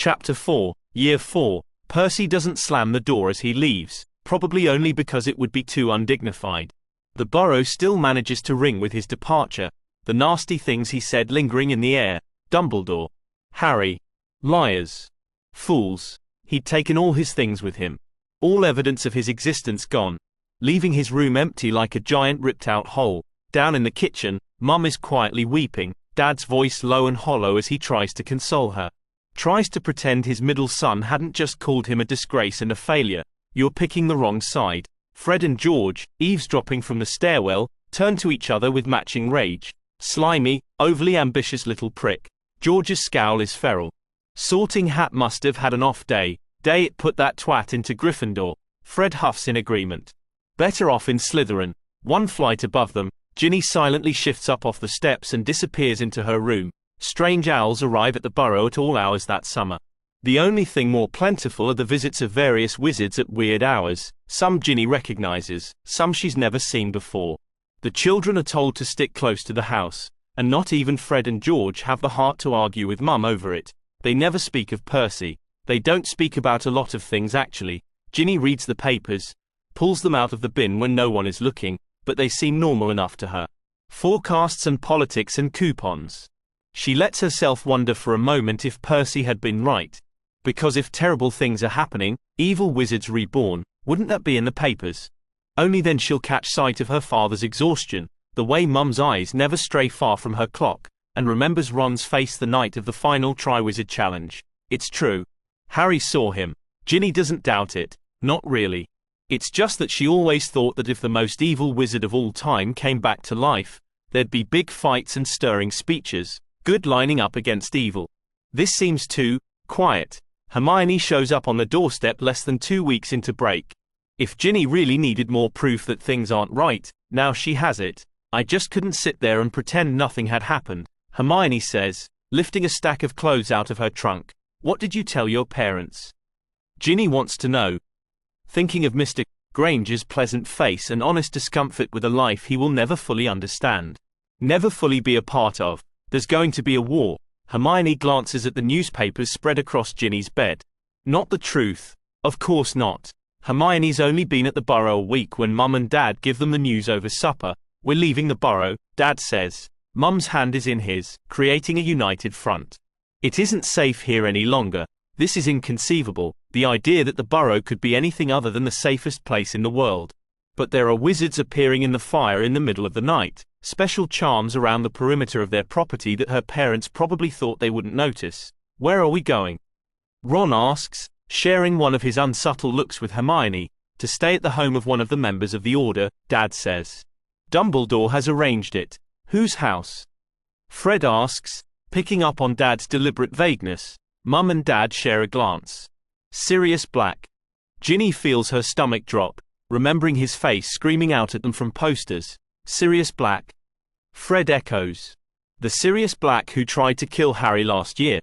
Chapter 4, Year 4. Percy doesn't slam the door as he leaves, probably only because it would be too undignified. The burrow still manages to ring with his departure, the nasty things he said lingering in the air. Dumbledore. Harry. Liars. Fools. He'd taken all his things with him. All evidence of his existence gone. Leaving his room empty like a giant ripped-out hole. Down in the kitchen, Mum is quietly weeping, Dad's voice low and hollow as he tries to console her. Tries to pretend his middle son hadn't just called him a disgrace and a failure. You're picking the wrong side. Fred and George, eavesdropping from the stairwell, turn to each other with matching rage. Slimy, overly ambitious little prick. George's scowl is feral. Sorting Hat must have had an off day. Day it put that twat into Gryffindor. Fred huffs in agreement. Better off in Slytherin. One flight above them, Ginny silently shifts up off the steps and disappears into her room. Strange owls arrive at the burrow at all hours that summer. The only thing more plentiful are the visits of various wizards at weird hours. Some Ginny recognizes, some she's never seen before. The children are told to stick close to the house, and not even Fred and George have the heart to argue with Mum over it. They never speak of Percy. They don't speak about a lot of things actually. Ginny reads the papers, pulls them out of the bin when no one is looking, but they seem normal enough to her. Forecasts and politics and coupons. She lets herself wonder for a moment if Percy had been right. Because if terrible things are happening, evil wizards reborn, wouldn't that be in the papers? Only then she'll catch sight of her father's exhaustion, the way Mum's eyes never stray far from her clock, and remembers Ron's face the night of the final Triwizard Challenge. It's true. Harry saw him. Ginny doesn't doubt it. Not really. It's just that she always thought that if the most evil wizard of all time came back to life, there'd be big fights and stirring speeches. Good lining up against evil. This seems too quiet. Hermione shows up on the doorstep less than 2 weeks into break. If Ginny really needed more proof that things aren't right, now she has it. I just couldn't sit there and pretend nothing had happened, Hermione says, lifting a stack of clothes out of her trunk. What did you tell your parents? Ginny wants to know. Thinking of Mr. Granger's pleasant face and honest discomfort with a life he will never fully understand. Never fully be a part of. There's going to be a war. Hermione glances at the newspapers spread across Ginny's bed. Not the truth. Of course not. Hermione's only been at the burrow a week when Mum and Dad give them the news over supper. We're leaving the burrow, Dad says. Mum's hand is in his, creating a united front. It isn't safe here any longer. This is inconceivable, the idea that the burrow could be anything other than the safest place in the world. But there are wizards appearing in the fire in the middle of the night. Special charms around the perimeter of their property that her parents probably thought they wouldn't notice. Where are we going? Ron asks, sharing one of his unsubtle looks with Hermione. To stay at the home of one of the members of the Order, Dad says. Dumbledore has arranged it. Whose house? Fred asks, picking up on Dad's deliberate vagueness. Mum and Dad share a glance. Sirius Black. Ginny feels her stomach drop, remembering his face screaming out at them from posters. Sirius Black. Fred echoes. The Sirius Black who tried to kill Harry last year.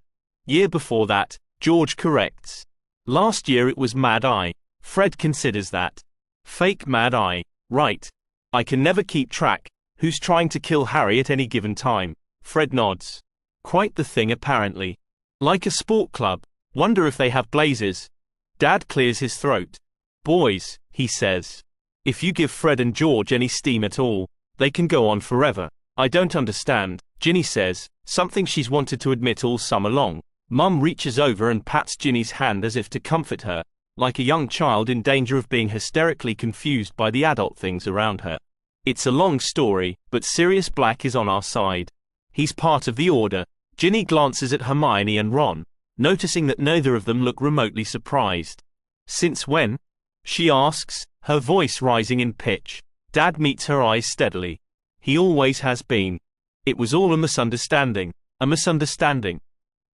Year before that, George corrects. Last year it was Mad Eye. Fred considers that. Fake Mad Eye. Right. I can never keep track. Who's trying to kill Harry at any given time? Fred nods. Quite the thing apparently. Like a sport club. Wonder if they have blazers. Dad clears his throat. Boys, he says. If you give Fred and George any steam at all, they can go on forever. I don't understand, Ginny says, something she's wanted to admit all summer long. Mum reaches over and pats Ginny's hand as if to comfort her, like a young child in danger of being hysterically confused by the adult things around her. It's a long story, but Sirius Black is on our side. He's part of the Order. Ginny glances at Hermione and Ron, noticing that neither of them look remotely surprised. Since when? She asks, her voice rising in pitch. Dad meets her eyes steadily. He always has been. It was all a misunderstanding. A misunderstanding.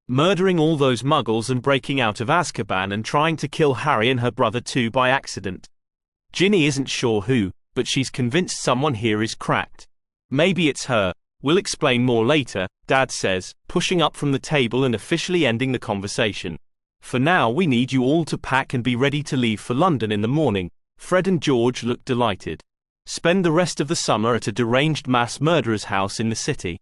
Murdering all those muggles and breaking out of Azkaban and trying to kill Harry and her brother too by accident. Ginny isn't sure who, but she's convinced someone here is cracked. Maybe it's her. We'll explain more later, Dad says, pushing up from the table and officially ending the conversation. For now we need you all to pack and be ready to leave for London in the morning. Fred and George look delighted. Spend the rest of the summer at a deranged mass murderer's house in the city.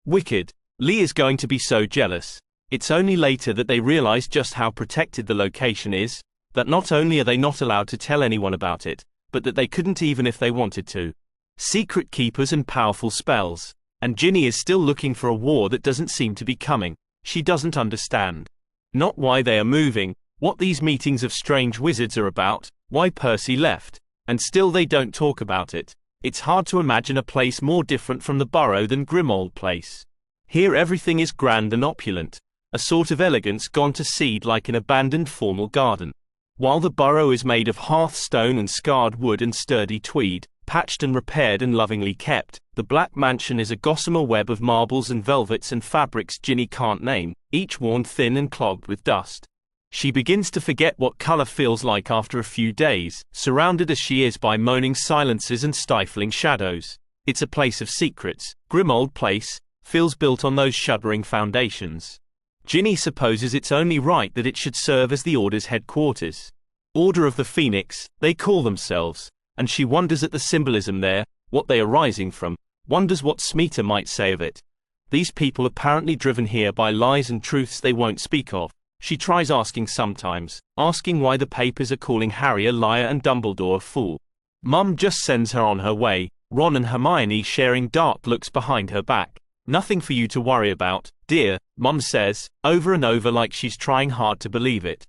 Wicked. Lee is going to be so jealous. It's only later that they realize just how protected the location is, that not only are they not allowed to tell anyone about it, but that they couldn't even if they wanted to. Secret keepers and powerful spells. And Ginny is still looking for a war that doesn't seem to be coming. She doesn't understand. Not why they are moving, what these meetings of strange wizards are about, why Percy left. And still they don't talk about it. It's hard to imagine a place more different from the Burrow than Grimmauld Place. Here everything is grand and opulent, a sort of elegance gone to seed like an abandoned formal garden. While the Burrow is made of hearthstone and scarred wood and sturdy tweed, patched and repaired and lovingly kept, the Black Mansion is a gossamer web of marbles and velvets and fabrics Ginny can't name, each worn thin and clogged with dust. She begins to forget what color feels like after a few days, surrounded as she is by moaning silences and stifling shadows. It's a place of secrets. Grimmauld Place feels built on those shuddering foundations. Ginny supposes it's only right that it should serve as the Order's headquarters. Order of the Phoenix, they call themselves, and she wonders at the symbolism there, what they are rising from, wonders what Smeeta might say of it. These people apparently driven here by lies and truths they won't speak of. She tries asking sometimes, asking why the papers are calling Harry a liar and Dumbledore a fool. Mum just sends her on her way, Ron and Hermione sharing dark looks behind her back. Nothing for you to worry about, dear, Mum says, over and over like she's trying hard to believe it.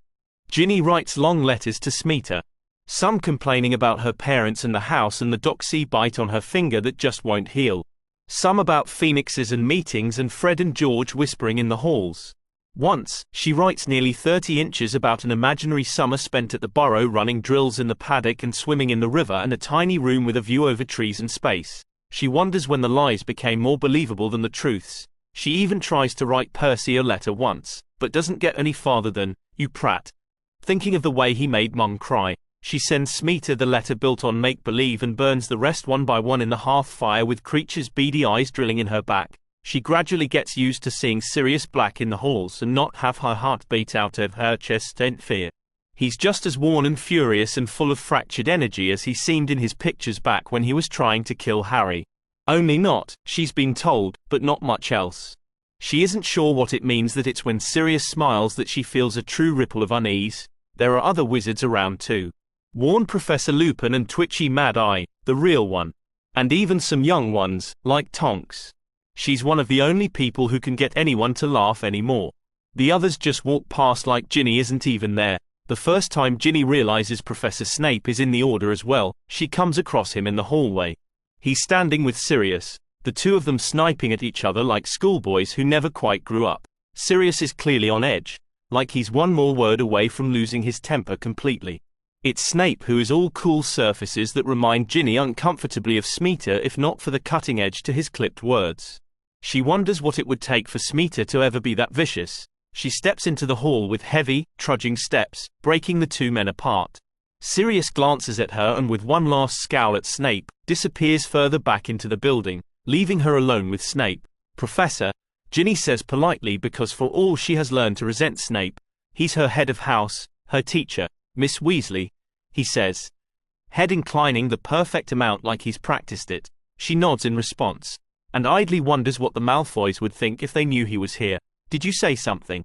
Ginny writes long letters to Smeeta. Some complaining about her parents and the house and the doxy bite on her finger that just won't heal. Some about phoenixes and meetings and Fred and George whispering in the halls. Once, she writes nearly 30 inches about an imaginary summer spent at the Burrow running drills in the paddock and swimming in the river and a tiny room with a view over trees and space. She wonders when the lies became more believable than the truths. She even tries to write Percy a letter once, but doesn't get any farther than, "You prat." Thinking of the way he made Mum cry, she sends Smeeta the letter built on make-believe and burns the rest one by one in the hearth fire with Creature's beady eyes drilling in her back. She gradually gets used to seeing Sirius Black in the halls and not have her heart beat out of her chest in fear. He's just as worn and furious and full of fractured energy as he seemed in his pictures back when he was trying to kill Harry. Only not, she's been told, but not much else. She isn't sure what it means that it's when Sirius smiles that she feels a true ripple of unease. There are other wizards around too. Warn Professor Lupin and Twitchy Mad Eye, the real one. And even some young ones, like Tonks. She's one of the only people who can get anyone to laugh anymore. The others just walk past like Ginny isn't even there. The first time Ginny realizes Professor Snape is in the Order as well, she comes across him in the hallway. He's standing with Sirius, the two of them sniping at each other like schoolboys who never quite grew up. Sirius is clearly on edge, like he's one more word away from losing his temper completely. It's Snape who is all cool surfaces that remind Ginny uncomfortably of Smeeta if not for the cutting edge to his clipped words. She wonders what it would take for Smeeta to ever be that vicious. She steps into the hall with heavy, trudging steps, breaking the two men apart. Sirius glances at her and with one last scowl at Snape, disappears further back into the building, leaving her alone with Snape. "Professor," Ginny says politely because for all she has learned to resent Snape, he's her head of house, her teacher, Miss Weasley, he says. Head inclining the perfect amount like he's practiced it. She nods in response, and idly wonders what the Malfoys would think if they knew he was here. "Did you say something?"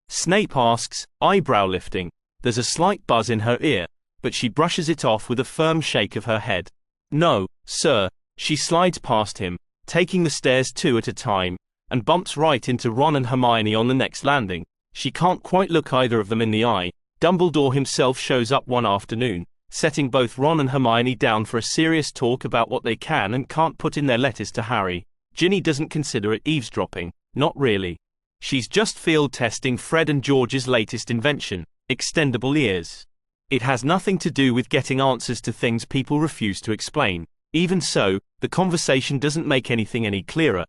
Snape asks, eyebrow lifting. There's a slight buzz in her ear, but she brushes it off with a firm shake of her head. "No, sir." She slides past him, taking the stairs two at a time, and bumps right into Ron and Hermione on the next landing. She can't quite look either of them in the eye. Dumbledore himself shows up one afternoon, setting both Ron and Hermione down for a serious talk about what they can and can't put in their letters to Harry. Ginny doesn't consider it eavesdropping, not really. She's just field testing Fred and George's latest invention, extendable ears. It has nothing to do with getting answers to things people refuse to explain. Even so, the conversation doesn't make anything any clearer.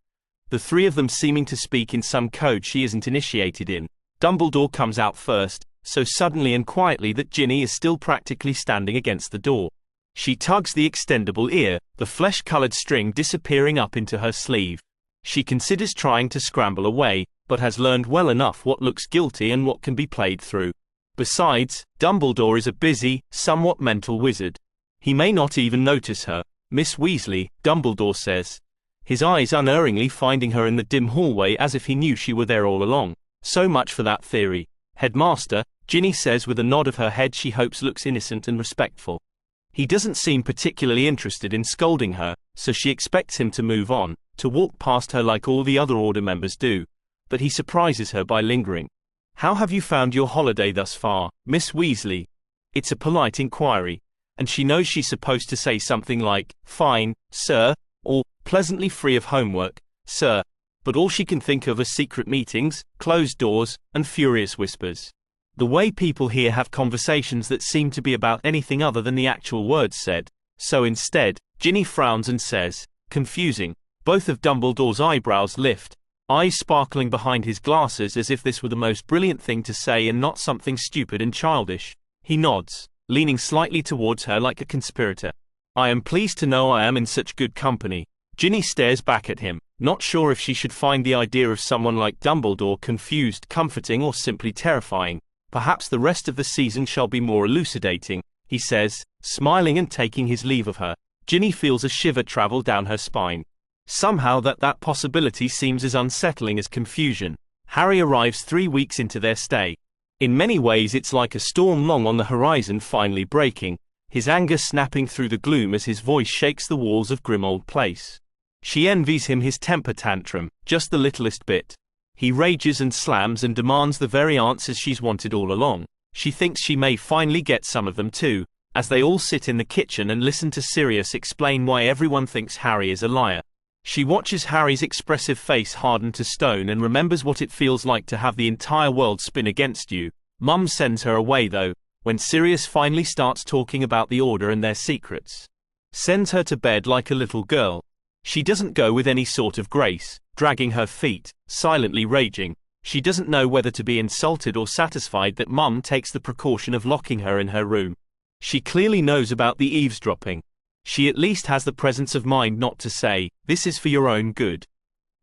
The three of them seeming to speak in some code she isn't initiated in. Dumbledore comes out first, so suddenly and quietly that Ginny is still practically standing against the door. She tugs the extendable ear, the flesh-colored string disappearing up into her sleeve. She considers trying to scramble away, but has learned well enough what looks guilty and what can be played through. Besides, Dumbledore is a busy, somewhat mental wizard. He may not even notice her. "Miss Weasley," Dumbledore says, his eyes unerringly finding her in the dim hallway as if he knew she were there all along. So much for that theory. Headmaster, Ginny says with a nod of her head she hopes looks innocent and respectful. He doesn't seem particularly interested in scolding her, so she expects him to move on, to walk past her like all the other Order members do. But he surprises her by lingering. How have you found your holiday thus far, Miss Weasley? It's a polite inquiry, and she knows she's supposed to say something like, fine, sir, or pleasantly free of homework, sir. But all she can think of are secret meetings, closed doors, and furious whispers. The way people here have conversations that seem to be about anything other than the actual words said. So instead, Ginny frowns and says, confusing. Both of Dumbledore's eyebrows lift, eyes sparkling behind his glasses as if this were the most brilliant thing to say and not something stupid and childish. He nods, leaning slightly towards her like a conspirator. I am pleased to know I am in such good company. Ginny stares back at him, not sure if she should find the idea of someone like Dumbledore confused, comforting, or simply terrifying. Perhaps the rest of the season shall be more elucidating, he says, smiling and taking his leave of her. Ginny feels a shiver travel down her spine. Somehow that possibility seems as unsettling as confusion. Harry arrives 3 weeks into their stay. In many ways it's like a storm long on the horizon finally breaking, his anger snapping through the gloom as his voice shakes the walls of Grimmauld Place. She envies him his temper tantrum, just the littlest bit. He rages and slams and demands the very answers she's wanted all along. She thinks she may finally get some of them too, as they all sit in the kitchen and listen to Sirius explain why everyone thinks Harry is a liar. She watches Harry's expressive face harden to stone and remembers what it feels like to have the entire world spin against you. Mum sends her away though, when Sirius finally starts talking about the Order and their secrets. Sends her to bed like a little girl. She doesn't go with any sort of grace, dragging her feet, silently raging. She doesn't know whether to be insulted or satisfied that Mum takes the precaution of locking her in her room. She clearly knows about the eavesdropping. She at least has the presence of mind not to say, this is for your own good.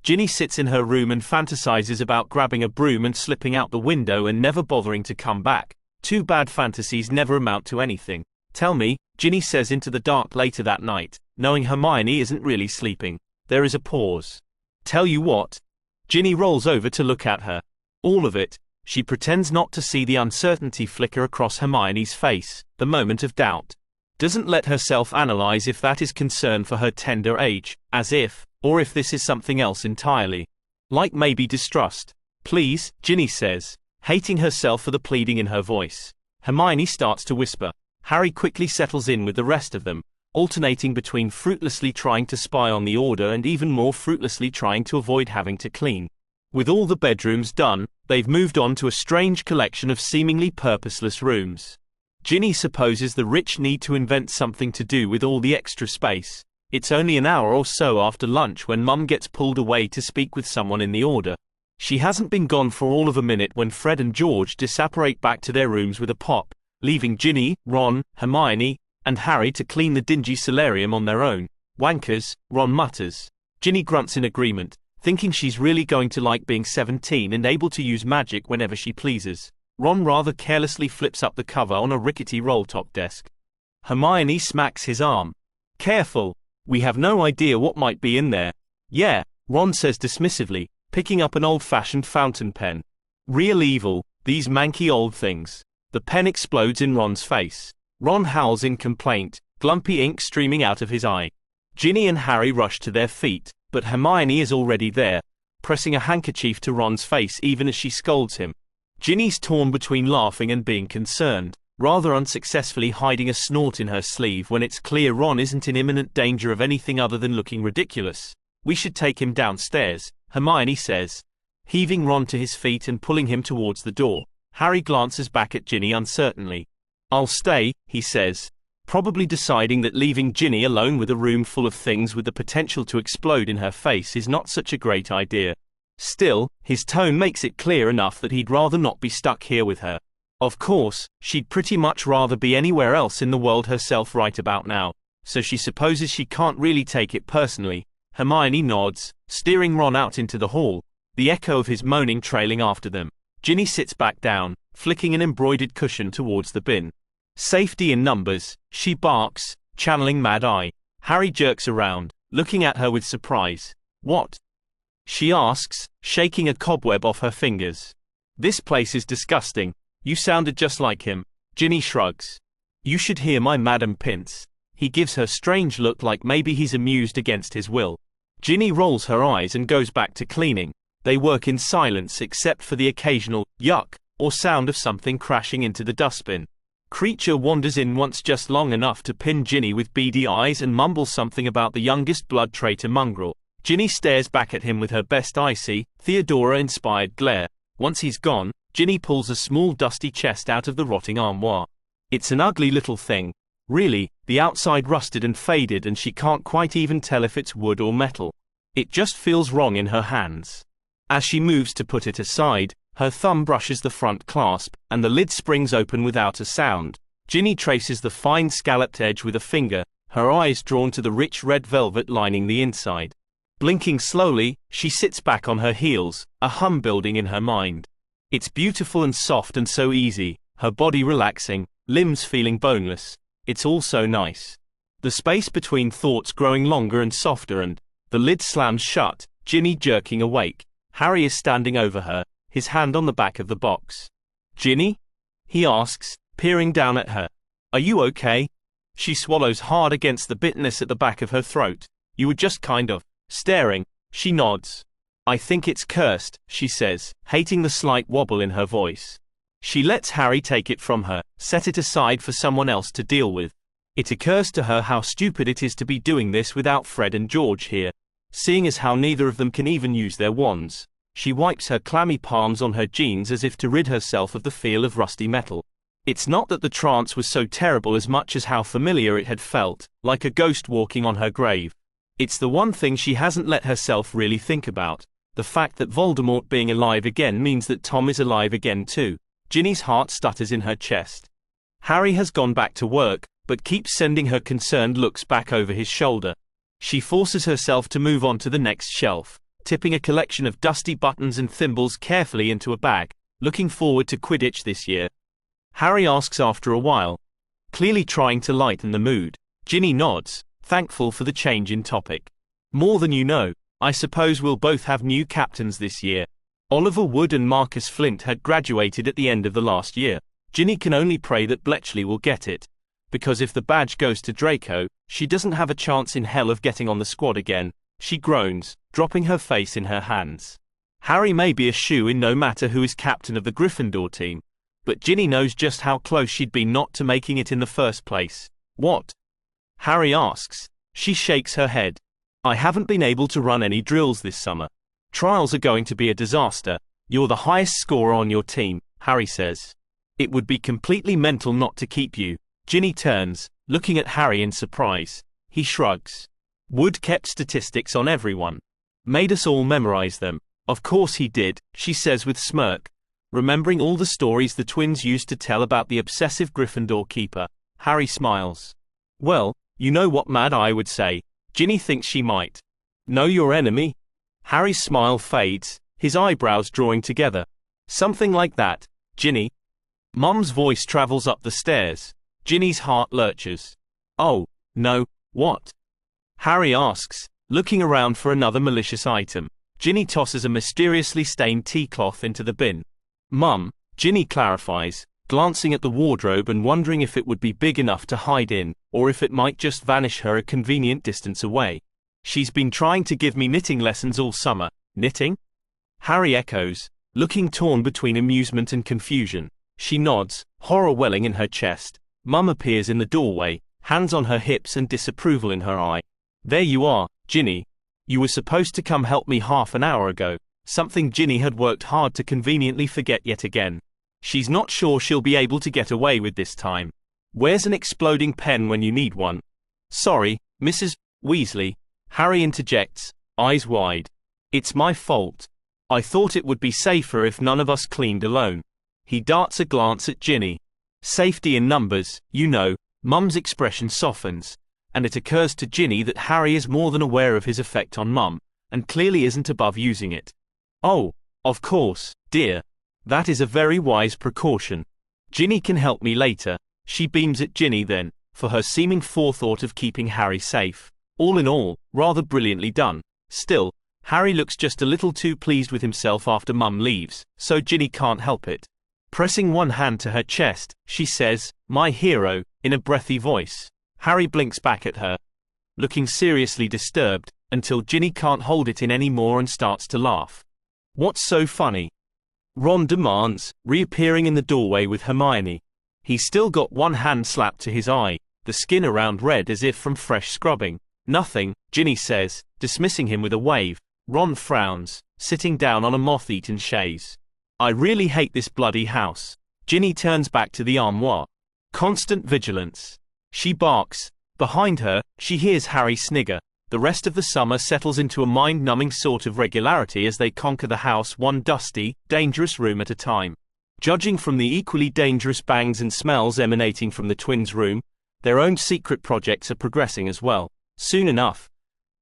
Ginny sits in her room and fantasizes about grabbing a broom and slipping out the window and never bothering to come back. Two bad fantasies never amount to anything. Tell me, Ginny says into the dark later that night, knowing Hermione isn't really sleeping. There is a pause. Tell you what. Ginny rolls over to look at her. All of it. She pretends not to see the uncertainty flicker across Hermione's face, the moment of doubt. Doesn't let herself analyze if that is concern for her tender age, as if, or if this is something else entirely. Like maybe distrust. Please, Ginny says, hating herself for the pleading in her voice. Hermione starts to whisper. Harry quickly settles in with the rest of them, alternating between fruitlessly trying to spy on the Order and even more fruitlessly trying to avoid having to clean. With all the bedrooms done, they've moved on to a strange collection of seemingly purposeless rooms. Ginny supposes the rich need to invent something to do with all the extra space. It's only an hour or so after lunch when Mum gets pulled away to speak with someone in the Order. She hasn't been gone for all of a minute when Fred and George disapparate back to their rooms with a pop, leaving Ginny, Ron, Hermione, and Harry to clean the dingy solarium on their own. Wankers, Ron mutters. Ginny grunts in agreement, thinking she's really going to like being 17 and able to use magic whenever she pleases. Ron rather carelessly flips up the cover on a rickety roll-top desk. Hermione smacks his arm. Careful. We have no idea what might be in there. Yeah, Ron says dismissively, picking up an old-fashioned fountain pen. Real evil, these manky old things. The pen explodes in Ron's face. Ron howls in complaint, glumpy ink streaming out of his eye. Ginny and Harry rush to their feet, but Hermione is already there, pressing a handkerchief to Ron's face even as she scolds him. Ginny's torn between laughing and being concerned, rather unsuccessfully hiding a snort in her sleeve when it's clear Ron isn't in imminent danger of anything other than looking ridiculous. We should take him downstairs, Hermione says, heaving Ron to his feet and pulling him towards the door. Harry glances back at Ginny uncertainly. I'll stay, he says, probably deciding that leaving Ginny alone with a room full of things with the potential to explode in her face is not such a great idea. Still, his tone makes it clear enough that he'd rather not be stuck here with her. Of course, she'd pretty much rather be anywhere else in the world herself right about now, so she supposes she can't really take it personally. Hermione nods, steering Ron out into the hall, the echo of his moaning trailing after them. Ginny sits back down, flicking an embroidered cushion towards the bin. Safety in numbers, she barks, channeling Mad Eye. Harry jerks around, looking at her with surprise. What? She asks, shaking a cobweb off her fingers. This place is disgusting. You sounded just like him. Ginny shrugs. You should hear my Madam Pince. He gives her strange look like maybe he's amused against his will. Ginny rolls her eyes and goes back to cleaning. They work in silence except for the occasional yuck or sound of something crashing into the dustbin. Creature wanders in once just long enough to pin Ginny with beady eyes and mumble something about the youngest blood traitor mongrel. Ginny stares back at him with her best icy, Theodora-inspired glare. Once he's gone, Ginny pulls a small dusty chest out of the rotting armoire. It's an ugly little thing. Really, the outside rusted and faded and she can't quite even tell if it's wood or metal. It just feels wrong in her hands. As she moves to put it aside, her thumb brushes the front clasp, and the lid springs open without a sound. Ginny traces the fine scalloped edge with a finger, her eyes drawn to the rich red velvet lining the inside. Blinking slowly, she sits back on her heels, a hum building in her mind. It's beautiful and soft and so easy, her body relaxing, limbs feeling boneless. It's all so nice. The space between thoughts growing longer and softer and the lid slams shut, Ginny jerking awake. Harry is standing over her, his hand on the back of the box. Ginny? He asks, peering down at her. Are you okay? She swallows hard against the bitterness at the back of her throat. You were just kind of staring. She nods. I think it's cursed, she says, hating the slight wobble in her voice. She lets Harry take it from her, set it aside for someone else to deal with. It occurs to her how stupid it is to be doing this without Fred and George here. Seeing as how neither of them can even use their wands, she wipes her clammy palms on her jeans as if to rid herself of the feel of rusty metal. It's not that the trance was so terrible as much as how familiar it had felt, like a ghost walking on her grave. It's the one thing she hasn't let herself really think about. The fact that Voldemort being alive again means that Tom is alive again too. Ginny's heart stutters in her chest. Harry has gone back to work, but keeps sending her concerned looks back over his shoulder. She forces herself to move on to the next shelf, tipping a collection of dusty buttons and thimbles carefully into a bag. Looking forward to Quidditch this year? Harry asks after a while, clearly trying to lighten the mood. Ginny nods, thankful for the change in topic. More than you know. I suppose we'll both have new captains this year. Oliver Wood and Marcus Flint had graduated at the end of the last year. Ginny can only pray that Bletchley will get it. Because if the badge goes to Draco, she doesn't have a chance in hell of getting on the squad again. She groans, dropping her face in her hands. Harry may be a shoo-in no matter who is captain of the Gryffindor team, but Ginny knows just how close she'd been not to making it in the first place. What? Harry asks. She shakes her head. I haven't been able to run any drills this summer. Trials are going to be a disaster. You're the highest scorer on your team, Harry says. It would be completely mental not to keep you. Ginny turns, looking at Harry in surprise. He shrugs. Wood kept statistics on everyone. Made us all memorize them. Of course he did, she says with smirk. Remembering all the stories the twins used to tell about the obsessive Gryffindor keeper, Harry smiles. Well, you know what Mad Eye would say. Ginny thinks she might. Know your enemy? Harry's smile fades, his eyebrows drawing together. Something like that, Ginny. Mum's voice travels up the stairs. Ginny's heart lurches. Oh, no, what? Harry asks, looking around for another malicious item. Ginny tosses a mysteriously stained tea cloth into the bin. Mum, Ginny clarifies, glancing at the wardrobe and wondering if it would be big enough to hide in, or if it might just vanish her a convenient distance away. She's been trying to give me knitting lessons all summer. Knitting? Harry echoes, looking torn between amusement and confusion. She nods, horror welling in her chest. Mum appears in the doorway, hands on her hips and disapproval in her eye. There you are, Ginny. You were supposed to come help me half an hour ago. Something Ginny had worked hard to conveniently forget yet again. She's not sure she'll be able to get away with this time. Where's an exploding pen when you need one? Sorry, Mrs. Weasley. Harry interjects, eyes wide. It's my fault. I thought it would be safer if none of us cleaned alone. He darts a glance at Ginny. Safety in numbers, you know. Mum's expression softens, and it occurs to Ginny that Harry is more than aware of his effect on Mum, and clearly isn't above using it. Oh, of course, dear. That is a very wise precaution. Ginny can help me later. She beams at Ginny then, for her seeming forethought of keeping Harry safe. All in all, rather brilliantly done. Still, Harry looks just a little too pleased with himself after Mum leaves, so Ginny can't help it. Pressing one hand to her chest, she says, "My hero," in a breathy voice. Harry blinks back at her, looking seriously disturbed, until Ginny can't hold it in any more and starts to laugh. "What's so funny?" Ron demands, reappearing in the doorway with Hermione. He's still got one hand slapped to his eye, the skin around red as if from fresh scrubbing. "Nothing," Ginny says, dismissing him with a wave. Ron frowns, sitting down on a moth-eaten chaise. "I really hate this bloody house." Ginny turns back to the armoire. Constant vigilance. She barks. Behind her, she hears Harry snigger. The rest of the summer settles into a mind-numbing sort of regularity as they conquer the house one dusty, dangerous room at a time. Judging from the equally dangerous bangs and smells emanating from the twins' room, their own secret projects are progressing as well. Soon enough,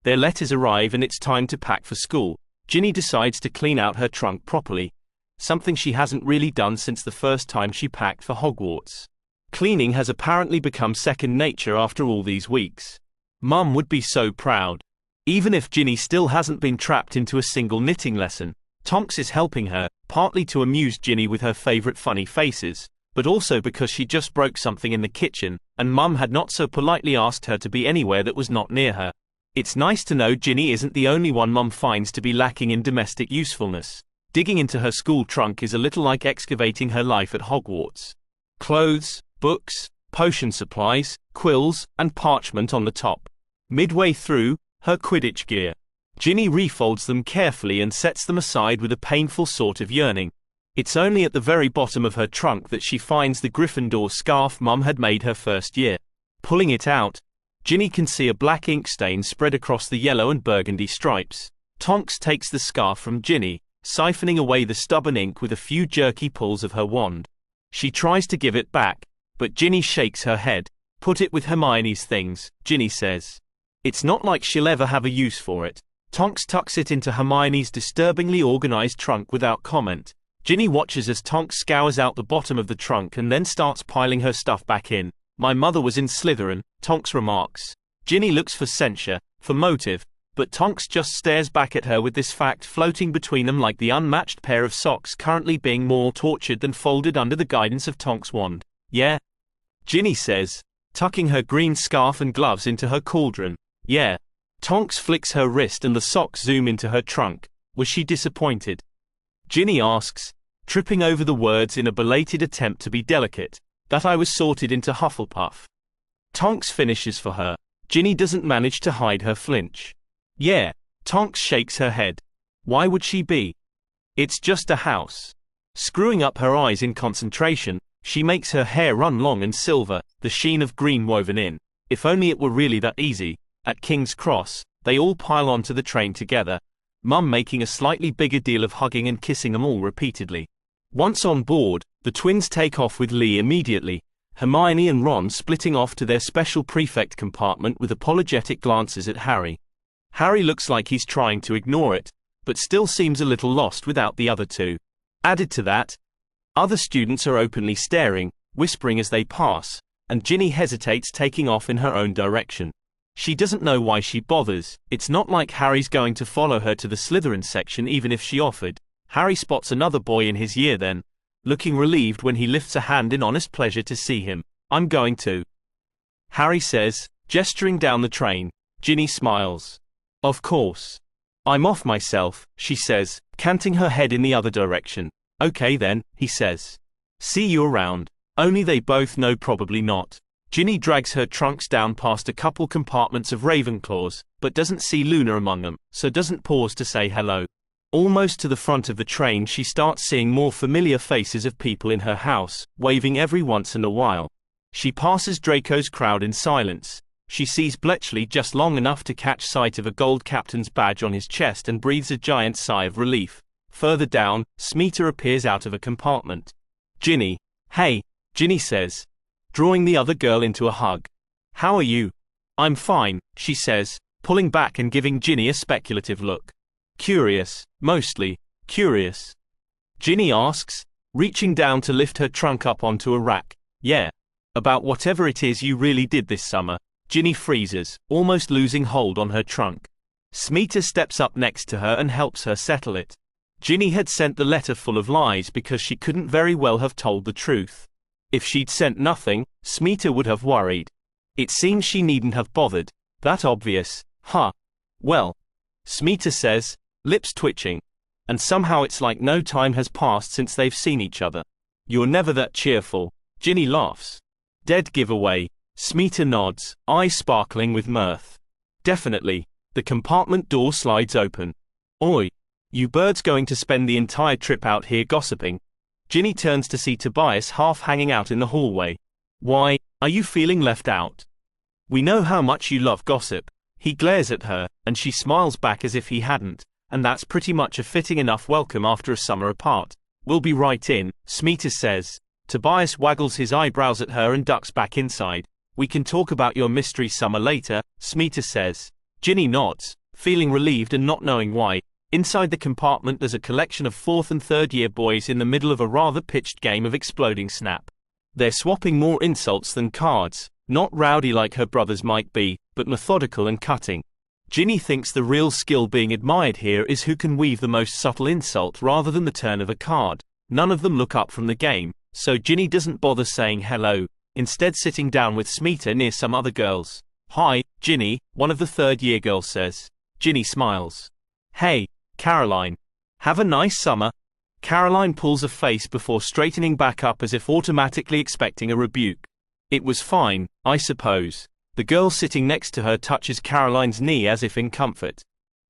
their letters arrive and it's time to pack for school. Ginny decides to clean out her trunk properly, something she hasn't really done since the first time she packed for Hogwarts. Cleaning has apparently become second nature after all these weeks. Mum would be so proud. Even if Ginny still hasn't been trapped into a single knitting lesson, Tonks is helping her, partly to amuse Ginny with her favorite funny faces, but also because she just broke something in the kitchen, and Mum had not so politely asked her to be anywhere that was not near her. It's nice to know Ginny isn't the only one Mum finds to be lacking in domestic usefulness. Digging into her school trunk is a little like excavating her life at Hogwarts. Clothes, books, potion supplies, quills, and parchment on the top. Midway through, her Quidditch gear. Ginny refolds them carefully and sets them aside with a painful sort of yearning. It's only at the very bottom of her trunk that she finds the Gryffindor scarf Mum had made her first year. Pulling it out, Ginny can see a black ink stain spread across the yellow and burgundy stripes. Tonks takes the scarf from Ginny, siphoning away the stubborn ink with a few jerky pulls of her wand. She tries to give it back, but Ginny shakes her head. "Put it with Hermione's things," Ginny says. "It's not like she'll ever have a use for it." Tonks tucks it into Hermione's disturbingly organized trunk without comment. Ginny watches as Tonks scours out the bottom of the trunk and then starts piling her stuff back in. "My mother was in Slytherin," Tonks remarks. Ginny looks for censure, for motive, but Tonks just stares back at her with this fact floating between them like the unmatched pair of socks currently being more tortured than folded under the guidance of Tonks' wand. "Yeah?" Ginny says, tucking her green scarf and gloves into her cauldron. "Yeah." Tonks flicks her wrist and the socks zoom into her trunk. Was she disappointed? Ginny asks, tripping over the words in a belated attempt to be delicate, "That I was sorted into Hufflepuff." Tonks finishes for her. Ginny doesn't manage to hide her flinch. "Yeah." Tonks shakes her head. "Why would she be? It's just a house." Screwing up her eyes in concentration, she makes her hair run long and silver, the sheen of green woven in. If only it were really that easy. At King's Cross, they all pile onto the train together, Mum making a slightly bigger deal of hugging and kissing them all repeatedly. Once on board, the twins take off with Lee immediately, Hermione and Ron splitting off to their special prefect compartment with apologetic glances at Harry. Harry looks like he's trying to ignore it, but still seems a little lost without the other two. Added to that, other students are openly staring, whispering as they pass, and Ginny hesitates taking off in her own direction. She doesn't know why she bothers. It's not like Harry's going to follow her to the Slytherin section even if she offered. Harry spots another boy in his year then, looking relieved when he lifts a hand in honest pleasure to see him. "I'm going to," Harry says, gesturing down the train. Ginny smiles. "Of course. I'm off myself," she says, canting her head in the other direction. "Okay then," he says. "See you around." Only they both know probably not. Ginny drags her trunks down past a couple compartments of Ravenclaws, but doesn't see Luna among them, so doesn't pause to say hello. Almost to the front of the train she starts seeing more familiar faces of people in her house, waving every once in a while. She passes Draco's crowd in silence. She sees Bletchley just long enough to catch sight of a gold captain's badge on his chest and breathes a giant sigh of relief. Further down, Smeeta appears out of a compartment. "Ginny." "Hey," Ginny says, drawing the other girl into a hug. "How are you?" "I'm fine," she says, pulling back and giving Ginny a speculative look. "Curious, mostly, curious." Ginny asks, reaching down to lift her trunk up onto a rack. "Yeah. About whatever it is you really did this summer." Ginny freezes, almost losing hold on her trunk. Smeeta steps up next to her and helps her settle it. Ginny had sent the letter full of lies because she couldn't very well have told the truth. If she'd sent nothing, Smeeta would have worried. It seems she needn't have bothered. That obvious, huh? Well, Smeeta says, lips twitching. And somehow it's like no time has passed since they've seen each other. You're never that cheerful. Ginny laughs. Dead giveaway. Smeeta nods, eyes sparkling with mirth. Definitely. The compartment door slides open. Oi. You birds going to spend the entire trip out here gossiping? Ginny turns to see Tobias half hanging out in the hallway. Why, are you feeling left out? We know how much you love gossip. He glares at her, and she smiles back as if he hadn't, and that's pretty much a fitting enough welcome after a summer apart. We'll be right in, Smeeta says. Tobias waggles his eyebrows at her and ducks back inside. We can talk about your mystery summer later, Smeeta says. Ginny nods, feeling relieved and not knowing why. Inside the compartment there's a collection of 4th and 3rd year boys in the middle of a rather pitched game of exploding snap. They're swapping more insults than cards, not rowdy like her brothers might be, but methodical and cutting. Ginny thinks the real skill being admired here is who can weave the most subtle insult rather than the turn of a card. None of them look up from the game, so Ginny doesn't bother saying hello, instead sitting down with Smeeta near some other girls. Hi, Ginny, one of the 3rd year girls says. Ginny smiles. Hey, Caroline. Have a nice summer. Caroline pulls a face before straightening back up as if automatically expecting a rebuke. It was fine, I suppose. The girl sitting next to her touches Caroline's knee as if in comfort.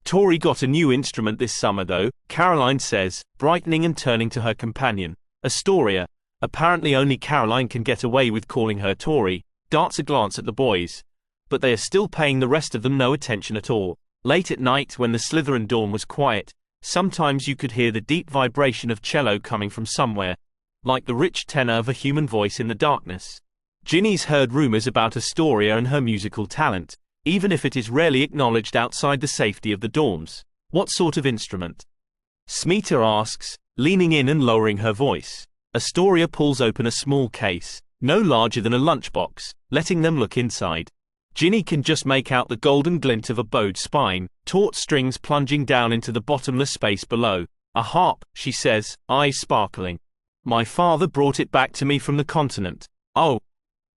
Tori got a new instrument this summer though, Caroline says, brightening and turning to her companion. Astoria, apparently only Caroline can get away with calling her Tori, darts a glance at the boys. But they are still paying the rest of them no attention at all. Late at night when the Slytherin dorm was quiet, sometimes you could hear the deep vibration of cello coming from somewhere, like the rich tenor of a human voice in the darkness. Ginny's heard rumors about Astoria and her musical talent, even if it is rarely acknowledged outside the safety of the dorms. What sort of instrument? Smeeta asks, leaning in and lowering her voice. Astoria pulls open a small case, no larger than a lunchbox, letting them look inside. Ginny can just make out the golden glint of a bowed spine, taut strings plunging down into the bottomless space below. A harp, she says, eyes sparkling. My father brought it back to me from the continent. Oh.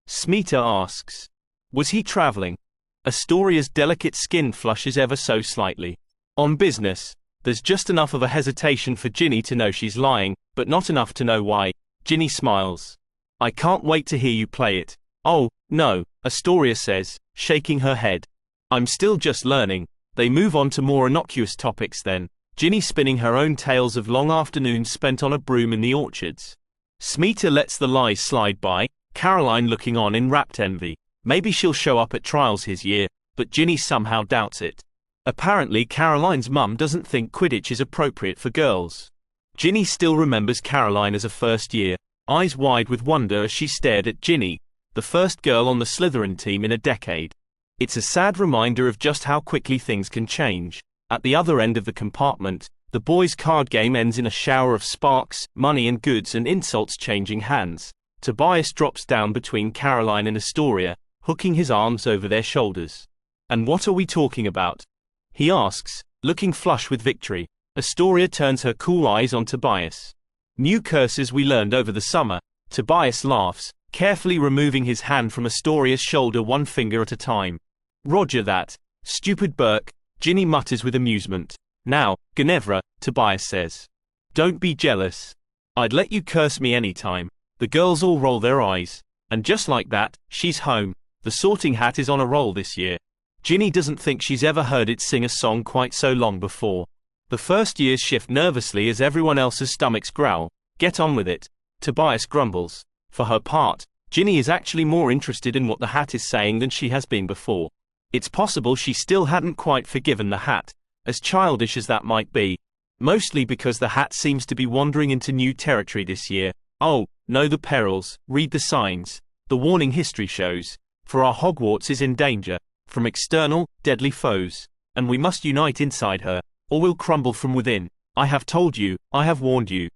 Smeeta asks. Was he traveling? Astoria's delicate skin flushes ever so slightly. On business. There's just enough of a hesitation for Ginny to know she's lying, but not enough to know why. Ginny smiles. I can't wait to hear you play it. Oh, no, Astoria says, shaking her head. I'm still just learning. They move on to more innocuous topics then, Ginny spinning her own tales of long afternoons spent on a broom in the orchards. Smeeta lets the lies slide by, Caroline looking on in rapt envy. Maybe she'll show up at trials his year, but Ginny somehow doubts it. Apparently Caroline's mum doesn't think Quidditch is appropriate for girls. Ginny still remembers Caroline as a first year, eyes wide with wonder as she stared at Ginny, the first girl on the Slytherin team in a decade. It's a sad reminder of just how quickly things can change. At the other end of the compartment, the boys' card game ends in a shower of sparks, money and goods and insults changing hands. Tobias drops down between Caroline and Astoria, hooking his arms over their shoulders. And what are we talking about? He asks, looking flush with victory. Astoria turns her cool eyes on Tobias. New curses we learned over the summer. Tobias laughs, carefully removing his hand from Astoria's shoulder one finger at a time. Roger that. Stupid Burke, Ginny mutters with amusement. Now, Ginevra, Tobias says. Don't be jealous. I'd let you curse me anytime. The girls all roll their eyes. And just like that, she's home. The Sorting Hat is on a roll this year. Ginny doesn't think she's ever heard it sing a song quite so long before. The first years shift nervously as everyone else's stomachs growl. Get on with it. Tobias grumbles. For her part, Ginny is actually more interested in what the hat is saying than she has been before. It's possible she still hadn't quite forgiven the hat, as childish as that might be. Mostly because the hat seems to be wandering into new territory this year. Oh, know the perils, read the signs. The warning history shows. For our Hogwarts is in danger. From external, deadly foes. And we must unite inside her, or we'll crumble from within. I have told you, I have warned you.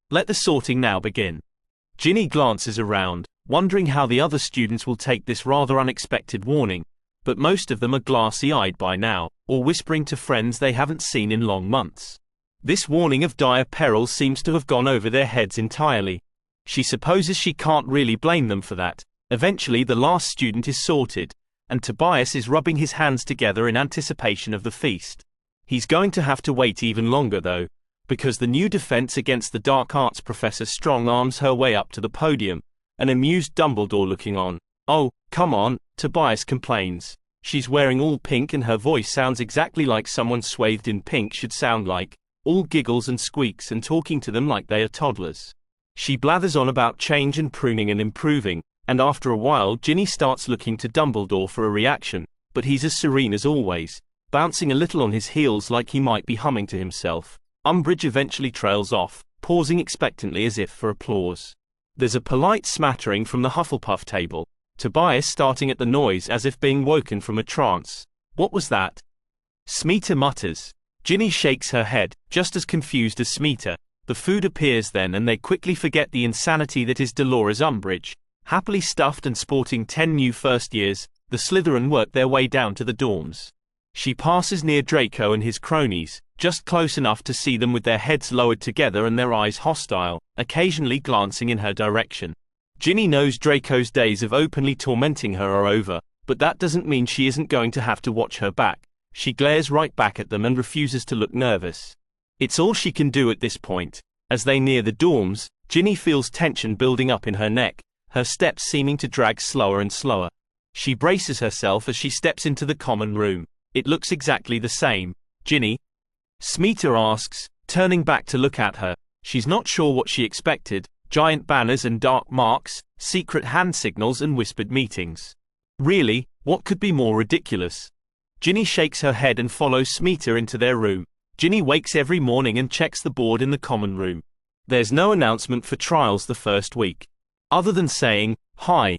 Let the sorting now begin. Ginny glances around, wondering how the other students will take this rather unexpected warning. but most of them are glassy-eyed by now, or whispering to friends they haven't seen in long months. This warning of dire peril seems to have gone over their heads entirely. She supposes she can't really blame them for that. Eventually the last student is sorted, and Tobias is rubbing his hands together in anticipation of the feast. He's going to have to wait even longer though, because the new defense against the dark arts professor strong-arms her way up to the podium, an amused Dumbledore looking on. "Oh, come on," Tobias complains. She's wearing all pink and her voice sounds exactly like someone swathed in pink should sound like, all giggles and squeaks and talking to them like they are toddlers. She blathers on about change and pruning and improving, and after a while Ginny starts looking to Dumbledore for a reaction, but he's as serene as always, bouncing a little on his heels like he might be humming to himself. Umbridge eventually trails off, pausing expectantly as if for applause. There's a polite smattering from the Hufflepuff table, Tobias starting at the noise as if being woken from a trance. "What was that?" Smeeta mutters. Ginny shakes her head, just as confused as Smeeta. The food appears then and they quickly forget the insanity that is Dolores Umbridge. Happily stuffed and sporting 10 new first years, the Slytherin work their way down to the dorms. She passes near Draco and his cronies, just close enough to see them with their heads lowered together and their eyes hostile, occasionally glancing in her direction. Ginny knows Draco's days of openly tormenting her are over, but that doesn't mean she isn't going to have to watch her back. She glares right back at them and refuses to look nervous. It's all she can do at this point. As they near the dorms, Ginny feels tension building up in her neck, her steps seeming to drag slower and slower. She braces herself as she steps into the common room. It looks exactly the same. "Ginny?" Smeeta asks, turning back to look at her. She's not sure what she expected. Giant banners and dark marks, secret hand signals and whispered meetings. Really, what could be more ridiculous? Ginny shakes her head and follows Smeeta into their room. Ginny wakes every morning and checks the board in the common room. There's no announcement for trials the first week, other than saying, "Hi."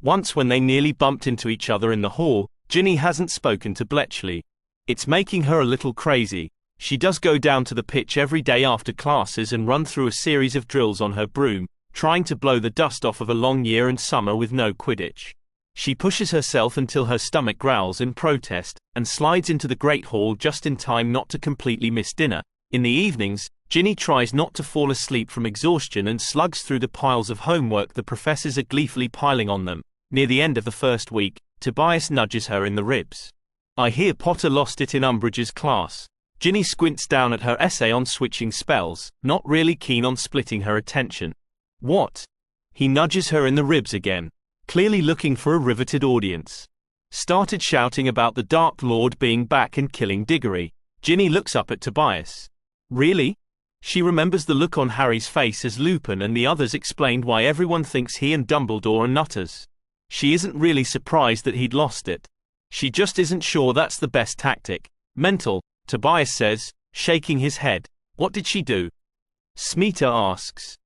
Once when they nearly bumped into each other in the hall, Ginny hasn't spoken to Bletchley. It's making her a little crazy. She does go down to the pitch every day after classes and run through a series of drills on her broom, trying to blow the dust off of a long year and summer with no Quidditch. She pushes herself until her stomach growls in protest, and slides into the Great Hall just in time not to completely miss dinner. In the evenings, Ginny tries not to fall asleep from exhaustion and slugs through the piles of homework the professors are gleefully piling on them. Near the end of the first week, Tobias nudges her in the ribs. "I hear Potter lost it in Umbridge's class." Ginny squints down at her essay on switching spells, not really keen on splitting her attention. "What?" He nudges her in the ribs again, clearly looking for a riveted audience. "Started shouting about the Dark Lord being back and killing Diggory." Ginny looks up at Tobias. "Really?" She remembers the look on Harry's face as Lupin and the others explained why everyone thinks he and Dumbledore are nutters. She isn't really surprised that he'd lost it. She just isn't sure that's the best tactic. "Mental," Tobias says, shaking his head. "What did she do?" Smeeta asks.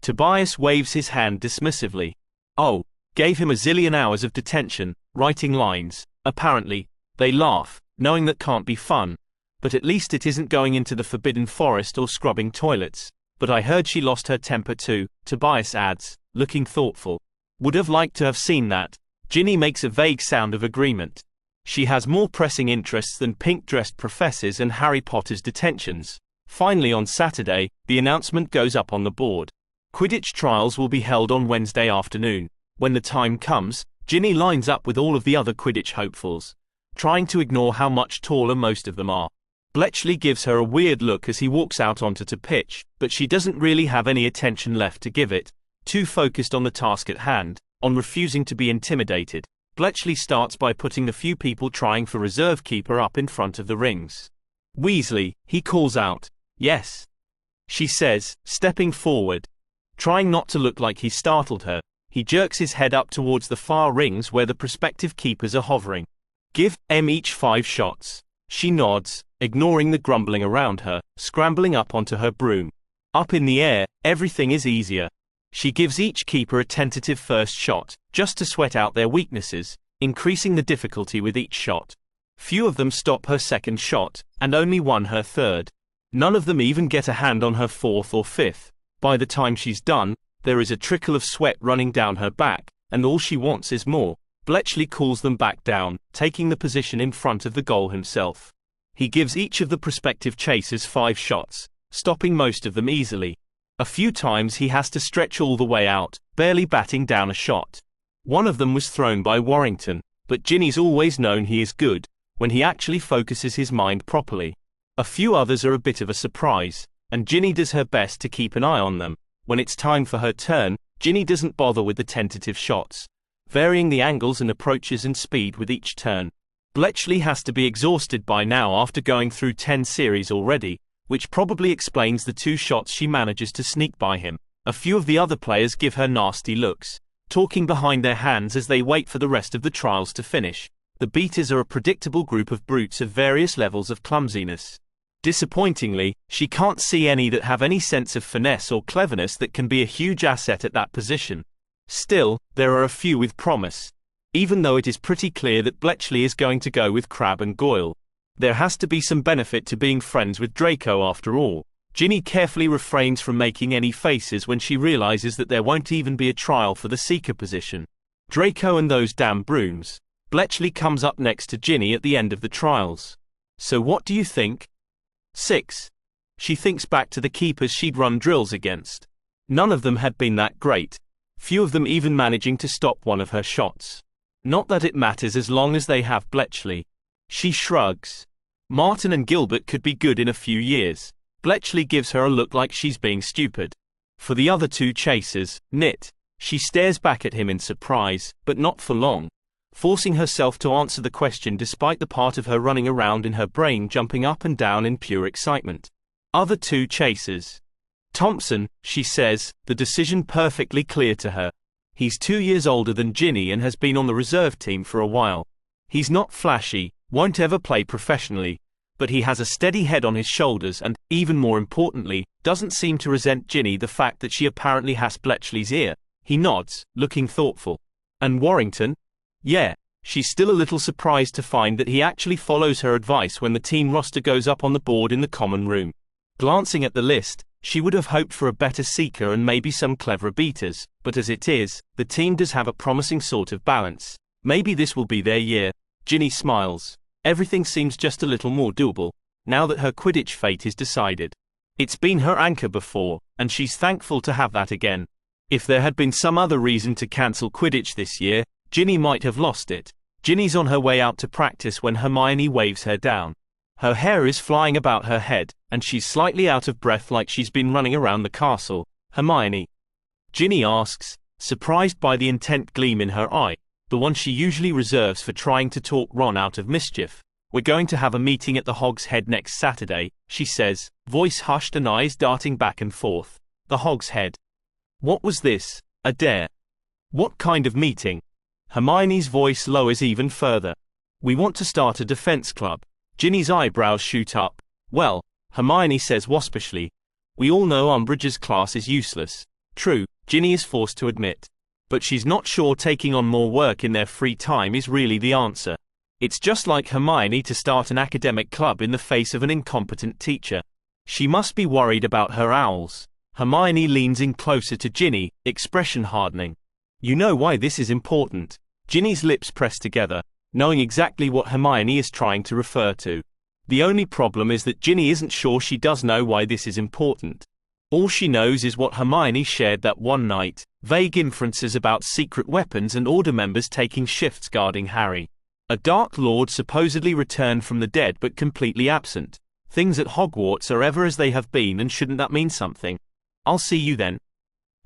Tobias waves his hand dismissively. "Oh, gave him a zillion hours of detention, writing lines, apparently." They laugh, knowing that can't be fun, but at least it isn't going into the Forbidden Forest or scrubbing toilets. "But I heard she lost her temper too," Tobias adds, looking thoughtful. "Would have liked to have seen that." Ginny makes a vague sound of agreement. She has more pressing interests than pink-dressed professors and Harry Potter's detentions. Finally on Saturday, the announcement goes up on the board. Quidditch trials will be held on Wednesday afternoon. When the time comes, Ginny lines up with all of the other Quidditch hopefuls, trying to ignore how much taller most of them are. Bletchley gives her a weird look as he walks out onto to pitch, but she doesn't really have any attention left to give it, too focused on the task at hand, on refusing to be intimidated. Bletchley starts by putting the few people trying for reserve keeper up in front of the rings. "Weasley," he calls out. "Yes," she says, stepping forward. Trying not to look like he startled her, he jerks his head up towards the far rings where the prospective keepers are hovering. "Give them each 5 shots. She nods, ignoring the grumbling around her, scrambling up onto her broom. Up in the air, everything is easier. She gives each keeper a tentative first shot, just to sweat out their weaknesses, increasing the difficulty with each shot. Few of them stop her second shot, and only one her third. None of them even get a hand on her fourth or fifth. By the time she's done, there is a trickle of sweat running down her back, and all she wants is more. Bletchley calls them back down, taking the position in front of the goal himself. He gives each of the prospective chasers 5 shots, stopping most of them easily. A few times he has to stretch all the way out, barely batting down a shot. One of them was thrown by Warrington, but Ginny's always known he is good when he actually focuses his mind properly. A few others are a bit of a surprise, and Ginny does her best to keep an eye on them. When it's time for her turn, Ginny doesn't bother with the tentative shots, varying the angles and approaches and speed with each turn. Bletchley has to be exhausted by now after going through 10 series already, which probably explains the 2 shots she manages to sneak by him. A few of the other players give her nasty looks, talking behind their hands as they wait for the rest of the trials to finish. The beaters are a predictable group of brutes of various levels of clumsiness. Disappointingly, she can't see any that have any sense of finesse or cleverness that can be a huge asset at that position. Still, there are a few with promise. Even though it is pretty clear that Bletchley is going to go with Crabbe and Goyle. There has to be some benefit to being friends with Draco after all. Ginny carefully refrains from making any faces when she realizes that there won't even be a trial for the seeker position. Draco and those damn brooms. Bletchley comes up next to Ginny at the end of the trials. So what do you think? 6. She thinks back to the keepers she'd run drills against. None of them had been that great. Few of them even managing to stop one of her shots. Not that it matters as long as they have Bletchley. She shrugs. Martin and Gilbert could be good in a few years. Bletchley gives her a look like she's being stupid. For the other 2 chasers, Knit. She stares back at him in surprise, but not for long, forcing herself to answer the question despite the part of her running around in her brain jumping up and down in pure excitement. Other 2 chasers. Thompson, she says, the decision perfectly clear to her. He's 2 years older than Ginny and has been on the reserve team for a while. He's not flashy, won't ever play professionally, but he has a steady head on his shoulders and, even more importantly, doesn't seem to resent Ginny the fact that she apparently has Bletchley's ear. He nods, looking thoughtful. And Warrington? Yeah, she's still a little surprised to find that he actually follows her advice when the team roster goes up on the board in the common room. Glancing at the list, she would have hoped for a better seeker and maybe some cleverer beaters, but as it is, the team does have a promising sort of balance. Maybe this will be their year. Ginny smiles. Everything seems just a little more doable, now that her Quidditch fate is decided. It's been her anchor before, and she's thankful to have that again. If there had been some other reason to cancel Quidditch this year, Ginny might have lost it. Ginny's on her way out to practice when Hermione waves her down. Her hair is flying about her head, and she's slightly out of breath like she's been running around the castle. Hermione? Ginny asks, surprised by the intent gleam in her eye, the one she usually reserves for trying to talk Ron out of mischief. We're going to have a meeting at the Hog's Head next Saturday, she says, voice hushed and eyes darting back and forth. The Hog's Head. What was this? A dare? What kind of meeting? Hermione's voice lowers even further. We want to start a defense club. Ginny's eyebrows shoot up. Well, Hermione says waspishly, we all know Umbridge's class is useless. True, Ginny is forced to admit. But she's not sure taking on more work in their free time is really the answer. It's just like Hermione to start an academic club in the face of an incompetent teacher. She must be worried about her owls. Hermione leans in closer to Ginny, expression hardening. You know why this is important. Ginny's lips press together, knowing exactly what Hermione is trying to refer to. The only problem is that Ginny isn't sure she does know why this is important. All she knows is what Hermione shared that one night, vague inferences about secret weapons and Order members taking shifts guarding Harry. A Dark Lord supposedly returned from the dead but completely absent. Things at Hogwarts are ever as they have been, and shouldn't that mean something? I'll see you then.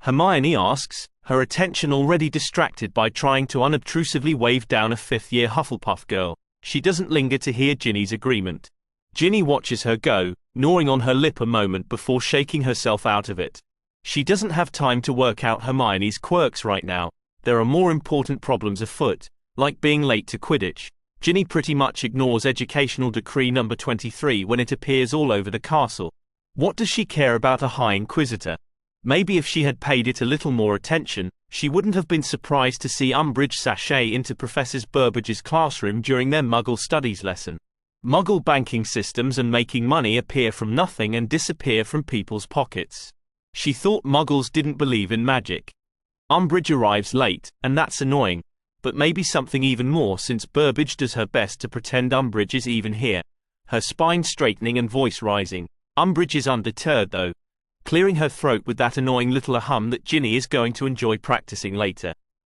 Hermione asks, her attention already distracted by trying to unobtrusively wave down a fifth-year Hufflepuff girl. She doesn't linger to hear Ginny's agreement. Ginny watches her go, gnawing on her lip a moment before shaking herself out of it. She doesn't have time to work out Hermione's quirks right now. There are more important problems afoot, like being late to Quidditch. Ginny pretty much ignores Educational Decree number 23 when it appears all over the castle. What does she care about a High Inquisitor? Maybe if she had paid it a little more attention, she wouldn't have been surprised to see Umbridge sashay into Professor Burbage's classroom during their Muggle studies lesson. Muggle banking systems and making money appear from nothing and disappear from people's pockets. She thought Muggles didn't believe in magic. Umbridge arrives late, and that's annoying. but maybe something even more since Burbage does her best to pretend Umbridge is even here. Her spine straightening and voice rising. Umbridge is undeterred though, clearing her throat with that annoying little hum that Ginny is going to enjoy practicing later.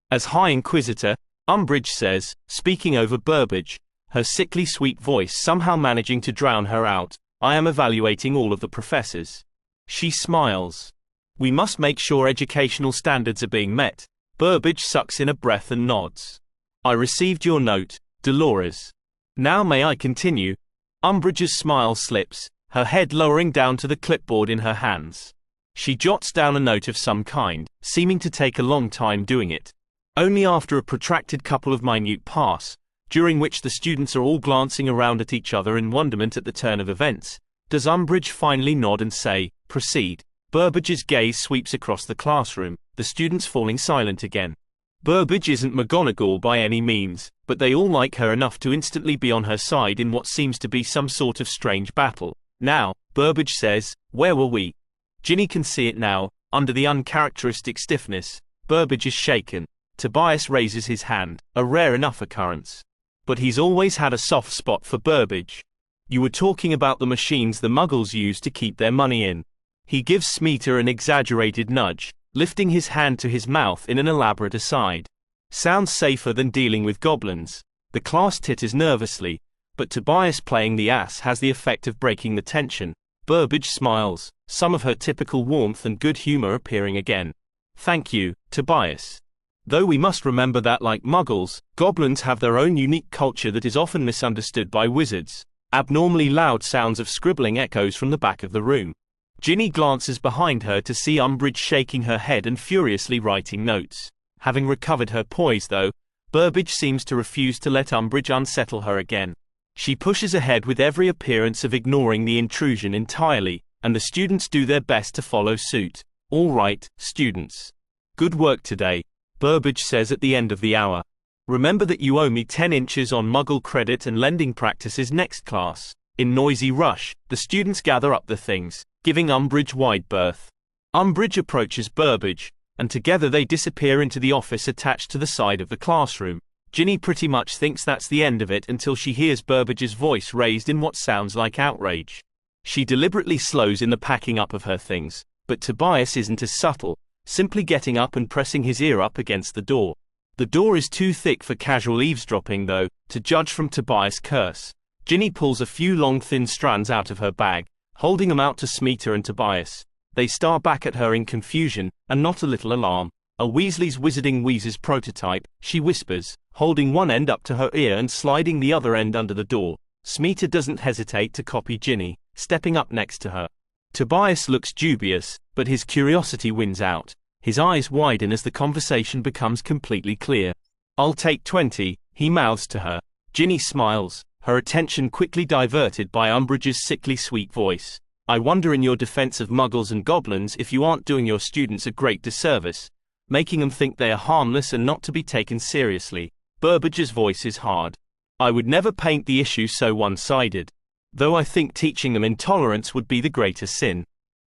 As High Inquisitor, Umbridge says, speaking over Burbage, her sickly sweet voice somehow managing to drown her out, "I am evaluating all of the professors." She smiles. "We must make sure educational standards are being met." Burbage sucks in a breath and nods. "I received your note, Dolores. Now may I continue?" Umbridge's smile slips, her head lowering down to the clipboard in her hands. She jots down a note of some kind, seeming to take a long time doing it. Only after a protracted couple of minute pass, during which the students are all glancing around at each other in wonderment at the turn of events, does Umbridge finally nod and say, "Proceed." Burbage's gaze sweeps across the classroom, the students falling silent again. Burbage isn't McGonagall by any means, but they all like her enough to instantly be on her side in what seems to be some sort of strange battle. "Now," Burbage says, "where were we?" Ginny can see it now, under the uncharacteristic stiffness. Burbage is shaken. Tobias raises his hand, a rare enough occurrence. But he's always had a soft spot for Burbage. "You were talking about the machines the Muggles use to keep their money in." He gives Smeeta an exaggerated nudge, lifting his hand to his mouth in an elaborate aside. "Sounds safer than dealing with goblins." The class titters nervously, but Tobias playing the ass has the effect of breaking the tension. Burbage smiles, some of her typical warmth and good humor appearing again. "Thank you, Tobias. Though we must remember that like Muggles, goblins have their own unique culture that is often misunderstood by wizards." Abnormally loud sounds of scribbling echoes from the back of the room. Ginny glances behind her to see Umbridge shaking her head and furiously writing notes. Having recovered her poise though, Burbage seems to refuse to let Umbridge unsettle her again. She pushes ahead with every appearance of ignoring the intrusion entirely, and the students do their best to follow suit. "All right, students. Good work today," Burbage says at the end of the hour. "Remember that you owe me 10 inches on Muggle credit and lending practices next class." In noisy rush, the students gather up the things, giving Umbridge wide berth. Umbridge approaches Burbage, and together they disappear into the office attached to the side of the classroom. Ginny pretty much thinks that's the end of it until she hears Burbage's voice raised in what sounds like outrage. She deliberately slows in the packing up of her things, but Tobias isn't as subtle, simply getting up and pressing his ear up against the door. The door is too thick for casual eavesdropping though, to judge from Tobias' curse. Ginny pulls a few long thin strands out of her bag, holding them out to Smeeta and Tobias. They stare back at her in confusion, and not a little alarm. "A Weasley's Wizarding Wheezes prototype," she whispers, holding one end up to her ear and sliding the other end under the door. Smeeta doesn't hesitate to copy Ginny, stepping up next to her. Tobias looks dubious, but his curiosity wins out. His eyes widen as the conversation becomes completely clear. "I'll take 20, he mouths to her. Ginny smiles, her attention quickly diverted by Umbridge's sickly sweet voice. "I wonder in your defense of Muggles and Goblins if you aren't doing your students a great disservice, making them think they are harmless and not to be taken seriously." Burbage's voice is hard. "I would never paint the issue so one-sided. Though I think teaching them intolerance would be the greater sin."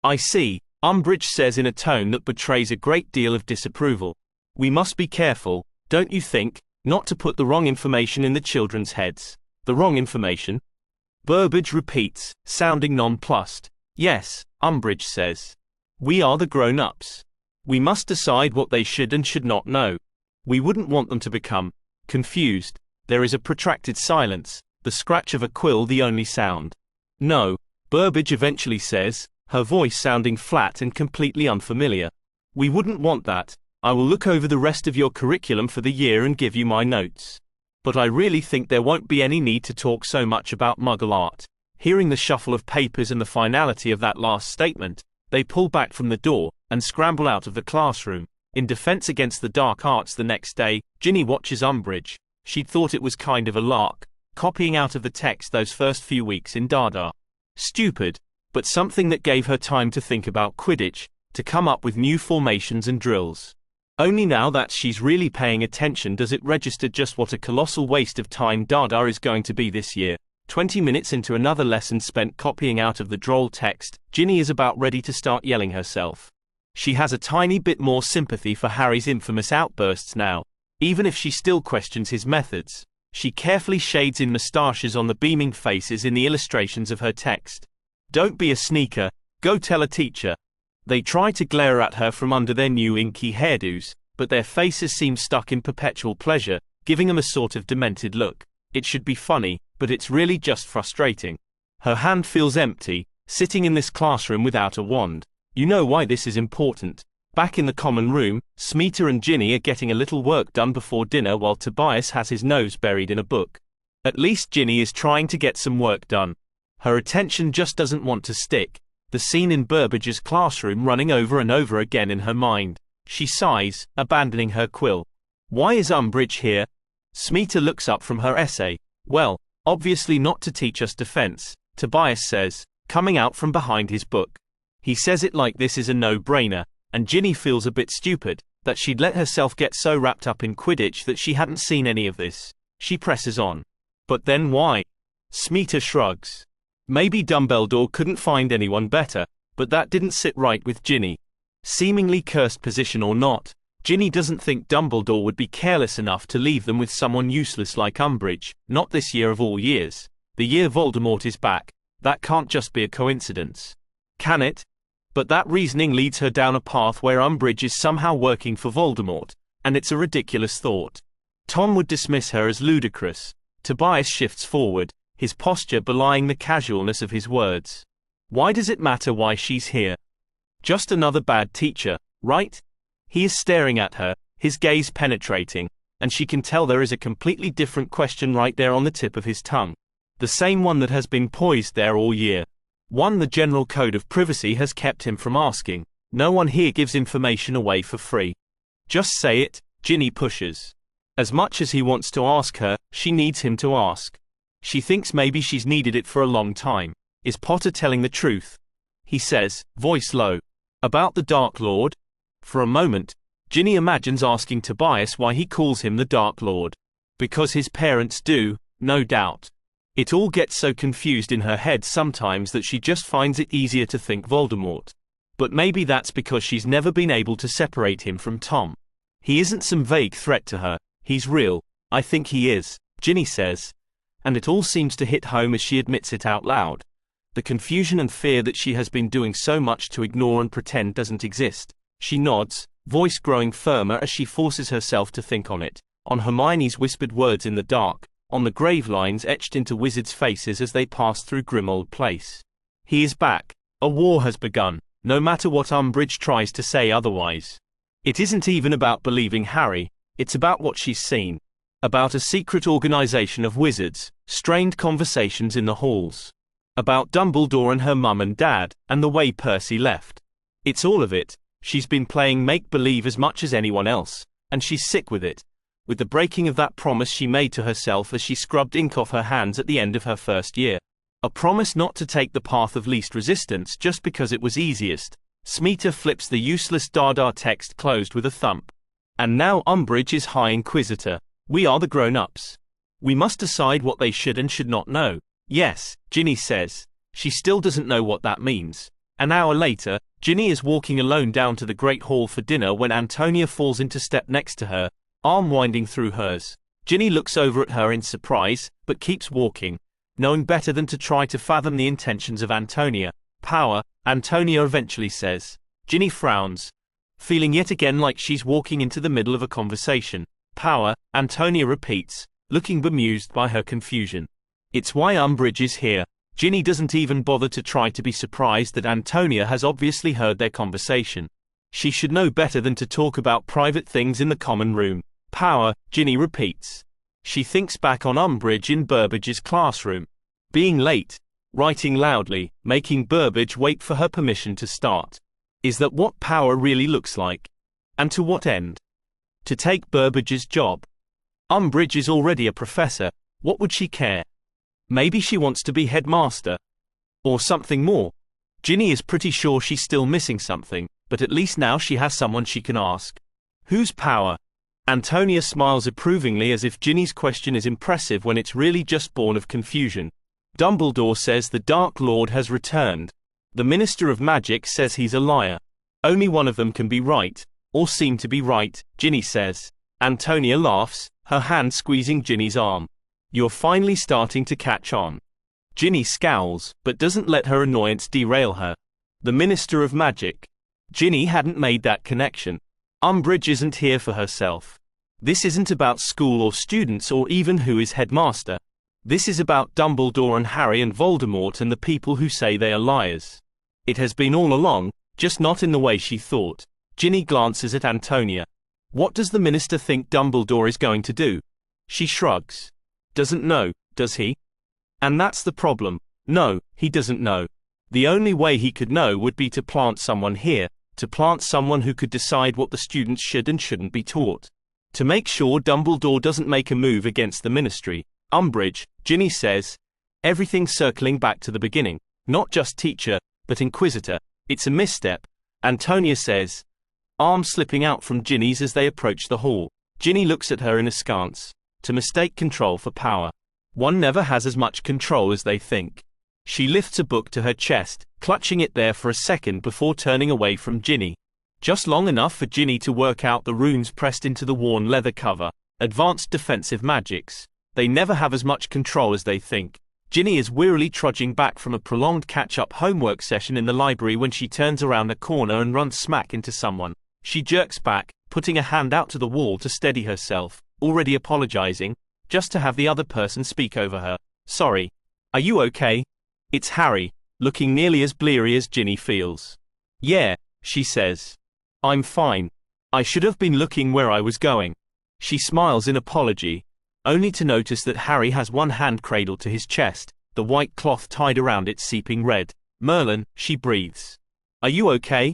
"I see," Umbridge says in a tone that betrays a great deal of disapproval. "We must be careful, don't you think, not to put the wrong information in the children's heads." "The wrong information?" Burbage repeats, sounding nonplussed. "Yes," Umbridge says. "We are the grown-ups. We must decide what they should and should not know. We wouldn't want them to become confused." There is a protracted silence, the scratch of a quill the only sound. "No," Burbage eventually says, her voice sounding flat and completely unfamiliar. "We wouldn't want that. I will look over the rest of your curriculum for the year and give you my notes. But I really think there won't be any need to talk so much about Muggle art." Hearing the shuffle of papers and the finality of that last statement, they pull back from the door and scramble out of the classroom. In defense against the dark arts the next day, Ginny watches Umbridge. She'd thought it was kind of a lark, copying out of the text those first few weeks in Dada. Stupid, but something that gave her time to think about Quidditch, to come up with new formations and drills. Only now that she's really paying attention does it register just what a colossal waste of time Dada is going to be this year. 20 minutes into another lesson spent copying out of the droll text, Ginny is about ready to start yelling herself. She has a tiny bit more sympathy for Harry's infamous outbursts now. even if she still questions his methods. She carefully shades in moustaches on the beaming faces in the illustrations of her text. Don't be a sneaker, go tell a teacher. They try to glare at her from under their new inky hairdos, but their faces seem stuck in perpetual pleasure, giving them a sort of demented look. It should be funny, but it's really just frustrating. Her hand feels empty, sitting in this classroom without a wand. You know why this is important. Back in the common room, Smeeta and Ginny are getting a little work done before dinner while Tobias has his nose buried in a book. At least Ginny is trying to get some work done. Her attention just doesn't want to stick. The scene in Burbage's classroom running over and over again in her mind. She sighs, abandoning her quill. Why is Umbridge here? Smeeta looks up from her essay. Well, obviously not to teach us defense, Tobias says, coming out from behind his book. He says it like this is a no-brainer, and Ginny feels a bit stupid, that she'd let herself get so wrapped up in Quidditch that she hadn't seen any of this. She presses on. But then why? Smeeta shrugs. Maybe Dumbledore couldn't find anyone better, but that didn't sit right with Ginny. Seemingly cursed position or not, Ginny doesn't think Dumbledore would be careless enough to leave them with someone useless like Umbridge, not this year of all years. The year Voldemort is back. That can't just be a coincidence. Can it? But that reasoning leads her down a path where Umbridge is somehow working for Voldemort, and it's a ridiculous thought. Tom would dismiss her as ludicrous. Tobias shifts forward, his posture belying the casualness of his words. Why does it matter why she's here? Just another bad teacher, right? He is staring at her, his gaze penetrating, and she can tell there is a completely different question right there on the tip of his tongue. The same one that has been poised there all year. One the general code of privacy has kept him from asking. No one here gives information away for free. Just say it, Ginny pushes. As much as he wants to ask her, she needs him to ask. She thinks maybe she's needed it for a long time. Is Potter telling the truth? He says, voice low. About the Dark Lord? For a moment, Ginny imagines asking Tobias why he calls him the Dark Lord. Because his parents do, no doubt. It all gets so confused in her head sometimes that she just finds it easier to think Voldemort. But maybe that's because she's never been able to separate him from Tom. He isn't some vague threat to her, he's real. I think he is, Ginny says. And it all seems to hit home as she admits it out loud. The confusion and fear that she has been doing so much to ignore and pretend doesn't exist. She nods, voice growing firmer as she forces herself to think on it, on Hermione's whispered words in the dark, on the grave lines etched into wizards' faces as they pass through Grimmauld Place. He is back. A war has begun, no matter what Umbridge tries to say otherwise. It isn't even about believing Harry, it's about what she's seen. About a secret organization of wizards, strained conversations in the halls. About Dumbledore and her mum and dad, and the way Percy left. It's all of it. She's been playing make-believe as much as anyone else, and she's sick with it. With the breaking of that promise she made to herself as she scrubbed ink off her hands at the end of her first year. A promise not to take the path of least resistance just because it was easiest. Smeeta flips the useless Dada text closed with a thump. And now Umbridge is High Inquisitor. We are the grown-ups. We must decide what they should and should not know. Yes, Ginny says. She still doesn't know what that means. An hour later, Ginny is walking alone down to the Great Hall for dinner when Antonia falls into step next to her, arm winding through hers. Ginny looks over at her in surprise, but keeps walking, knowing better than to try to fathom the intentions of Antonia. Power, Antonia eventually says. Ginny frowns, feeling yet again like she's walking into the middle of a conversation. Power, Antonia repeats, looking bemused by her confusion. It's why Umbridge is here. Ginny doesn't even bother to try to be surprised that Antonia has obviously heard their conversation. She should know better than to talk about private things in the common room. Power, Ginny repeats. She thinks back on Umbridge in Burbage's classroom. Being late, writing loudly, making Burbage wait for her permission to start. Is that what power really looks like? And to what end? To take Burbage's job. Umbridge is already a professor. What would she care? Maybe she wants to be headmaster. Or something more. Ginny is pretty sure she's still missing something, but at least now she has someone she can ask. Whose power? Antonia smiles approvingly as if Ginny's question is impressive when it's really just born of confusion. Dumbledore says the Dark Lord has returned. The Minister of Magic says he's a liar. Only one of them can be right, or seem to be right, Ginny says. Antonia laughs, her hand squeezing Ginny's arm. You're finally starting to catch on. Ginny scowls, but doesn't let her annoyance derail her. The Minister of Magic. Ginny hadn't made that connection. Umbridge isn't here for herself. This isn't about school or students or even who is headmaster. This is about Dumbledore and Harry and Voldemort and the people who say they are liars. It has been all along, just not in the way she thought. Ginny glances at Antonia. What does the minister think Dumbledore is going to do? She shrugs. Doesn't know, does he? And that's the problem. No, he doesn't know. The only way he could know would be to plant someone here, to plant someone who could decide what the students should and shouldn't be taught. To make sure Dumbledore doesn't make a move against the ministry. Umbridge, Ginny says. Everything circling back to the beginning. Not just teacher, but inquisitor. It's a misstep. Antonia says. Arm slipping out from Ginny's as they approach the hall. Ginny looks at her in askance. To mistake control for power. One never has as much control as they think. She lifts a book to her chest, clutching it there for a second before turning away from Ginny. Just long enough for Ginny to work out the runes pressed into the worn leather cover. Advanced defensive magics. They never have as much control as they think. Ginny is wearily trudging back from a prolonged catch-up homework session in the library when she turns around a corner and runs smack into someone. She jerks back, putting a hand out to the wall to steady herself, already apologizing, just to have the other person speak over her. Sorry. Are you okay? It's Harry, looking nearly as bleary as Ginny feels. Yeah, she says. I'm fine. I should have been looking where I was going. She smiles in apology, only to notice that Harry has one hand cradled to his chest, the white cloth tied around it seeping red. Merlin, she breathes. Are you okay?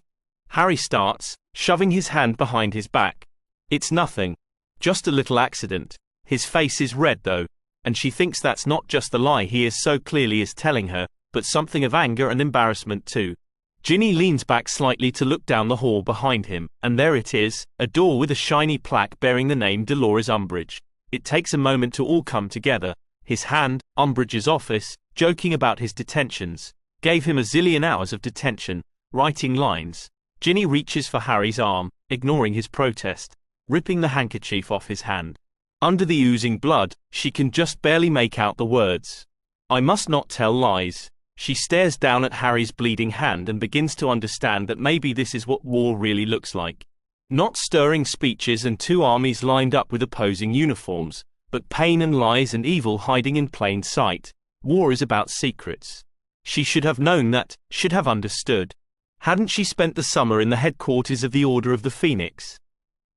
Harry starts, shoving his hand behind his back. It's nothing. Just a little accident. His face is red though, and she thinks that's not just the lie he is so clearly is telling her, but something of anger and embarrassment too. Ginny leans back slightly to look down the hall behind him, and there it is, a door with a shiny plaque bearing the name Dolores Umbridge. It takes a moment to all come together. His hand, Umbridge's office, joking about his detentions, gave him a zillion hours of detention, writing lines. Ginny reaches for Harry's arm, ignoring his protest, ripping the handkerchief off his hand. Under the oozing blood, she can just barely make out the words. I must not tell lies. She stares down at Harry's bleeding hand and begins to understand that maybe this is what war really looks like. Not stirring speeches and two armies lined up with opposing uniforms, but pain and lies and evil hiding in plain sight. War is about secrets. She should have known that, should have understood. Hadn't she spent the summer in the headquarters of the Order of the Phoenix?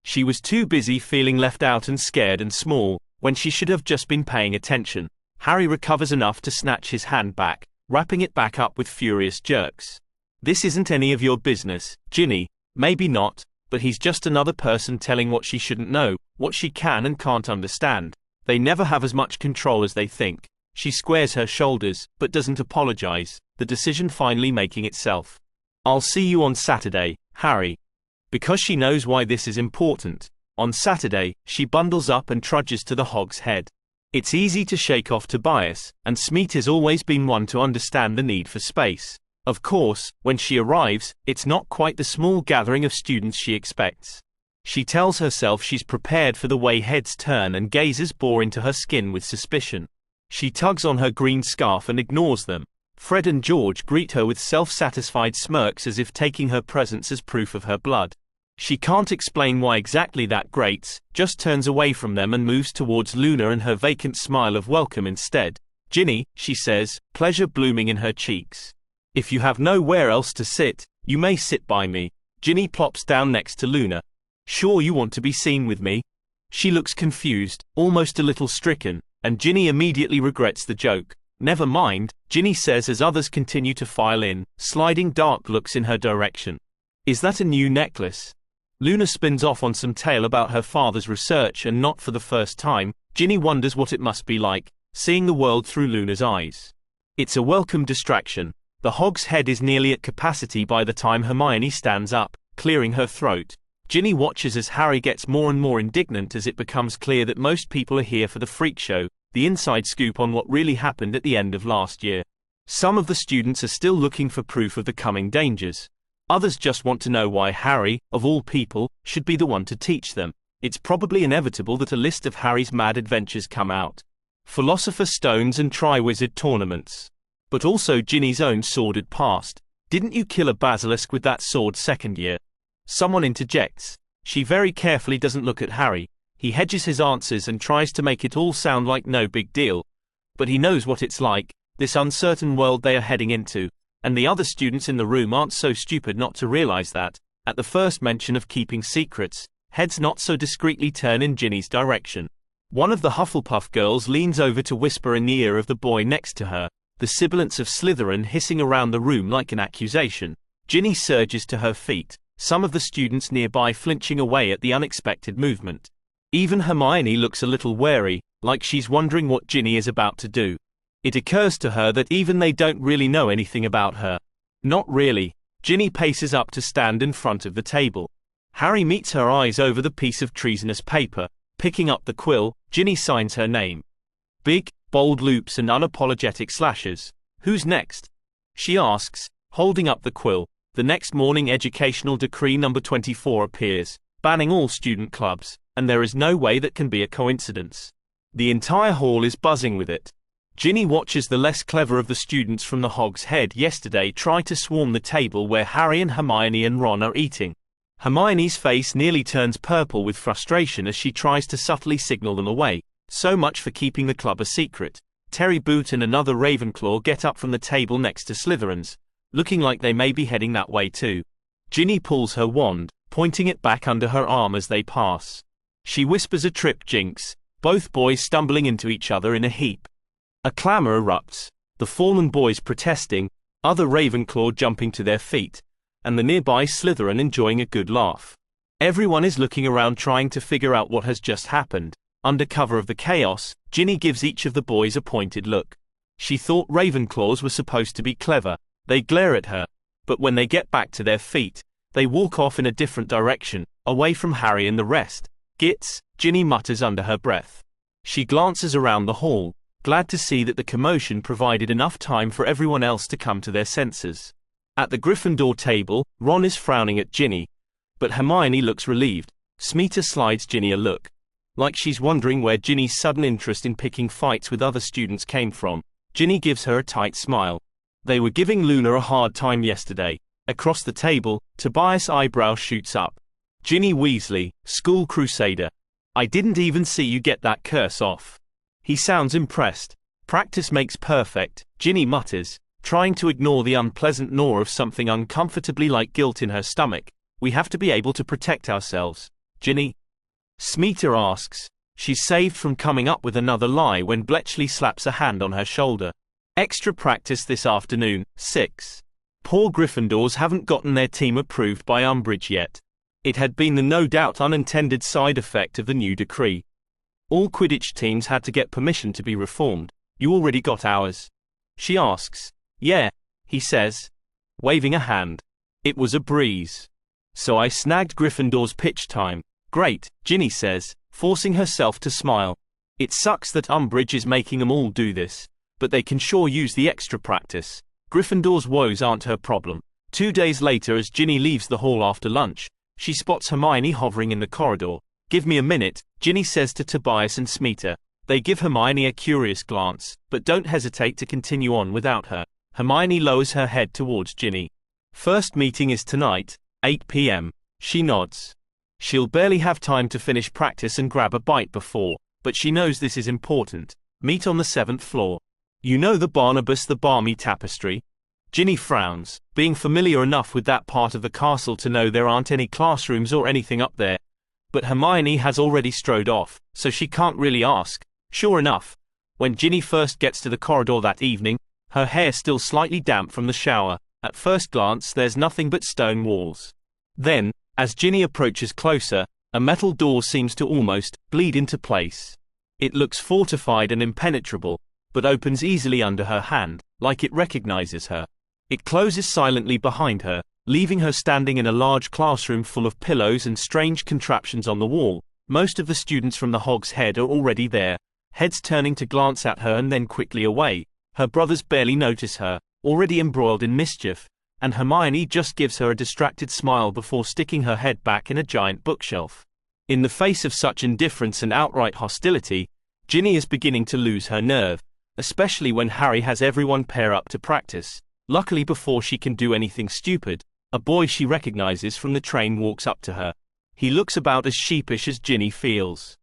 She was too busy feeling left out and scared and small, when she should have just been paying attention. Harry recovers enough to snatch his hand back, wrapping it back up with furious jerks. This isn't any of your business, Ginny. Maybe not, but he's just another person telling what she shouldn't know, what she can and can't understand. They never have as much control as they think. She squares her shoulders, but doesn't apologize, the decision finally making itself. I'll see you on Saturday, Harry. Because she knows why this is important. On Saturday, she bundles up and trudges to the Hog's Head. It's easy to shake off Tobias, and Smeet has always been one to understand the need for space. Of course, when she arrives, it's not quite the small gathering of students she expects. She tells herself she's prepared for the way heads turn and gazes bore into her skin with suspicion. She tugs on her green scarf and ignores them. Fred and George greet her with self-satisfied smirks as if taking her presence as proof of her blood. She can't explain why exactly that grates, just turns away from them and moves towards Luna and her vacant smile of welcome instead. Ginny, she says, pleasure blooming in her cheeks. If you have nowhere else to sit, you may sit by me. Ginny plops down next to Luna. Sure you want to be seen with me? She looks confused, almost a little stricken, and Ginny immediately regrets the joke. Never mind, Ginny says as others continue to file in, sliding dark looks in her direction. Is that a new necklace? Luna spins off on some tale about her father's research, and not for the first time, Ginny wonders what it must be like, seeing the world through Luna's eyes. It's a welcome distraction. The Hog's Head is nearly at capacity by the time Hermione stands up, clearing her throat. Ginny watches as Harry gets more and more indignant as it becomes clear that most people are here for the freak show, the inside scoop on what really happened at the end of last year. Some of the students are still looking for proof of the coming dangers. Others just want to know why Harry, of all people, should be the one to teach them. It's probably inevitable that a list of Harry's mad adventures come out. Philosopher's Stones and Triwizard tournaments. But also Ginny's own sordid past. Didn't you kill a basilisk with that sword second year? Someone interjects. She very carefully doesn't look at Harry. He hedges his answers and tries to make it all sound like no big deal. But he knows what it's like, this uncertain world they are heading into, and the other students in the room aren't so stupid not to realize that, at the first mention of keeping secrets, heads not so discreetly turn in Ginny's direction. One of the Hufflepuff girls leans over to whisper in the ear of the boy next to her, the sibilance of Slytherin hissing around the room like an accusation. Ginny surges to her feet, some of the students nearby flinching away at the unexpected movement. Even Hermione looks a little wary, like she's wondering what Ginny is about to do. It occurs to her that even they don't really know anything about her. Not really. Ginny paces up to stand in front of the table. Harry meets her eyes over the piece of treasonous paper. Picking up the quill, Ginny signs her name. Big, bold loops and unapologetic slashes. Who's next? She asks, holding up the quill. The next morning Educational Decree number 24 appears, banning all student clubs, and there is no way that can be a coincidence. The entire hall is buzzing with it. Ginny watches the less clever of the students from the Hog's Head yesterday try to swarm the table where Harry and Hermione and Ron are eating. Hermione's face nearly turns purple with frustration as she tries to subtly signal them away. So much for keeping the club a secret. Terry Boot and another Ravenclaw get up from the table next to Slytherin's, looking like they may be heading that way too. Ginny pulls her wand, pointing it back under her arm as they pass. She whispers a trip jinx, both boys stumbling into each other in a heap. A clamor erupts, the fallen boys protesting, other Ravenclaw jumping to their feet, and the nearby Slytherin enjoying a good laugh. Everyone is looking around trying to figure out what has just happened. Under cover of the chaos, Ginny gives each of the boys a pointed look. She thought Ravenclaws were supposed to be clever. They glare at her, but when they get back to their feet, they walk off in a different direction, away from Harry and the rest. Gits, Ginny mutters under her breath. She glances around the hall, glad to see that the commotion provided enough time for everyone else to come to their senses. At the Gryffindor table, Ron is frowning at Ginny, but Hermione looks relieved. Smeeta slides Ginny a look, like she's wondering where Ginny's sudden interest in picking fights with other students came from. Ginny gives her a tight smile. They were giving Luna a hard time yesterday. Across the table, Tobias' eyebrow shoots up. Ginny Weasley, school crusader. I didn't even see you get that curse off. He sounds impressed. Practice makes perfect, Ginny mutters, trying to ignore the unpleasant gnaw of something uncomfortably like guilt in her stomach. We have to be able to protect ourselves. Ginny? Smeeta asks. She's saved from coming up with another lie when Bletchley slaps a hand on her shoulder. Extra practice this afternoon, 6. Poor Gryffindors haven't gotten their team approved by Umbridge yet. It had been the no doubt unintended side effect of the new decree. All Quidditch teams had to get permission to be reformed. You already got ours? She asks. Yeah, he says, waving a hand. It was a breeze. So I snagged Gryffindor's pitch time. Great, Ginny says, forcing herself to smile. It sucks that Umbridge is making them all do this, but they can sure use the extra practice. Gryffindor's woes aren't her problem. 2 days later, as Ginny leaves the hall after lunch, she spots Hermione hovering in the corridor. Give me a minute, Ginny says to Tobias and Smeeta. They give Hermione a curious glance, but don't hesitate to continue on without her. Hermione lowers her head towards Ginny. First meeting is tonight, 8 p.m. She nods. She'll barely have time to finish practice and grab a bite before, but she knows this is important. Meet on the 7th floor. You know the Barnabas the Barmy tapestry? Ginny frowns, being familiar enough with that part of the castle to know there aren't any classrooms or anything up there. But Hermione has already strode off, so she can't really ask. Sure enough, when Ginny first gets to the corridor that evening, her hair still slightly damp from the shower, at first glance there's nothing but stone walls. Then, as Ginny approaches closer, a metal door seems to almost bleed into place. It looks fortified and impenetrable, but opens easily under her hand, like it recognizes her. It closes silently behind her, leaving her standing in a large classroom full of pillows and strange contraptions on the wall. Most of the students from the Hog's Head are already there, heads turning to glance at her and then quickly away. Her brothers barely notice her, already embroiled in mischief, and Hermione just gives her a distracted smile before sticking her head back in a giant bookshelf. In the face of such indifference and outright hostility, Ginny is beginning to lose her nerve, especially when Harry has everyone pair up to practice. Luckily, before she can do anything stupid, a boy she recognizes from the train walks up to her. He looks about as sheepish as Ginny feels.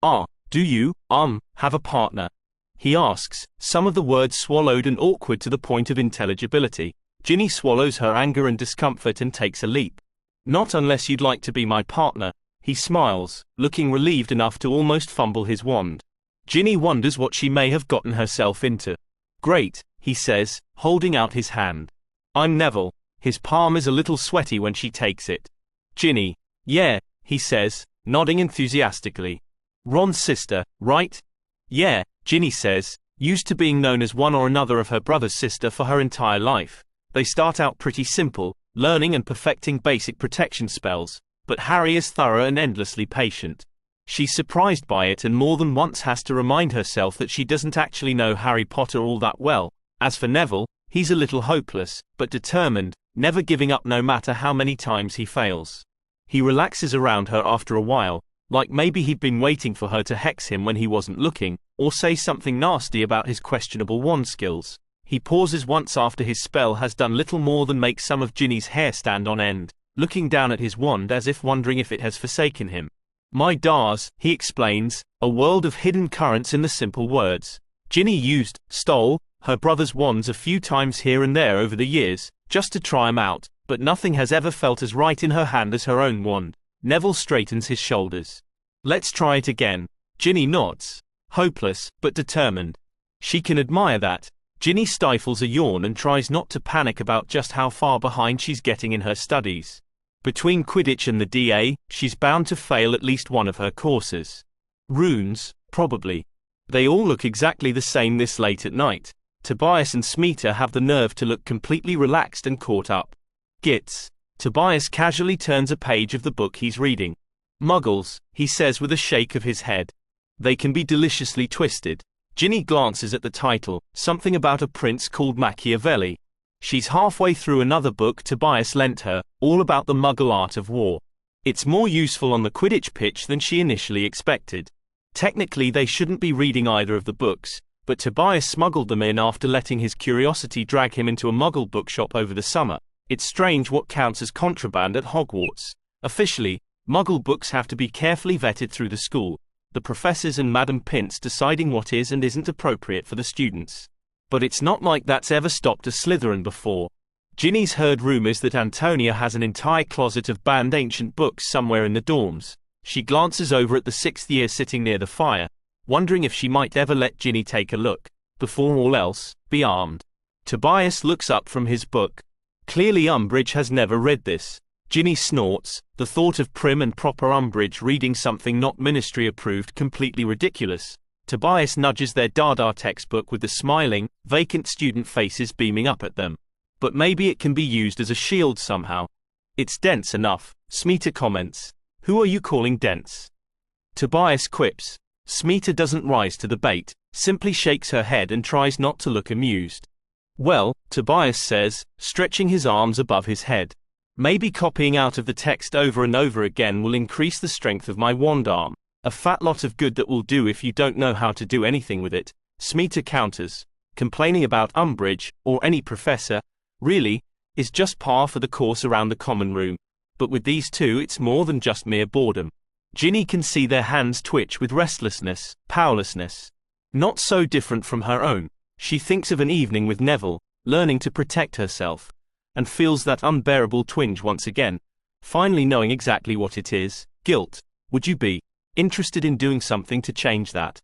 Do you, have a partner?" he asks, some of the words swallowed and awkward to the point of intelligibility. Ginny swallows her anger and discomfort and takes a leap. "Not unless you'd like to be my partner," he smiles, looking relieved enough to almost fumble his wand. Ginny wonders what she may have gotten herself into. "Great," he says, holding out his hand. "I'm Neville." His palm is a little sweaty when she takes it. "Ginny." "Yeah," he says, nodding enthusiastically. "Ron's sister, right?" "Yeah," Ginny says, used to being known as one or another of her brother's sister for her entire life. They start out pretty simple, learning and perfecting basic protection spells, but Harry is thorough and endlessly patient. She's surprised by it and more than once has to remind herself that she doesn't actually know Harry Potter all that well. As for Neville, he's a little hopeless, but determined, never giving up no matter how many times he fails. He relaxes around her after a while, like maybe he'd been waiting for her to hex him when he wasn't looking, or say something nasty about his questionable wand skills. He pauses once after his spell has done little more than make some of Ginny's hair stand on end, looking down at his wand as if wondering if it has forsaken him. "My Dars," he explains, a world of hidden currents in the simple words. Ginny stole, her brother's wands a few times here and there over the years, just to try 'em out, but nothing has ever felt as right in her hand as her own wand. Neville straightens his shoulders. "Let's try it again." Ginny nods. Hopeless, but determined. She can admire that. Ginny stifles a yawn and tries not to panic about just how far behind she's getting in her studies. Between Quidditch and the DA, she's bound to fail at least one of her courses. Runes, probably. They all look exactly the same this late at night. Tobias and Smeeta have the nerve to look completely relaxed and caught up. "Gits." Tobias casually turns a page of the book he's reading. "Muggles," he says with a shake of his head. "They can be deliciously twisted." Ginny glances at the title, something about a prince called Machiavelli. She's halfway through another book Tobias lent her, all about the Muggle art of war. It's more useful on the Quidditch pitch than she initially expected. Technically they shouldn't be reading either of the books, but Tobias smuggled them in after letting his curiosity drag him into a Muggle bookshop over the summer. It's strange what counts as contraband at Hogwarts. Officially, Muggle books have to be carefully vetted through the school, the professors and Madam Pince deciding what is and isn't appropriate for the students. But it's not like that's ever stopped a Slytherin before. Ginny's heard rumors that Antonia has an entire closet of banned ancient books somewhere in the dorms. She glances over at the sixth year sitting near the fire, wondering if she might ever let Ginny take a look. Before all else, be armed. Tobias looks up from his book. Clearly Umbridge has never read this. Ginny snorts, the thought of prim and proper Umbridge reading something not ministry approved completely ridiculous. Tobias nudges their Dada textbook with the smiling, vacant student faces beaming up at them. But maybe it can be used as a shield somehow. "It's dense enough," Smeeta comments. "Who are you calling dense?" Tobias quips. Smeeta doesn't rise to the bait, simply shakes her head and tries not to look amused. "Well," Tobias says, stretching his arms above his head. "Maybe copying out of the text over and over again will increase the strength of my wand arm. A fat lot of good that will do if you don't know how to do anything with it," Smeeta counters. Complaining about Umbridge, or any professor, really, is just par for the course around the common room. But with these two it's more than just mere boredom. Ginny can see their hands twitch with restlessness, powerlessness. Not so different from her own. She thinks of an evening with Neville, learning to protect herself, and feels that unbearable twinge once again, finally knowing exactly what it is: guilt. Would you be interested in doing something to change that?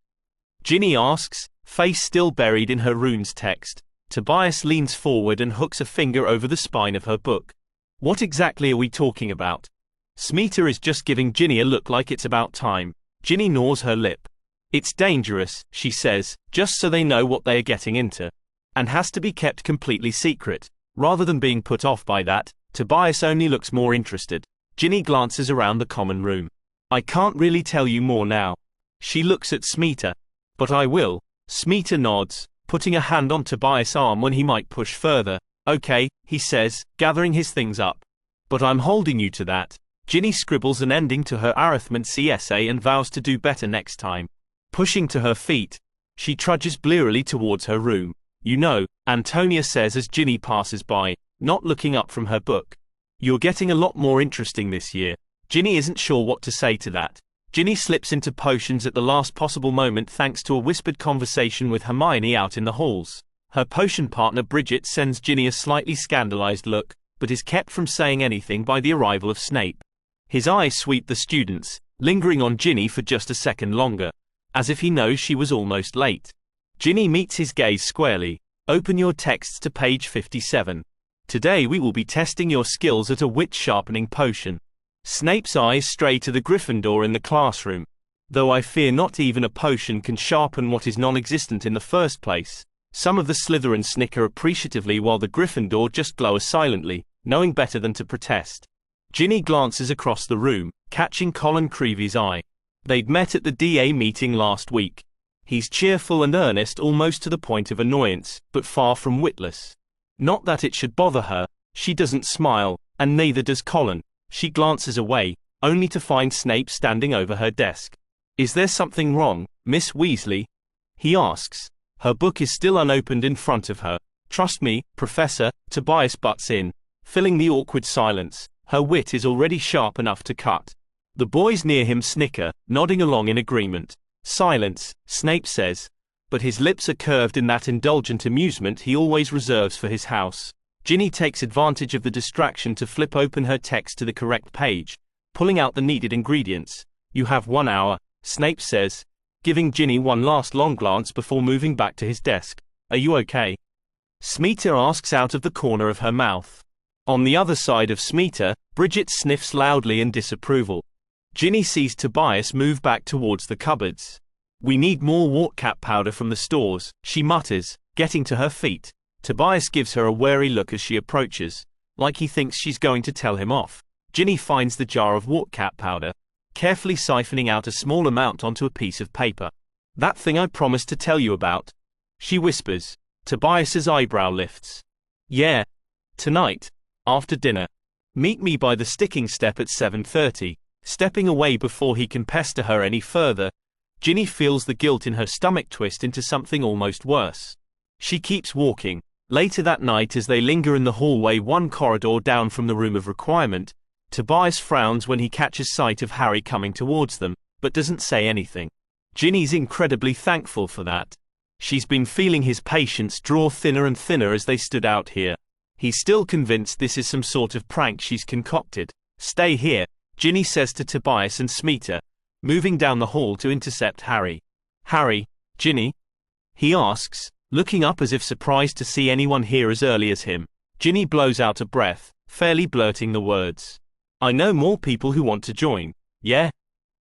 Ginny asks, face still buried in her runes text. Tobias leans forward and hooks a finger over the spine of her book. "What exactly are we talking about?" Smeeta is just giving Ginny a look like it's about time. Ginny gnaws her lip. "It's dangerous," she says, just so they know what they are getting into. And has to be kept completely secret. Rather than being put off by that, Tobias only looks more interested. Ginny glances around the common room. "I can't really tell you more now." She looks at Smeeta. "But I will." Smeeta nods, putting a hand on Tobias' arm when he might push further. "Okay," he says, gathering his things up. "But I'm holding you to that." Ginny scribbles an ending to her arithmancy essay and vows to do better next time. Pushing to her feet, she trudges blearily towards her room. "You know," Antonia says as Ginny passes by, not looking up from her book. "You're getting a lot more interesting this year." Ginny isn't sure what to say to that. Ginny slips into potions at the last possible moment thanks to a whispered conversation with Hermione out in the halls. Her potion partner Bridget sends Ginny a slightly scandalized look, but is kept from saying anything by the arrival of Snape. His eyes sweep the students, lingering on Ginny for just a second longer, as if he knows she was almost late. Ginny meets his gaze squarely. "Open your texts to page 57. Today we will be testing your skills at a wit-sharpening potion." Snape's eyes stray to the Gryffindor in the classroom. "Though I fear not even a potion can sharpen what is non-existent in the first place." Some of the Slytherin snicker appreciatively while the Gryffindor just glower silently, knowing better than to protest. Ginny glances across the room, catching Colin Creevy's eye. They'd met at the DA meeting last week. He's cheerful and earnest almost to the point of annoyance, but far from witless. Not that it should bother her. She doesn't smile, and neither does Colin. She glances away, only to find Snape standing over her desk. "Is there something wrong, Miss Weasley?" he asks. Her book is still unopened in front of her. "Trust me, Professor," Tobias butts in, filling the awkward silence. Her wit is already sharp enough to cut. The boys near him snicker, nodding along in agreement. "Silence," Snape says, but his lips are curved in that indulgent amusement he always reserves for his house. Ginny takes advantage of the distraction to flip open her text to the correct page, pulling out the needed ingredients. "You have 1 hour," Snape says, giving Ginny one last long glance before moving back to his desk. "Are you okay?" Smeeta asks out of the corner of her mouth. On the other side of Smeeta, Bridget sniffs loudly in disapproval. Ginny sees Tobias move back towards the cupboards. "We need more Wartcap powder from the stores," she mutters, getting to her feet. Tobias gives her a wary look as she approaches, like he thinks she's going to tell him off. Ginny finds the jar of Wartcap powder, carefully siphoning out a small amount onto a piece of paper. "That thing I promised to tell you about," she whispers. Tobias's eyebrow lifts. "Yeah. Tonight. After dinner. Meet me by the sticking step at 7:30. Stepping away before he can pester her any further, Ginny feels the guilt in her stomach twist into something almost worse. She keeps walking. Later that night as they linger in the hallway one corridor down from the room of requirement, Tobias frowns when he catches sight of Harry coming towards them, but doesn't say anything. Ginny's incredibly thankful for that. She's been feeling his patience draw thinner and thinner as they stood out here. He's still convinced this is some sort of prank she's concocted. "Stay here," Ginny says to Tobias and Smeeta, moving down the hall to intercept Harry. "Harry, Ginny?" he asks, looking up as if surprised to see anyone here as early as him. Ginny blows out a breath, fairly blurting the words. "I know more people who want to join." "Yeah?"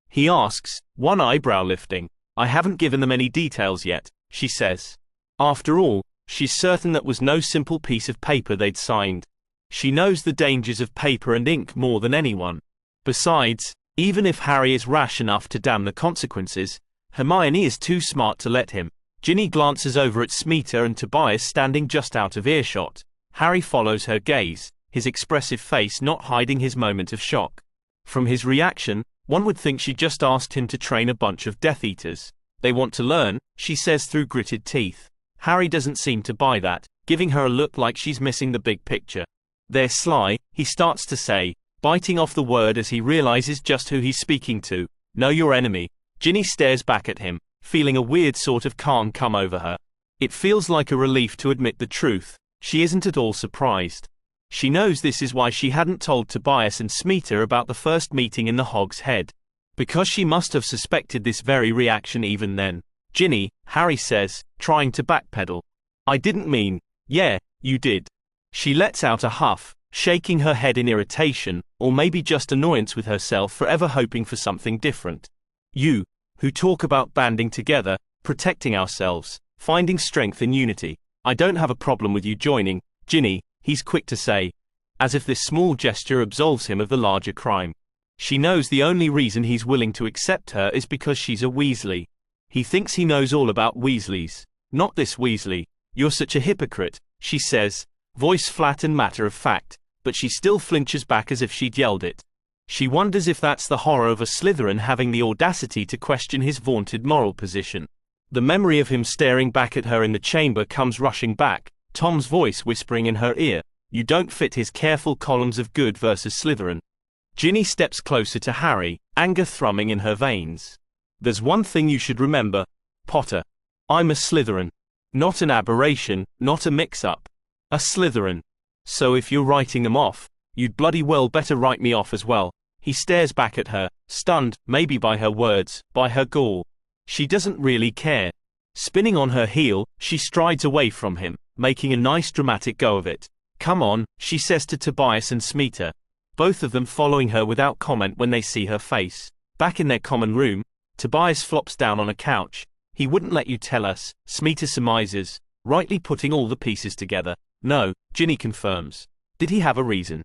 he asks, one eyebrow lifting. "I haven't given them any details yet," she says. After all, she's certain that was no simple piece of paper they'd signed. She knows the dangers of paper and ink more than anyone. Besides, even if Harry is rash enough to damn the consequences, Hermione is too smart to let him. Ginny glances over at Smeeta and Tobias standing just out of earshot. Harry follows her gaze, his expressive face not hiding his moment of shock. From his reaction, one would think she just asked him to train a bunch of Death Eaters. "They want to learn," she says through gritted teeth. Harry doesn't seem to buy that, giving her a look like she's missing the big picture. "They're sly," he starts to say, biting off the word as he realizes just who he's speaking to. "Know your enemy." Ginny stares back at him, feeling a weird sort of calm come over her. It feels like a relief to admit the truth. She isn't at all surprised. She knows this is why she hadn't told Tobias and Smeeta about the first meeting in the Hog's Head. Because she must have suspected this very reaction even then. "Ginny," Harry says, trying to backpedal. "I didn't mean." "Yeah, you did." She lets out a huff, shaking her head in irritation, or maybe just annoyance with herself for ever hoping for something different. "You, who talk about banding together, protecting ourselves, finding strength in unity. I don't have a problem with you joining, Ginny," he's quick to say, as if this small gesture absolves him of the larger crime. She knows the only reason he's willing to accept her is because she's a Weasley. He thinks he knows all about Weasleys. "Not this Weasley. You're such a hypocrite," she says, voice flat and matter of fact, but she still flinches back as if she'd yelled it. She wonders if that's the horror of a Slytherin having the audacity to question his vaunted moral position. The memory of him staring back at her in the chamber comes rushing back, Tom's voice whispering in her ear, "You don't fit his careful columns of good versus Slytherin." Ginny steps closer to Harry, anger thrumming in her veins. "There's one thing you should remember, Potter. I'm a Slytherin. Not an aberration, not a mix-up. A Slytherin. So if you're writing them off, you'd bloody well better write me off as well." He stares back at her, stunned, maybe by her words, by her gall. She doesn't really care. Spinning on her heel, she strides away from him, making a nice dramatic go of it. "Come on," she says to Tobias and Smeeta, both of them following her without comment when they see her face. Back in their common room, Tobias flops down on a couch. "He wouldn't let you tell us," Smeeta surmises, rightly putting all the pieces together. "No," Ginny confirms. "Did he have a reason?"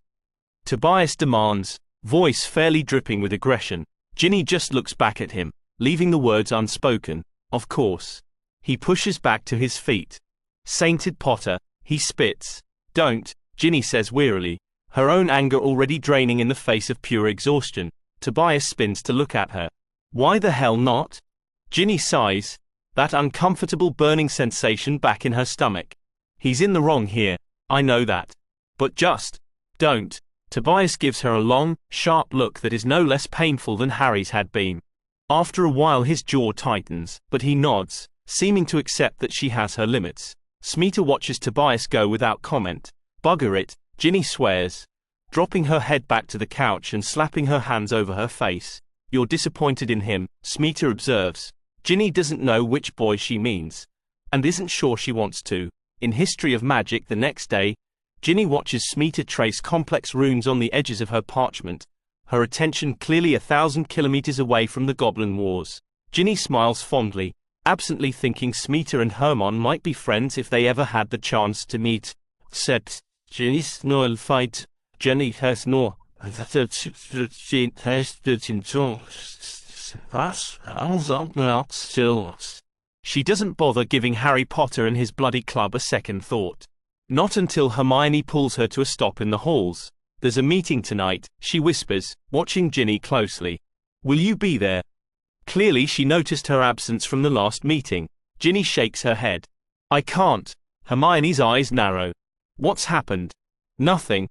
Tobias demands, voice fairly dripping with aggression. Ginny just looks back at him, leaving the words unspoken. "Of course." He pushes back to his feet. "Sainted Potter," he spits. "Don't," Ginny says wearily, her own anger already draining in the face of pure exhaustion. Tobias spins to look at her. "Why the hell not?" Ginny sighs, that uncomfortable burning sensation back in her stomach. "He's in the wrong here, I know that. But just don't." Tobias gives her a long, sharp look that is no less painful than Harry's had been. After a while his jaw tightens, but he nods, seeming to accept that she has her limits. Smeeta watches Tobias go without comment. "Bugger it," Ginny swears, dropping her head back to the couch and slapping her hands over her face. "You're disappointed in him," Smeeta observes. Ginny doesn't know which boy she means, and isn't sure she wants to. In History of Magic the next day, Ginny watches Smeeta trace complex runes on the edges of her parchment, her attention clearly 1,000 kilometers away from the Goblin Wars. Ginny smiles fondly, absently thinking Smeeta and Hermione might be friends if they ever had the chance to meet. Said Ginny's no fight. Ginny has no. She doesn't bother giving Harry Potter and his bloody club a second thought. Not until Hermione pulls her to a stop in the halls. "There's a meeting tonight," she whispers, watching Ginny closely. "Will you be there?" Clearly she noticed her absence from the last meeting. Ginny shakes her head. "I can't." Hermione's eyes narrow. "What's happened?" "Nothing,"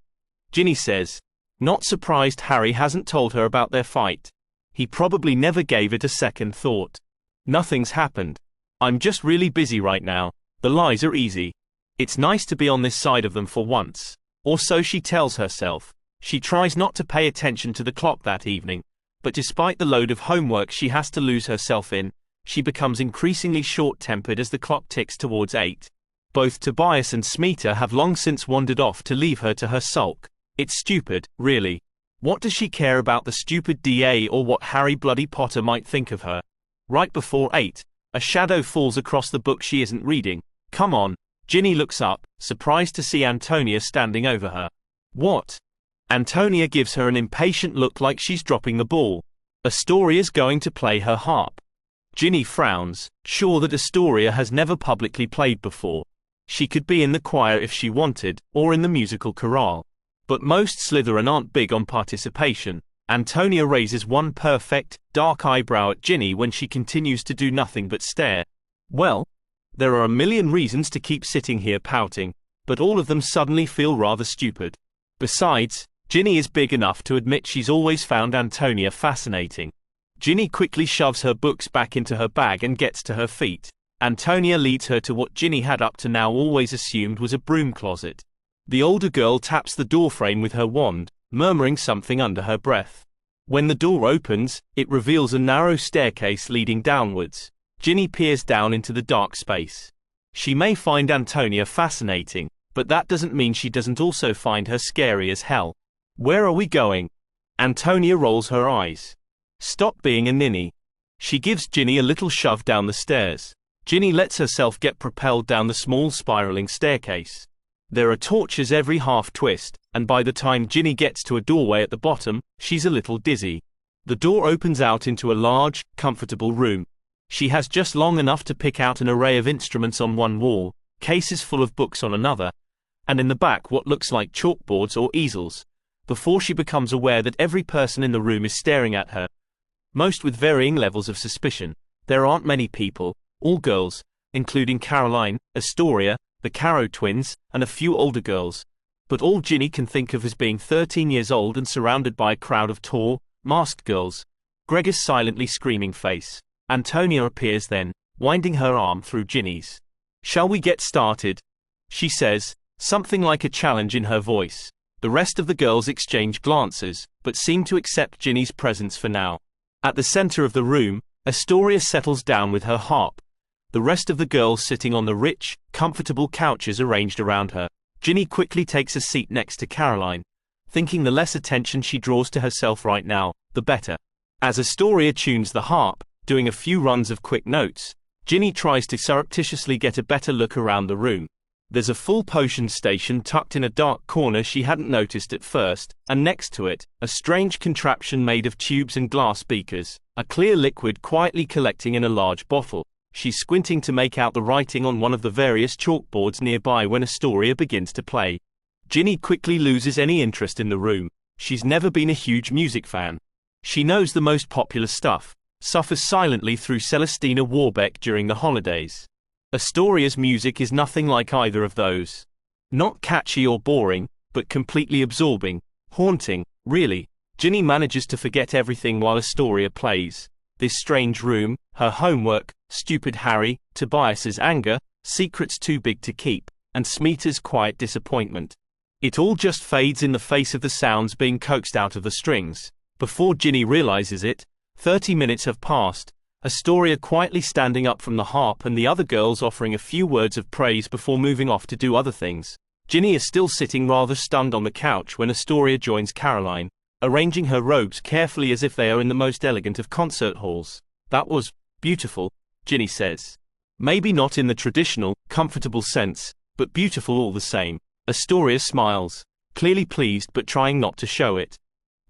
Ginny says, not surprised Harry hasn't told her about their fight. He probably never gave it a second thought. "Nothing's happened. I'm just really busy right now." The lies are easy. It's nice to be on this side of them for once. Or so she tells herself. She tries not to pay attention to the clock that evening, but despite the load of homework she has to lose herself in, she becomes increasingly short-tempered as the clock ticks towards 8. Both Tobias and Smeeta have long since wandered off to leave her to her sulk. It's stupid, really. What does she care about the stupid DA or what Harry bloody Potter might think of her? Right before 8, a shadow falls across the book she isn't reading. "Come on." Ginny looks up, surprised to see Antonia standing over her. "What?" Antonia gives her an impatient look like she's dropping the ball. Astoria's going to play her harp. Ginny frowns, sure that Astoria has never publicly played before. She could be in the choir if she wanted, or in the musical chorale. But most Slytherin aren't big on participation. Antonia raises one perfect, dark eyebrow at Ginny when she continues to do nothing but stare. "Well, there are a million reasons to keep sitting here pouting, but all of them suddenly feel rather stupid. Besides, Ginny is big enough to admit she's always found Antonia fascinating." Ginny quickly shoves her books back into her bag and gets to her feet. Antonia leads her to what Ginny had up to now always assumed was a broom closet. The older girl taps the doorframe with her wand, murmuring something under her breath. When the door opens, it reveals a narrow staircase leading downwards. Ginny peers down into the dark space. She may find Antonia fascinating, but that doesn't mean she doesn't also find her scary as hell. "Where are we going?" Antonia rolls her eyes. "Stop being a ninny." She gives Ginny a little shove down the stairs. Ginny lets herself get propelled down the small spiraling staircase. There are torches every half twist, and by the time Ginny gets to a doorway at the bottom, she's a little dizzy. The door opens out into a large, comfortable room. She has just long enough to pick out an array of instruments on one wall, cases full of books on another, and in the back what looks like chalkboards or easels. before she becomes aware that every person in the room is staring at her, most with varying levels of suspicion. There aren't many people, all girls, including Caroline, Astoria, the Caro twins, and a few older girls, but all Ginny can think of as being 13 years old and surrounded by a crowd of tall, masked girls. Gregor's silently screaming face. Antonia appears then, winding her arm through Ginny's. "Shall we get started?" she says, something like a challenge in her voice. The rest of the girls exchange glances, but seem to accept Ginny's presence for now. At the center of the room, Astoria settles down with her harp, the rest of the girls sitting on the rich, comfortable couches arranged around her. Ginny quickly takes a seat next to Caroline, thinking the less attention she draws to herself right now, the better. As Astoria tunes the harp, doing a few runs of quick notes, Ginny tries to surreptitiously get a better look around the room. There's a full potion station tucked in a dark corner she hadn't noticed at first, and next to it, a strange contraption made of tubes and glass beakers, a clear liquid quietly collecting in a large bottle. She's squinting to make out the writing on one of the various chalkboards nearby when Astoria begins to play. Ginny quickly loses any interest in the room. She's never been a huge music fan. She knows the most popular stuff, suffers silently through Celestina Warbeck during the holidays. Astoria's music is nothing like either of those. Not catchy or boring, but completely absorbing, haunting, really. Ginny manages to forget everything while Astoria plays. This strange room, her homework, stupid Harry, Tobias's anger, secrets too big to keep, and Smeata's quiet disappointment. It all just fades in the face of the sounds being coaxed out of the strings. Before Ginny realizes it, 30 minutes have passed, Astoria quietly standing up from the harp and the other girls offering a few words of praise before moving off to do other things. Ginny is still sitting rather stunned on the couch when Astoria joins Caroline, arranging her robes carefully as if they are in the most elegant of concert halls. "That was beautiful," Ginny says. "Maybe not in the traditional, comfortable sense, but beautiful all the same." Astoria smiles, clearly pleased but trying not to show it.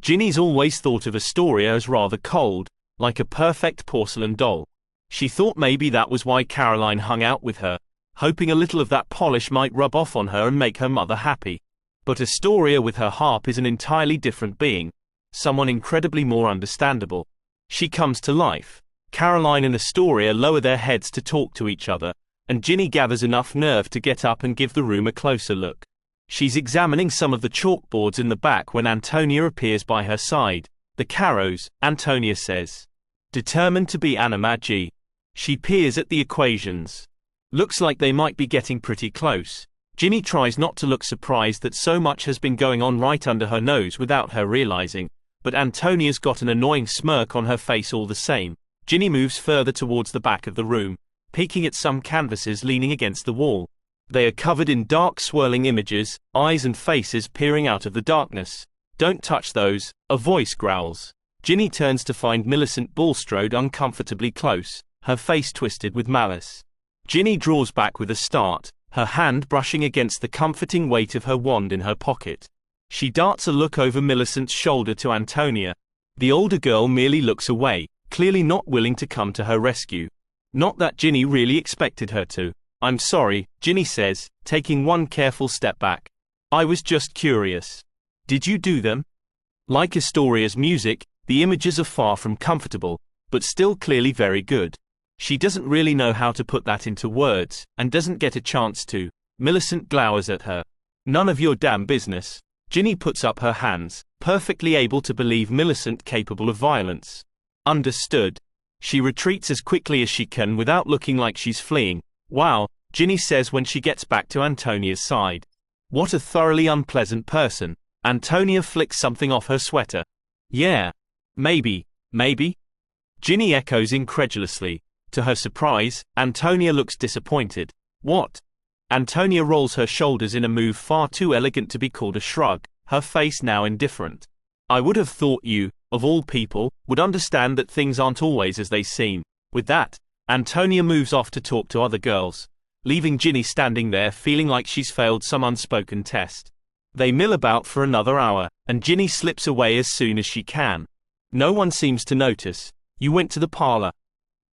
Ginny's always thought of Astoria as rather cold, like a perfect porcelain doll. She thought maybe that was why Caroline hung out with her, hoping a little of that polish might rub off on her and make her mother happy. But Astoria with her harp is an entirely different being, someone incredibly more understandable. She comes to life. Caroline and Astoria lower their heads to talk to each other, and Ginny gathers enough nerve to get up and give the room a closer look. She's examining some of the chalkboards in the back when Antonia appears by her side. "The Caros," Antonia says. Determined to be animagi. She peers at the equations. Looks like they might be getting pretty close. Ginny tries not to look surprised that so much has been going on right under her nose without her realizing, but Antonia's got an annoying smirk on her face all the same. Ginny moves further towards the back of the room, peeking at some canvases leaning against the wall. They are covered in dark swirling images, eyes and faces peering out of the darkness. "Don't touch those," a voice growls. Ginny turns to find Millicent Bulstrode uncomfortably close, her face twisted with malice. Ginny draws back with a start, her hand brushing against the comforting weight of her wand in her pocket. She darts a look over Millicent's shoulder to Antonia. The older girl merely looks away, clearly not willing to come to her rescue. Not that Ginny really expected her to. "I'm sorry," Ginny says, taking one careful step back. "I was just curious. Did you do them?" Like Astoria's music, the images are far from comfortable, but still clearly very good. She doesn't really know how to put that into words, and doesn't get a chance to. Millicent glowers at her. "None of your damn business." Ginny puts up her hands, perfectly able to believe Millicent capable of violence. "Understood." She retreats as quickly as she can without looking like she's fleeing. "Wow," Ginny says when she gets back to Antonia's side. "What a thoroughly unpleasant person." Antonia flicks something off her sweater. "Yeah. Maybe. Ginny echoes incredulously. To her surprise, Antonia looks disappointed. "What?" Antonia rolls her shoulders in a move far too elegant to be called a shrug, her face now indifferent. "I would have thought you, of all people, would understand that things aren't always as they seem." With that, Antonia moves off to talk to other girls, leaving Ginny standing there feeling like she's failed some unspoken test. They mill about for another hour, and Ginny slips away as soon as she can. No one seems to notice. "You went to the parlor?"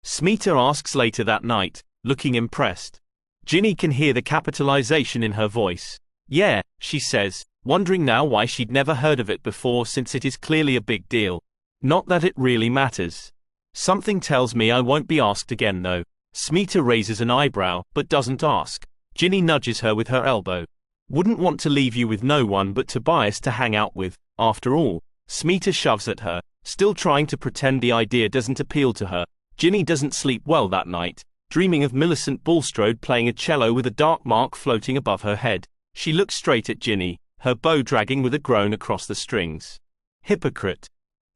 Smeata asks later that night, looking impressed. Ginny can hear the capitalization in her voice. Yeah, she says, wondering now why she'd never heard of it before since it is clearly a big deal. Not that it really matters. Something tells me I won't be asked again though. Smeeta raises an eyebrow, but doesn't ask. Ginny nudges her with her elbow. Wouldn't want to leave you with no one but Tobias to hang out with, after all. Smeeta shoves at her, still trying to pretend the idea doesn't appeal to her. Ginny doesn't sleep well that night, dreaming of Millicent Bulstrode playing a cello with a dark mark floating above her head. She looks straight at Ginny, her bow dragging with a groan across the strings. Hypocrite.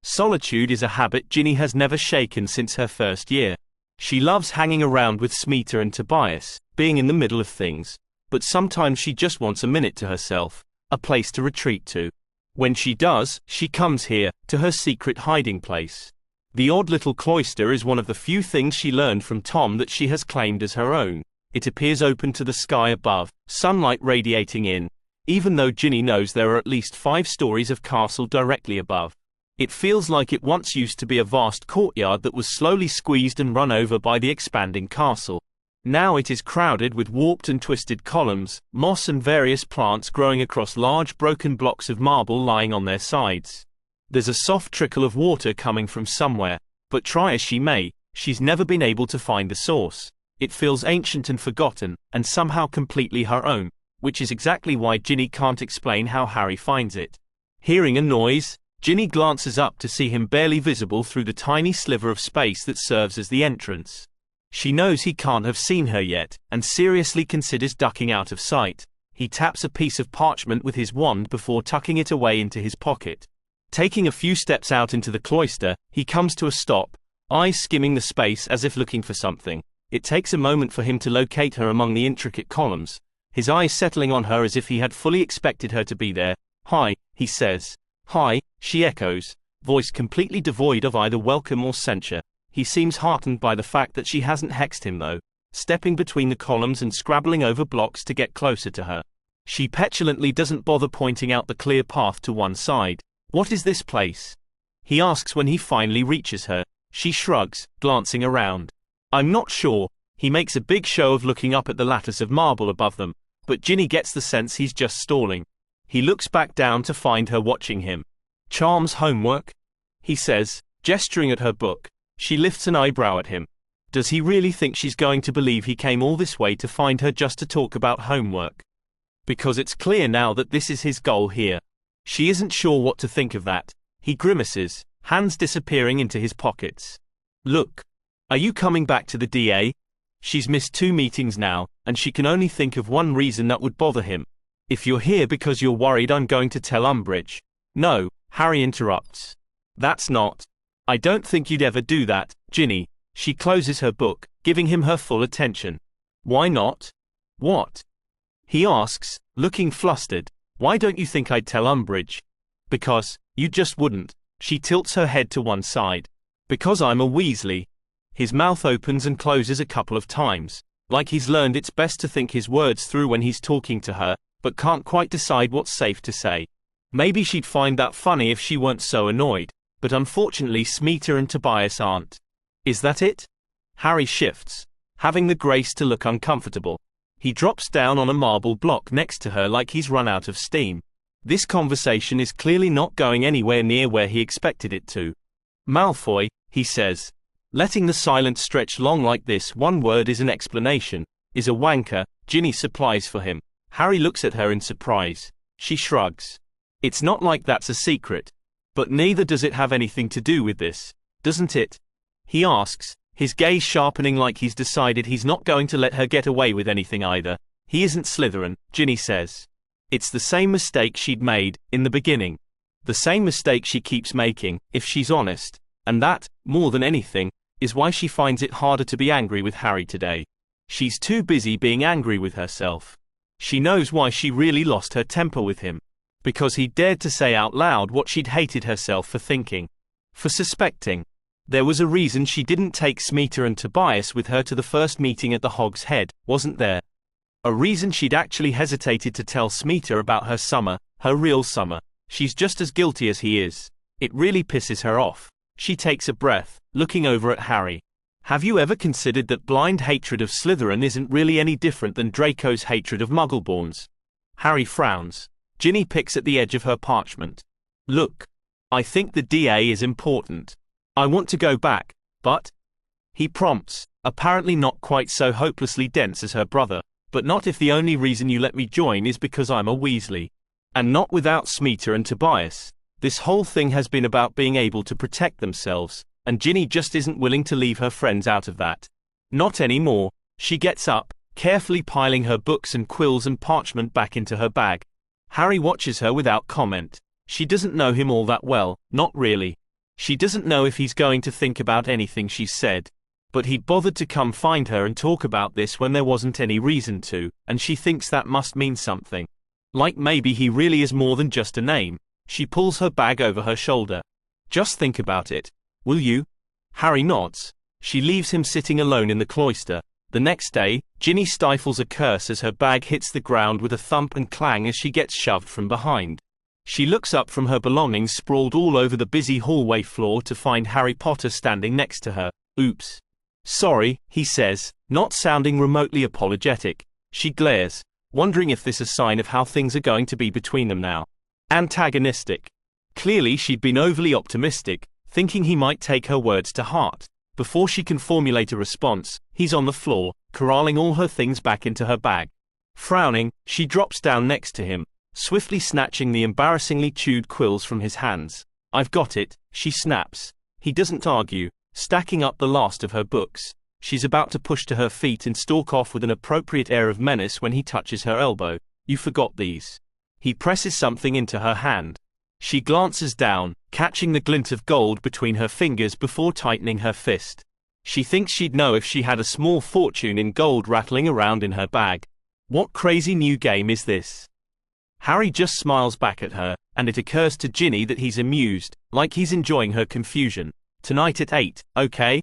Solitude is a habit Ginny has never shaken since her first year. She loves hanging around with Smeeta and Tobias, being in the middle of things. But sometimes she just wants a minute to herself, a place to retreat to. When she does, she comes here, to her secret hiding place. The odd little cloister is one of the few things she learned from Tom that she has claimed as her own. It appears open to the sky above, sunlight radiating in, even though Ginny knows there are at least 5 stories of castle directly above. It feels like it once used to be a vast courtyard that was slowly squeezed and run over by the expanding castle. Now it is crowded with warped and twisted columns, moss and various plants growing across large broken blocks of marble lying on their sides. There's a soft trickle of water coming from somewhere, but try as she may, she's never been able to find the source. It feels ancient and forgotten, and somehow completely her own, which is exactly why Ginny can't explain how Harry finds it. Hearing a noise, Ginny glances up to see him barely visible through the tiny sliver of space that serves as the entrance. She knows he can't have seen her yet, and seriously considers ducking out of sight. He taps a piece of parchment with his wand before tucking it away into his pocket. Taking a few steps out into the cloister, he comes to a stop, eyes skimming the space as if looking for something. It takes a moment for him to locate her among the intricate columns, his eyes settling on her as if he had fully expected her to be there. "Hi," he says. "Hi," she echoes, voice completely devoid of either welcome or censure. He seems heartened by the fact that she hasn't hexed him though, stepping between the columns and scrabbling over blocks to get closer to her. She petulantly doesn't bother pointing out the clear path to one side. "What is this place?" he asks when he finally reaches her. She shrugs, glancing around. "I'm not sure." He makes a big show of looking up at the lattice of marble above them, but Ginny gets the sense he's just stalling. He looks back down to find her watching him. "Charms homework?" he says, gesturing at her book. She lifts an eyebrow at him. Does he really think she's going to believe he came all this way to find her just to talk about homework? Because it's clear now that this is his goal here. She isn't sure what to think of that. He grimaces, hands disappearing into his pockets. "Look. Are you coming back to the DA?" She's missed 2 meetings now, and she can only think of one reason that would bother him. "If you're here because you're worried I'm going to tell Umbridge." "No," Harry interrupts. "That's not. I don't think you'd ever do that, Ginny." She closes her book, giving him her full attention. "Why not?" "What?" he asks, looking flustered. "Why don't you think I'd tell Umbridge?" "Because, you just wouldn't." She tilts her head to one side. "Because I'm a Weasley." His mouth opens and closes a couple of times, like he's learned it's best to think his words through when he's talking to her, but can't quite decide what's safe to say. Maybe she'd find that funny if she weren't so annoyed, but unfortunately Smeeta and Tobias aren't. Is that it? Harry shifts, having the grace to look uncomfortable. He drops down on a marble block next to her like he's run out of steam. This conversation is clearly not going anywhere near where he expected it to. "Malfoy," he says. Letting the silence stretch long like this one word is an explanation, is a wanker. Ginny supplies for him. Harry looks at her in surprise. She shrugs. "It's not like that's a secret. But neither does it have anything to do with this, doesn't it?" he asks, his gaze sharpening like he's decided he's not going to let her get away with anything either. "He isn't Slytherin," Ginny says. It's the same mistake she'd made, in the beginning. The same mistake she keeps making, if she's honest. And that, more than anything, is why she finds it harder to be angry with Harry today. She's too busy being angry with herself. She knows why she really lost her temper with him. Because he dared to say out loud what she'd hated herself for thinking. For suspecting. There was a reason she didn't take Smeeta and Tobias with her to the first meeting at the Hog's Head, wasn't there? A reason she'd actually hesitated to tell Smeeta about her summer, her real summer. She's just as guilty as he is. It really pisses her off. She takes a breath, looking over at Harry. "Have you ever considered that blind hatred of Slytherin isn't really any different than Draco's hatred of Muggleborns?" Harry frowns. Ginny picks at the edge of her parchment. Look. I think the DA is important. I want to go back, but… He prompts, apparently not quite so hopelessly dense as her brother. But not if the only reason you let me join is because I'm a Weasley. And not without Smeeta and Tobias. This whole thing has been about being able to protect themselves, and Ginny just isn't willing to leave her friends out of that. Not anymore. She gets up, carefully piling her books and quills and parchment back into her bag. Harry watches her without comment. She doesn't know him all that well, not really. She doesn't know if he's going to think about anything she's said. But he'd bothered to come find her and talk about this when there wasn't any reason to, and she thinks that must mean something. Like maybe he really is more than just a name. She pulls her bag over her shoulder. Just think about it, will you? Harry nods. She leaves him sitting alone in the cloister. The next day, Ginny stifles a curse as her bag hits the ground with a thump and clang as she gets shoved from behind. She looks up from her belongings sprawled all over the busy hallway floor to find Harry Potter standing next to her. Oops. Sorry, he says, not sounding remotely apologetic. She glares, wondering if this is a sign of how things are going to be between them now. Antagonistic. Clearly she'd been overly optimistic, thinking he might take her words to heart. Before she can formulate a response, he's on the floor, corralling all her things back into her bag. Frowning, she drops down next to him, swiftly snatching the embarrassingly chewed quills from his hands. I've got it, she snaps. He doesn't argue, stacking up the last of her books. She's about to push to her feet and stalk off with an appropriate air of menace when he touches her elbow. You forgot these. He presses something into her hand. She glances down, catching the glint of gold between her fingers before tightening her fist. She thinks she'd know if she had a small fortune in gold rattling around in her bag. What crazy new game is this? Harry just smiles back at her, and it occurs to Ginny that he's amused, like he's enjoying her confusion. Tonight at 8, okay?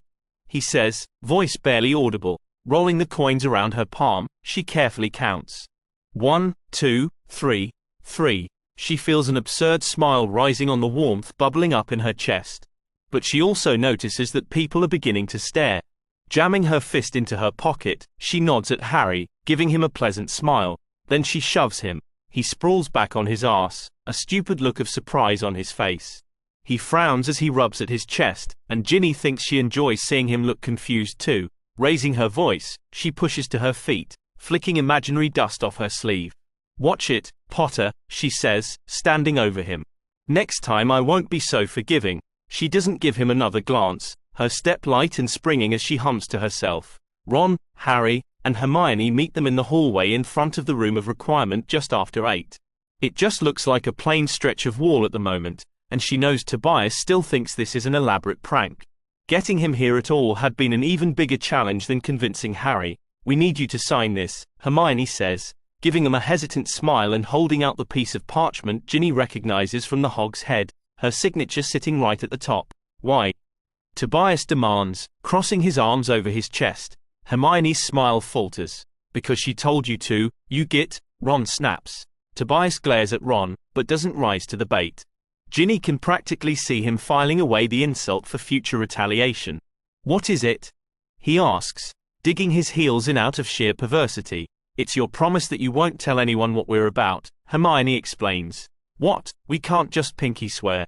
He says, voice barely audible. Rolling the coins around her palm, she carefully counts. 1, 2, 3, 3. She feels an absurd smile rising on the warmth bubbling up in her chest. But she also notices that people are beginning to stare. Jamming her fist into her pocket, she nods at Harry, giving him a pleasant smile. Then she shoves him. He sprawls back on his arse, a stupid look of surprise on his face. He frowns as he rubs at his chest, and Ginny thinks she enjoys seeing him look confused too. Raising her voice, she pushes to her feet, flicking imaginary dust off her sleeve. Watch it, Potter, she says, standing over him. Next time I won't be so forgiving. She doesn't give him another glance, her step light and springing as she hums to herself. Ron, Harry, and Hermione meet them in the hallway in front of the room of requirement just after 8. It just looks like a plain stretch of wall at the moment, and she knows Tobias still thinks this is an elaborate prank. Getting him here at all had been an even bigger challenge than convincing Harry. We need you to sign this, Hermione says, giving him a hesitant smile and holding out the piece of parchment Ginny recognizes from the hog's head, her signature sitting right at the top. Why? Tobias demands, crossing his arms over his chest. Hermione's smile falters. Because she told you to, you git, Ron snaps. Tobias glares at Ron, but doesn't rise to the bait. Ginny can practically see him filing away the insult for future retaliation. What is it? He asks, digging his heels in out of sheer perversity. It's your promise that you won't tell anyone what we're about, Hermione explains. What? We can't just pinky swear.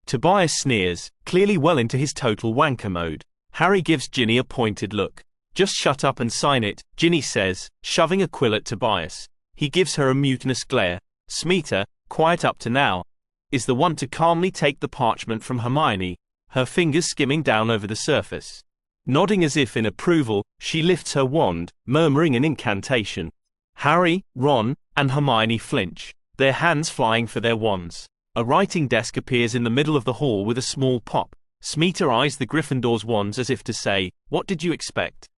Tobias sneers, clearly well into his total wanker mode. Harry gives Ginny a pointed look. Just shut up and sign it, Ginny says, shoving a quill at Tobias. He gives her a mutinous glare. Smeeta, quiet up to now, is the one to calmly take the parchment from Hermione, her fingers skimming down over the surface. Nodding as if in approval, she lifts her wand, murmuring an incantation. Harry, Ron, and Hermione flinch, their hands flying for their wands. A writing desk appears in the middle of the hall with a small pop. Smeeta eyes the Gryffindor's wands as if to say, what did you expect?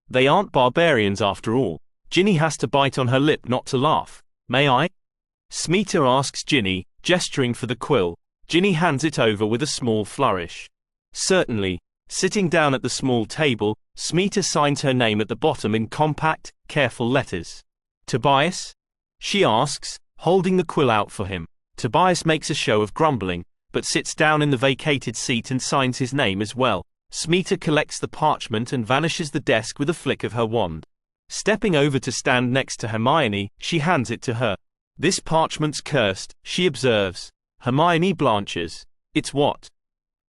They aren't barbarians after all. Ginny has to bite on her lip not to laugh. May I? Smeeta asks Ginny, gesturing for the quill. Ginny hands it over with a small flourish. Certainly. Sitting down at the small table, Smeeta signs her name at the bottom in compact, careful letters. Tobias? She asks, holding the quill out for him. Tobias makes a show of grumbling, but sits down in the vacated seat and signs his name as well. Smeeta collects the parchment and vanishes the desk with a flick of her wand. Stepping over to stand next to Hermione, she hands it to her. This parchment's cursed, she observes. Hermione blanches. It's what?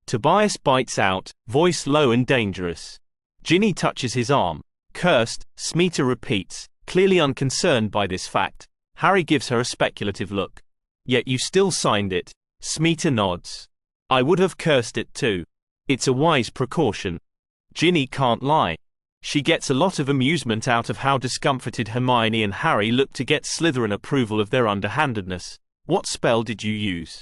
Tobias bites out, voice low and dangerous. Ginny touches his arm. Cursed, Smeeta repeats, clearly unconcerned by this fact. Harry gives her a speculative look. Yet you still signed it. Smeeta nods. I would have cursed it too. It's a wise precaution. Ginny can't lie. She gets a lot of amusement out of how discomforted Hermione and Harry look to get Slytherin approval of their underhandedness. What spell did you use?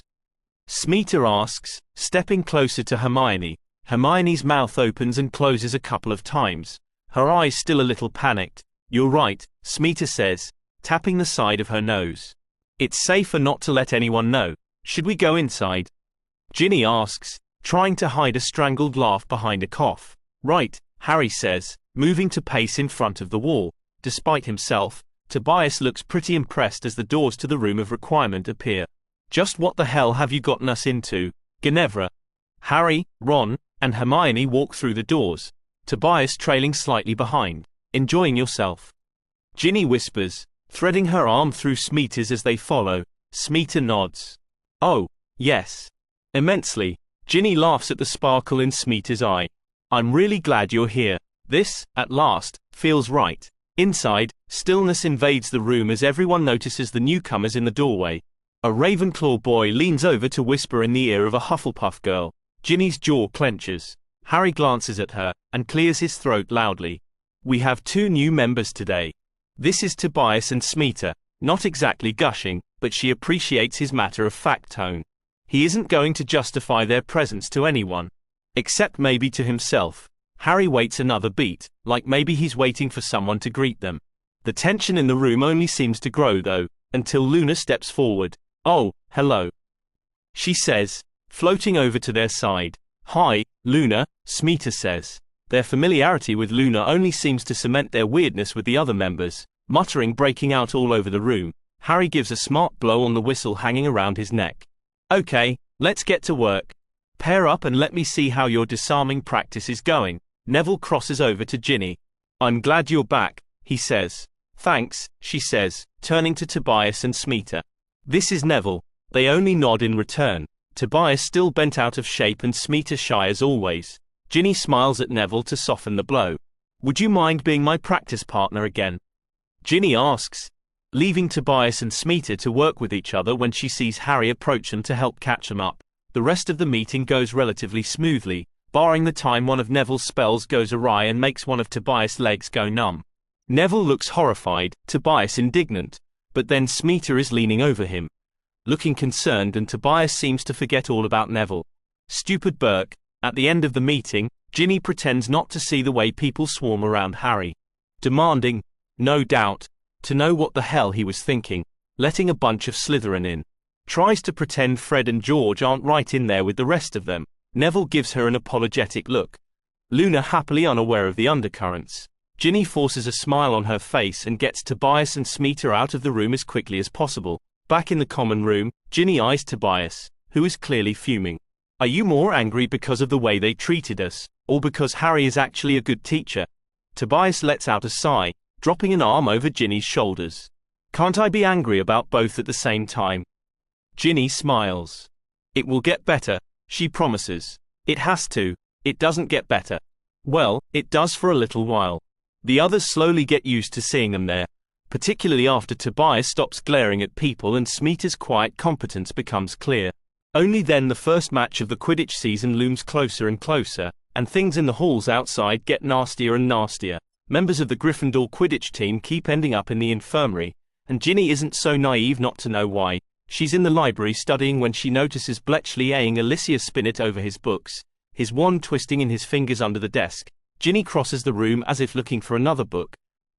Smeeta asks, stepping closer to Hermione. Hermione's mouth opens and closes a couple of times. Her eyes still a little panicked. You're right, Smeeta says, tapping the side of her nose. It's safer not to let anyone know. Should we go inside? Ginny asks, trying to hide a strangled laugh behind a cough. Right, Harry says, moving to pace in front of the wall. Despite himself, Tobias looks pretty impressed as the doors to the room of requirement appear. Just what the hell have you gotten us into, Ginevra? Harry, Ron, and Hermione walk through the doors, Tobias trailing slightly behind. Enjoying yourself? Ginny whispers, threading her arm through Smeeta's as they follow. Smeeta nods. Oh, yes. Immensely. Ginny laughs at the sparkle in Smeeta's eye. I'm really glad you're here. This, at last, feels right. Inside, stillness invades the room as everyone notices the newcomers in the doorway. A Ravenclaw boy leans over to whisper in the ear of a Hufflepuff girl. Ginny's jaw clenches. Harry glances at her, and clears his throat loudly. We have 2 new members today. This is Tobias and Smeeta, not exactly gushing, but she appreciates his matter-of-fact tone. He isn't going to justify their presence to anyone. Except maybe to himself. Harry waits another beat, like maybe he's waiting for someone to greet them. The tension in the room only seems to grow though, until Luna steps forward. Oh, hello. She says, floating over to their side. Hi, Luna, Smeeta says. Their familiarity with Luna only seems to cement their weirdness with the other members. Muttering breaking out all over the room, Harry gives a smart blow on the whistle hanging around his neck. Okay, let's get to work. Pair up and let me see how your disarming practice is going. Neville crosses over to Ginny. I'm glad you're back, he says. Thanks, she says, turning to Tobias and Smeeta. This is Neville. They only nod in return. Tobias still bent out of shape and Smeeta shy as always. Ginny smiles at Neville to soften the blow. Would you mind being my practice partner again? Ginny asks, leaving Tobias and Smeeta to work with each other when she sees Harry approach them to help catch him up. The rest of the meeting goes relatively smoothly, barring the time one of Neville's spells goes awry and makes one of Tobias' legs go numb. Neville looks horrified, Tobias indignant, but then Smeeta is leaning over him, looking concerned, and Tobias seems to forget all about Neville. Stupid Burke. At the end of the meeting, Ginny pretends not to see the way people swarm around Harry, demanding, no doubt, to know what the hell he was thinking, letting a bunch of Slytherin in. Tries to pretend Fred and George aren't right in there with the rest of them. Neville gives her an apologetic look. Luna happily unaware of the undercurrents. Ginny forces a smile on her face and gets Tobias and Smeeta out of the room as quickly as possible. Back in the common room, Ginny eyes Tobias, who is clearly fuming. Are you more angry because of the way they treated us, or because Harry is actually a good teacher? Tobias lets out a sigh, dropping an arm over Ginny's shoulders. Can't I be angry about both at the same time? Ginny smiles. It will get better, she promises. It has to. It doesn't get better. Well, it does for a little while. The others slowly get used to seeing them there, particularly after Tobias stops glaring at people and Smeeta's quiet competence becomes clear. Only then the first match of the Quidditch season looms closer and closer, and things in the halls outside get nastier and nastier. Members of the Gryffindor Quidditch team keep ending up in the infirmary, and Ginny isn't so naive not to know why. She's in the library studying when she notices Bletchley eyeing Alicia Spinnet over his books, his wand twisting in his fingers under the desk. Ginny crosses the room as if looking for another book,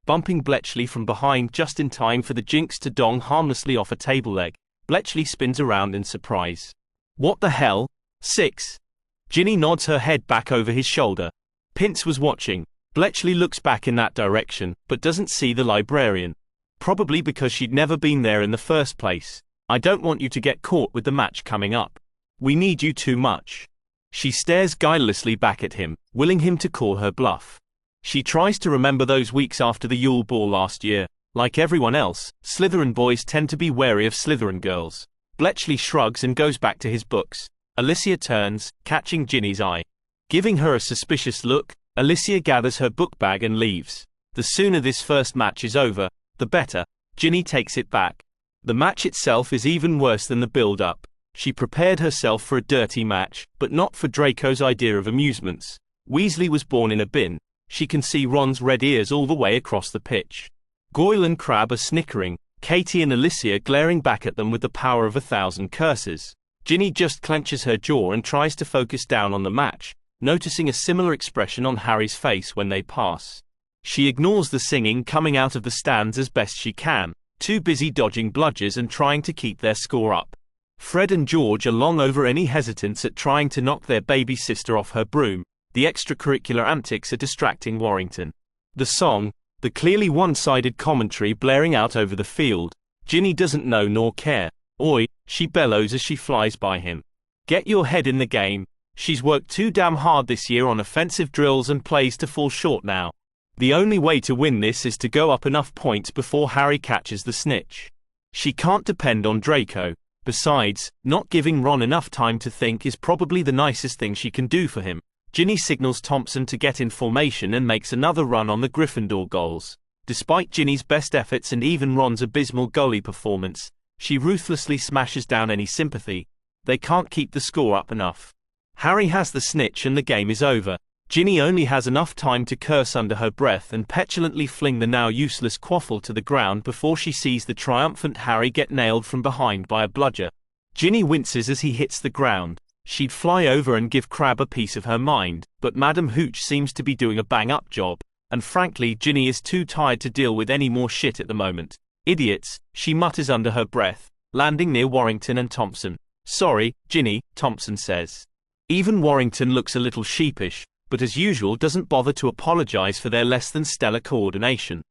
bumping Bletchley from behind just in time for the Jinx to dong harmlessly off a table leg. Bletchley spins around in surprise. What the hell? 6. Ginny nods her head back over his shoulder. Pince was watching. Bletchley looks back in that direction, but doesn't see the librarian. Probably because she'd never been there in the first place. I don't want you to get caught with the match coming up. We need you too much. She stares guilelessly back at him, willing him to call her bluff. She tries to remember those weeks after the Yule Ball last year, Like everyone else, Slytherin boys tend to be wary of Slytherin girls. Bletchley shrugs and goes back to his books. Alicia turns, catching Ginny's eye. Giving her a suspicious look, Alicia gathers her book bag and leaves. The sooner this first match is over, the better. Ginny takes it back. The match itself is even worse than the build-up. She prepared herself for a dirty match, but not for Draco's idea of amusements. Weasley was born in a bin. She can see Ron's red ears all the way across the pitch. Goyle and Crabbe are snickering, Katie and Alicia glaring back at them with the power of 1,000 curses. Ginny just clenches her jaw and tries to focus down on the match, noticing a similar expression on Harry's face when they pass. She ignores the singing coming out of the stands as best she can, too busy dodging bludgers and trying to keep their score up. Fred and George are long over any hesitance at trying to knock their baby sister off her broom. The extracurricular antics are distracting Warrington. The song, the clearly one-sided commentary blaring out over the field. Ginny doesn't know nor care. Oi, she bellows as she flies by him. Get your head in the game. She's worked too damn hard this year on offensive drills and plays to fall short now. The only way to win this is to go up enough points before Harry catches the snitch. She can't depend on Draco. Besides, not giving Ron enough time to think is probably the nicest thing she can do for him. Ginny signals Thompson to get in formation and makes another run on the Gryffindor goals. Despite Ginny's best efforts and even Ron's abysmal goalie performance, she ruthlessly smashes down any sympathy. They can't keep the score up enough. Harry has the snitch and the game is over. Ginny only has enough time to curse under her breath and petulantly fling the now useless quaffle to the ground before she sees the triumphant Harry get nailed from behind by a bludger. Ginny winces as he hits the ground. She'd fly over and give Crabbe a piece of her mind, but Madam Hooch seems to be doing a bang-up job, and frankly Ginny is too tired to deal with any more shit at the moment. Idiots, she mutters under her breath, landing near Warrington and Thompson. Sorry, Ginny, Thompson says. Even Warrington looks a little sheepish, but as usual doesn't bother to apologize for their less than stellar coordination.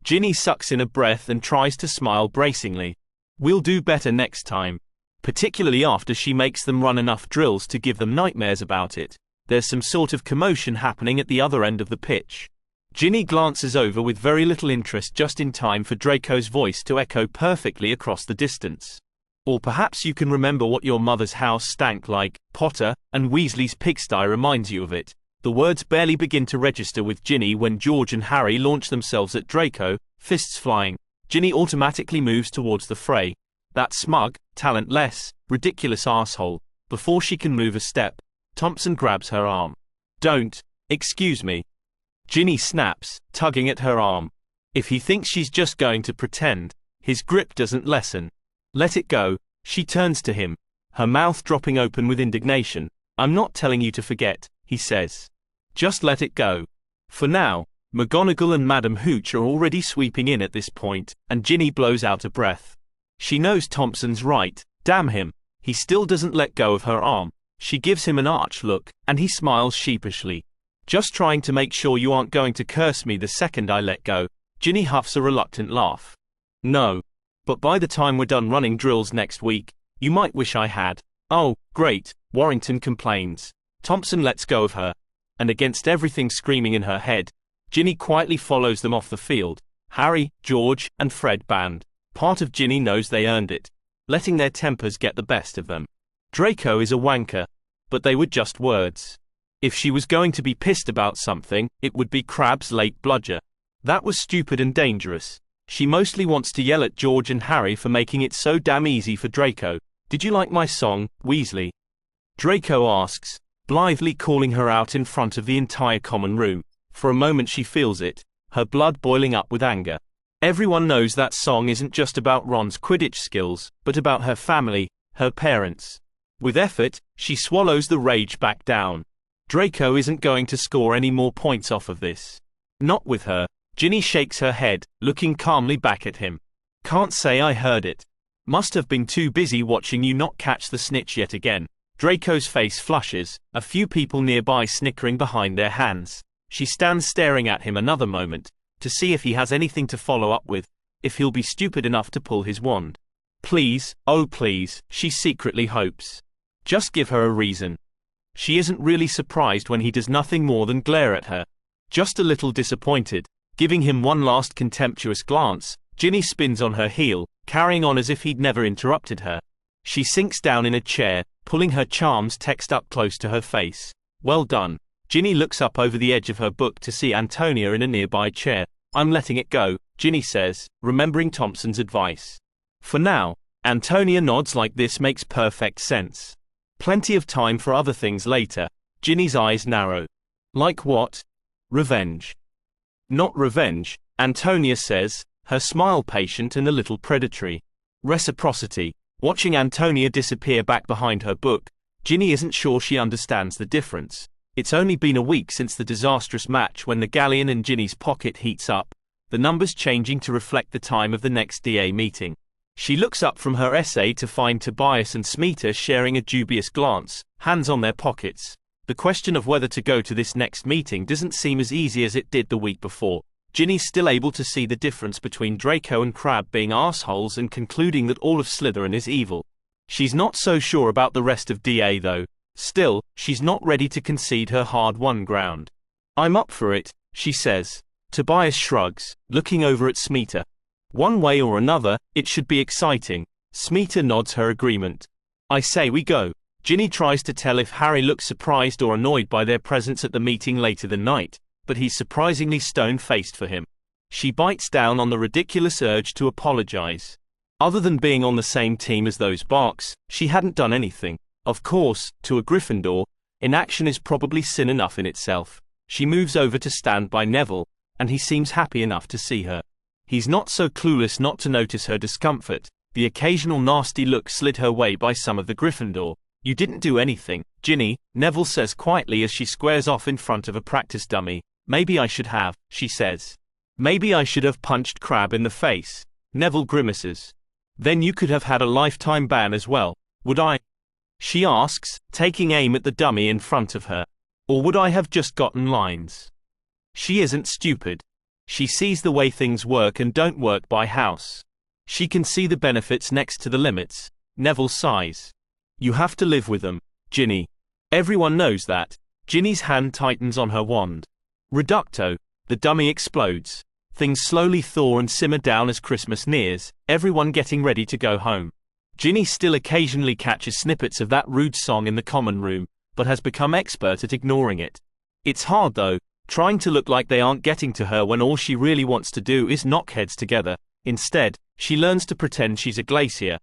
Ginny sucks in a breath and tries to smile bracingly. We'll do better next time. Particularly after she makes them run enough drills to give them nightmares about it. There's some sort of commotion happening at the other end of the pitch. Ginny glances over with very little interest just in time for Draco's voice to echo perfectly across the distance. Or perhaps you can remember what your mother's house stank like, Potter, and Weasley's pigsty reminds you of it. The words barely begin to register with Ginny when George and Harry launch themselves at Draco, fists flying. Ginny automatically moves towards the fray. That smug, talentless, ridiculous asshole. Before she can move a step, Thompson grabs her arm. Don't, excuse me. Ginny snaps, tugging at her arm. If he thinks she's just going to pretend, his grip doesn't lessen. Let it go. She turns to him, her mouth dropping open with indignation. I'm not telling you to forget, he says. Just let it go. For now. McGonagall and Madam Hooch are already sweeping in at this point, and Ginny blows out a breath. She knows Thompson's right. Damn him. He still doesn't let go of her arm. She gives him an arch look, and he smiles sheepishly. Just trying to make sure you aren't going to curse me the second I let go. Ginny huffs a reluctant laugh. No. But by the time we're done running drills next week, you might wish I had. Oh, great, Warrington complains. Thompson lets go of her. And against everything screaming in her head, Ginny quietly follows them off the field. Harry, George, and Fred banned. Part of Ginny knows they earned it, letting their tempers get the best of them. Draco is a wanker, but they were just words. If she was going to be pissed about something, it would be Crabbe's late bludger. That was stupid and dangerous. She mostly wants to yell at George and Harry for making it so damn easy for Draco. Did you like my song, Weasley? Draco asks, blithely calling her out in front of the entire common room. For a moment she feels it, her blood boiling up with anger. Everyone knows that song isn't just about Ron's Quidditch skills, but about her family, her parents. With effort, she swallows the rage back down. Draco isn't going to score any more points off of this. Not with her. Ginny shakes her head, looking calmly back at him. Can't say I heard it. Must have been too busy watching you not catch the snitch yet again. Draco's face flushes, a few people nearby snickering behind their hands. She stands staring at him another moment, to see if he has anything to follow up with, if he'll be stupid enough to pull his wand. Please, oh please, she secretly hopes. Just give her a reason. She isn't really surprised when he does nothing more than glare at her. Just a little disappointed. Giving him one last contemptuous glance, Ginny spins on her heel, carrying on as if he'd never interrupted her. She sinks down in a chair, pulling her charms text up close to her face. Well done. Ginny looks up over the edge of her book to see Antonia in a nearby chair. I'm letting it go, Ginny says, remembering Thompson's advice. For now. Antonia nods like this makes perfect sense. Plenty of time for other things later. Ginny's eyes narrow. Like what? Revenge. Not revenge, Antonia says, her smile patient and a little predatory. Reciprocity. Watching Antonia disappear back behind her book, Ginny isn't sure she understands the difference. It's only been a week since the disastrous match when the galleon in Ginny's pocket heats up, the numbers changing to reflect the time of the next DA meeting. She looks up from her essay to find Tobias and Smita sharing a dubious glance, hands on their pockets. The question of whether to go to this next meeting doesn't seem as easy as it did the week before. Ginny's still able to see the difference between Draco and Crabbe being arseholes and concluding that all of Slytherin is evil. She's not so sure about the rest of DA though. Still, she's not ready to concede her hard-won ground. I'm up for it, she says. Tobias shrugs, looking over at Smita. One way or another, it should be exciting. Smita nods her agreement. I say we go. Ginny tries to tell if Harry looks surprised or annoyed by their presence at the meeting later that night, but he's surprisingly stone-faced for him. She bites down on the ridiculous urge to apologize. Other than being on the same team as those Barks, she hadn't done anything. Of course, to a Gryffindor, inaction is probably sin enough in itself. She moves over to stand by Neville, and he seems happy enough to see her. He's not so clueless not to notice her discomfort. The occasional nasty look slid her way by some of the Gryffindor. You didn't do anything, Ginny, Neville says quietly as she squares off in front of a practice dummy. Maybe I should have, she says. Maybe I should have punched Crabbe in the face. Neville grimaces. Then you could have had a lifetime ban as well, would I? She asks, taking aim at the dummy in front of her. Or would I have just gotten lines? She isn't stupid. She sees the way things work and don't work by house. She can see the benefits next to the limits. Neville sighs. You have to live with them, Ginny. Everyone knows that. Ginny's hand tightens on her wand. Reducto. The dummy explodes. Things slowly thaw and simmer down as Christmas nears, everyone getting ready to go home. Ginny still occasionally catches snippets of that rude song in the common room, but has become expert at ignoring it. It's hard though, trying to look like they aren't getting to her when all she really wants to do is knock heads together. Instead, she learns to pretend she's a glacier.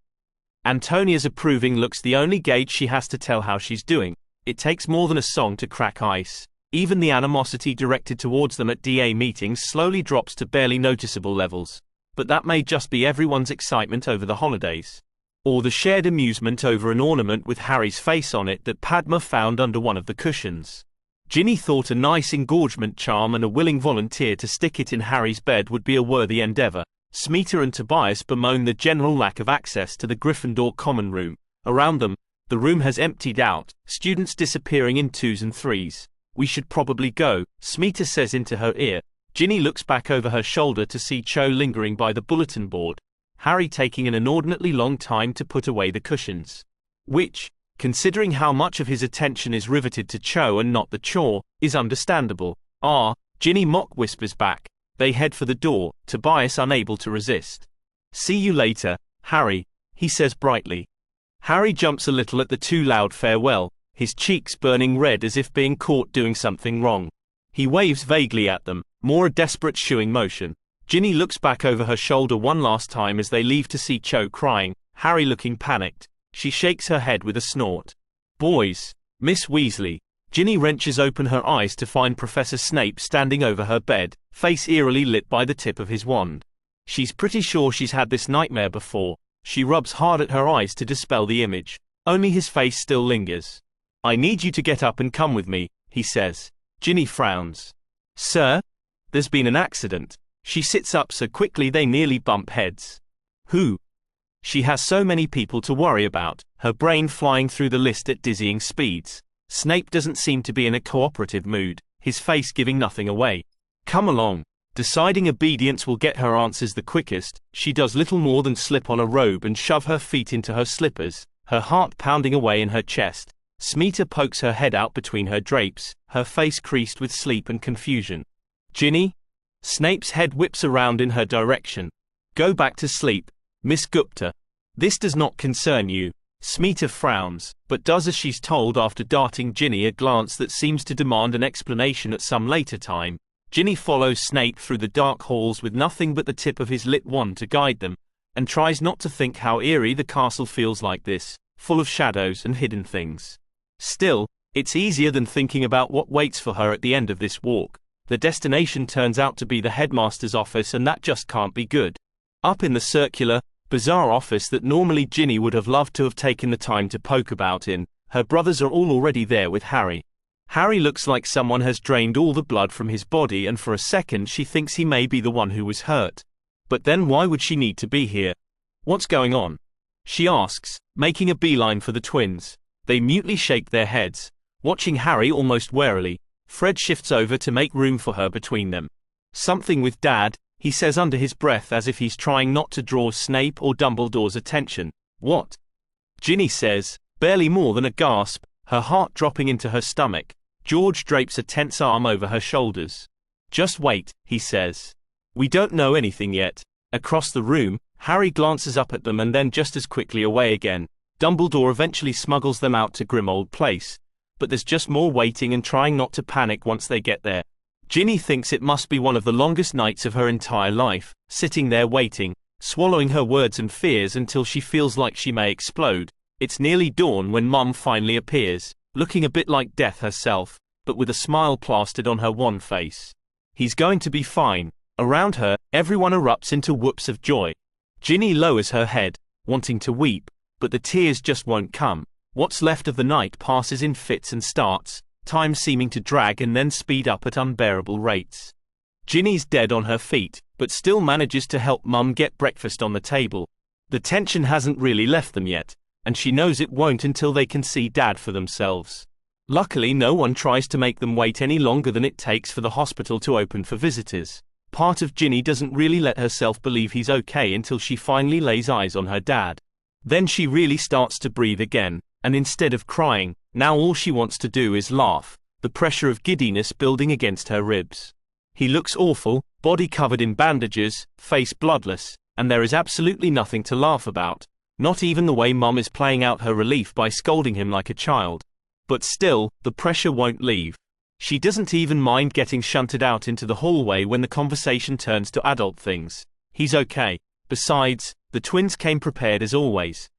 Antonia's approving look's the only gauge she has to tell how she's doing. It takes more than a song to crack ice. Even the animosity directed towards them at DA meetings slowly drops to barely noticeable levels. But that may just be everyone's excitement over the holidays. Or the shared amusement over an ornament with Harry's face on it that Padma found under one of the cushions. Ginny thought a nice engorgement charm and a willing volunteer to stick it in Harry's bed would be a worthy endeavor. Smita and Tobias bemoan the general lack of access to the Gryffindor common room. Around them, the room has emptied out, students disappearing in twos and threes. We should probably go, Smita says into her ear. Ginny looks back over her shoulder to see Cho lingering by the bulletin board. Harry taking an inordinately long time to put away the cushions. Which, considering how much of his attention is riveted to Cho and not the chore, is understandable. Ginny mock whispers back. They head for the door, Tobias unable to resist. See you later, Harry, he says brightly. Harry jumps a little at the too loud farewell, his cheeks burning red as if being caught doing something wrong. He waves vaguely at them, more a desperate shooing motion. Ginny looks back over her shoulder one last time as they leave to see Cho crying, Harry looking panicked. She shakes her head with a snort. Boys, Miss Weasley. Ginny wrenches open her eyes to find Professor Snape standing over her bed, face eerily lit by the tip of his wand. She's pretty sure she's had this nightmare before. She rubs hard at her eyes to dispel the image. Only his face still lingers. I need you to get up and come with me, he says. Ginny frowns. Sir? There's been an accident. She sits up so quickly they nearly bump heads. Who? She has so many people to worry about, her brain flying through the list at dizzying speeds. Snape doesn't seem to be in a cooperative mood, his face giving nothing away. Come along. Deciding obedience will get her answers the quickest, she does little more than slip on a robe and shove her feet into her slippers, her heart pounding away in her chest. Smita pokes her head out between her drapes, her face creased with sleep and confusion. Ginny? Snape's head whips around in her direction. Go back to sleep, Miss Gupta. This does not concern you. Smita frowns, but does as she's told after darting Ginny a glance that seems to demand an explanation at some later time. Ginny follows Snape through the dark halls with nothing but the tip of his lit wand to guide them, and tries not to think how eerie the castle feels like this, full of shadows and hidden things. Still, it's easier than thinking about what waits for her at the end of this walk. The destination turns out to be the headmaster's office, and that just can't be good. Up in the circular, bizarre office that normally Ginny would have loved to have taken the time to poke about in, her brothers are all already there with Harry. Harry looks like someone has drained all the blood from his body, and for a second she thinks he may be the one who was hurt. But then why would she need to be here? What's going on? She asks, making a beeline for the twins. They mutely shake their heads, watching Harry almost warily. Fred shifts over to make room for her between them. Something with Dad, he says under his breath as if he's trying not to draw Snape or Dumbledore's attention. What? Ginny says, barely more than a gasp, her heart dropping into her stomach. George drapes a tense arm over her shoulders. Just wait, he says. We don't know anything yet. Across the room, Harry glances up at them and then just as quickly away again. Dumbledore eventually smuggles them out to Grimmauld Place, but there's just more waiting and trying not to panic once they get there. Ginny thinks it must be one of the longest nights of her entire life, sitting there waiting, swallowing her words and fears until she feels like she may explode. It's nearly dawn when Mum finally appears, looking a bit like death herself, but with a smile plastered on her wan face. He's going to be fine. Around her, everyone erupts into whoops of joy. Ginny lowers her head, wanting to weep, but the tears just won't come. What's left of the night passes in fits and starts, time seeming to drag and then speed up at unbearable rates. Ginny's dead on her feet, but still manages to help Mum get breakfast on the table. The tension hasn't really left them yet, and she knows it won't until they can see Dad for themselves. Luckily, no one tries to make them wait any longer than it takes for the hospital to open for visitors. Part of Ginny doesn't really let herself believe he's okay until she finally lays eyes on her dad. Then she really starts to breathe again, and instead of crying, now all she wants to do is laugh, the pressure of giddiness building against her ribs. He looks awful, body covered in bandages, face bloodless, and there is absolutely nothing to laugh about, not even the way Mum is playing out her relief by scolding him like a child. But still, the pressure won't leave. She doesn't even mind getting shunted out into the hallway when the conversation turns to adult things. He's okay. Besides, the twins came prepared as always,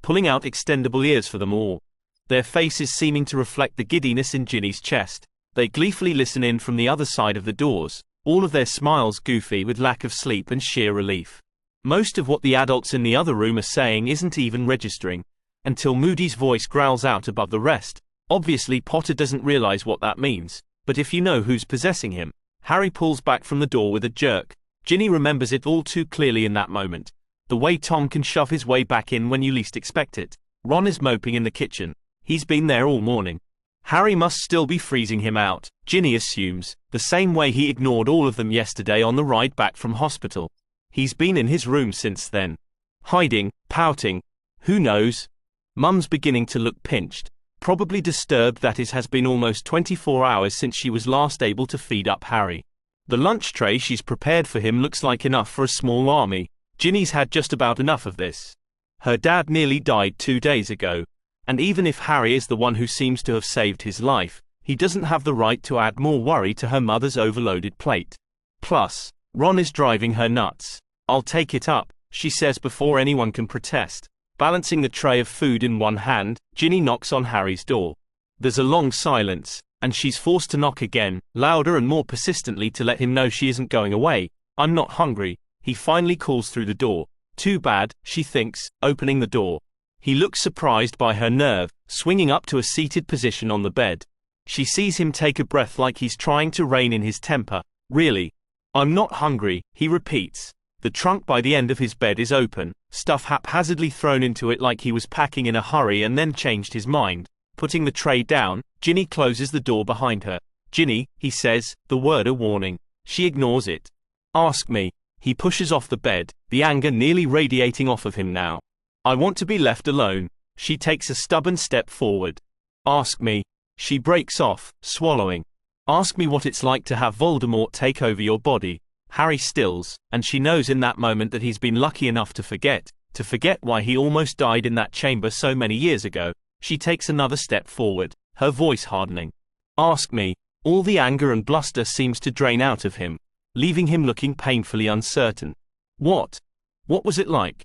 pulling out extendable ears for them all. Their faces seeming to reflect the giddiness in Ginny's chest. They gleefully listen in from the other side of the doors, all of their smiles goofy with lack of sleep and sheer relief. Most of what the adults in the other room are saying isn't even registering, until Moody's voice growls out above the rest. Obviously Potter doesn't realize what that means, but if you know who's possessing him. Harry pulls back from the door with a jerk. Ginny remembers it all too clearly in that moment. The way Tom can shove his way back in when you least expect it. Ron is moping in the kitchen. He's been there all morning. Harry must still be freezing him out, Ginny assumes, the same way he ignored all of them yesterday on the ride back from hospital. He's been in his room since then. Hiding, pouting. Who knows? Mum's beginning to look pinched, probably disturbed that it has been almost 24 hours since she was last able to feed up Harry. The lunch tray she's prepared for him looks like enough for a small army. Ginny's had just about enough of this. Her dad nearly died 2 days ago, and even if Harry is the one who seems to have saved his life, he doesn't have the right to add more worry to her mother's overloaded plate. Plus, Ron is driving her nuts. I'll take it up, she says before anyone can protest. Balancing the tray of food in one hand, Ginny knocks on Harry's door. There's a long silence, and she's forced to knock again, louder and more persistently to let him know she isn't going away. I'm not hungry, he finally calls through the door. Too bad, she thinks, opening the door. He looks surprised by her nerve, swinging up to a seated position on the bed. She sees him take a breath like he's trying to rein in his temper. Really? I'm not hungry, he repeats. The trunk by the end of his bed is open, stuff haphazardly thrown into it like he was packing in a hurry and then changed his mind. Putting the tray down, Ginny closes the door behind her. Ginny, he says, the word a warning. She ignores it. Ask me. He pushes off the bed, the anger nearly radiating off of him now. I want to be left alone. She takes a stubborn step forward. Ask me. She breaks off, swallowing. Ask me what it's like to have Voldemort take over your body. Harry stills, and she knows in that moment that he's been lucky enough to forget why he almost died in that chamber so many years ago. She takes another step forward, her voice hardening. Ask me. All the anger and bluster seems to drain out of him, leaving him looking painfully uncertain. What was it like?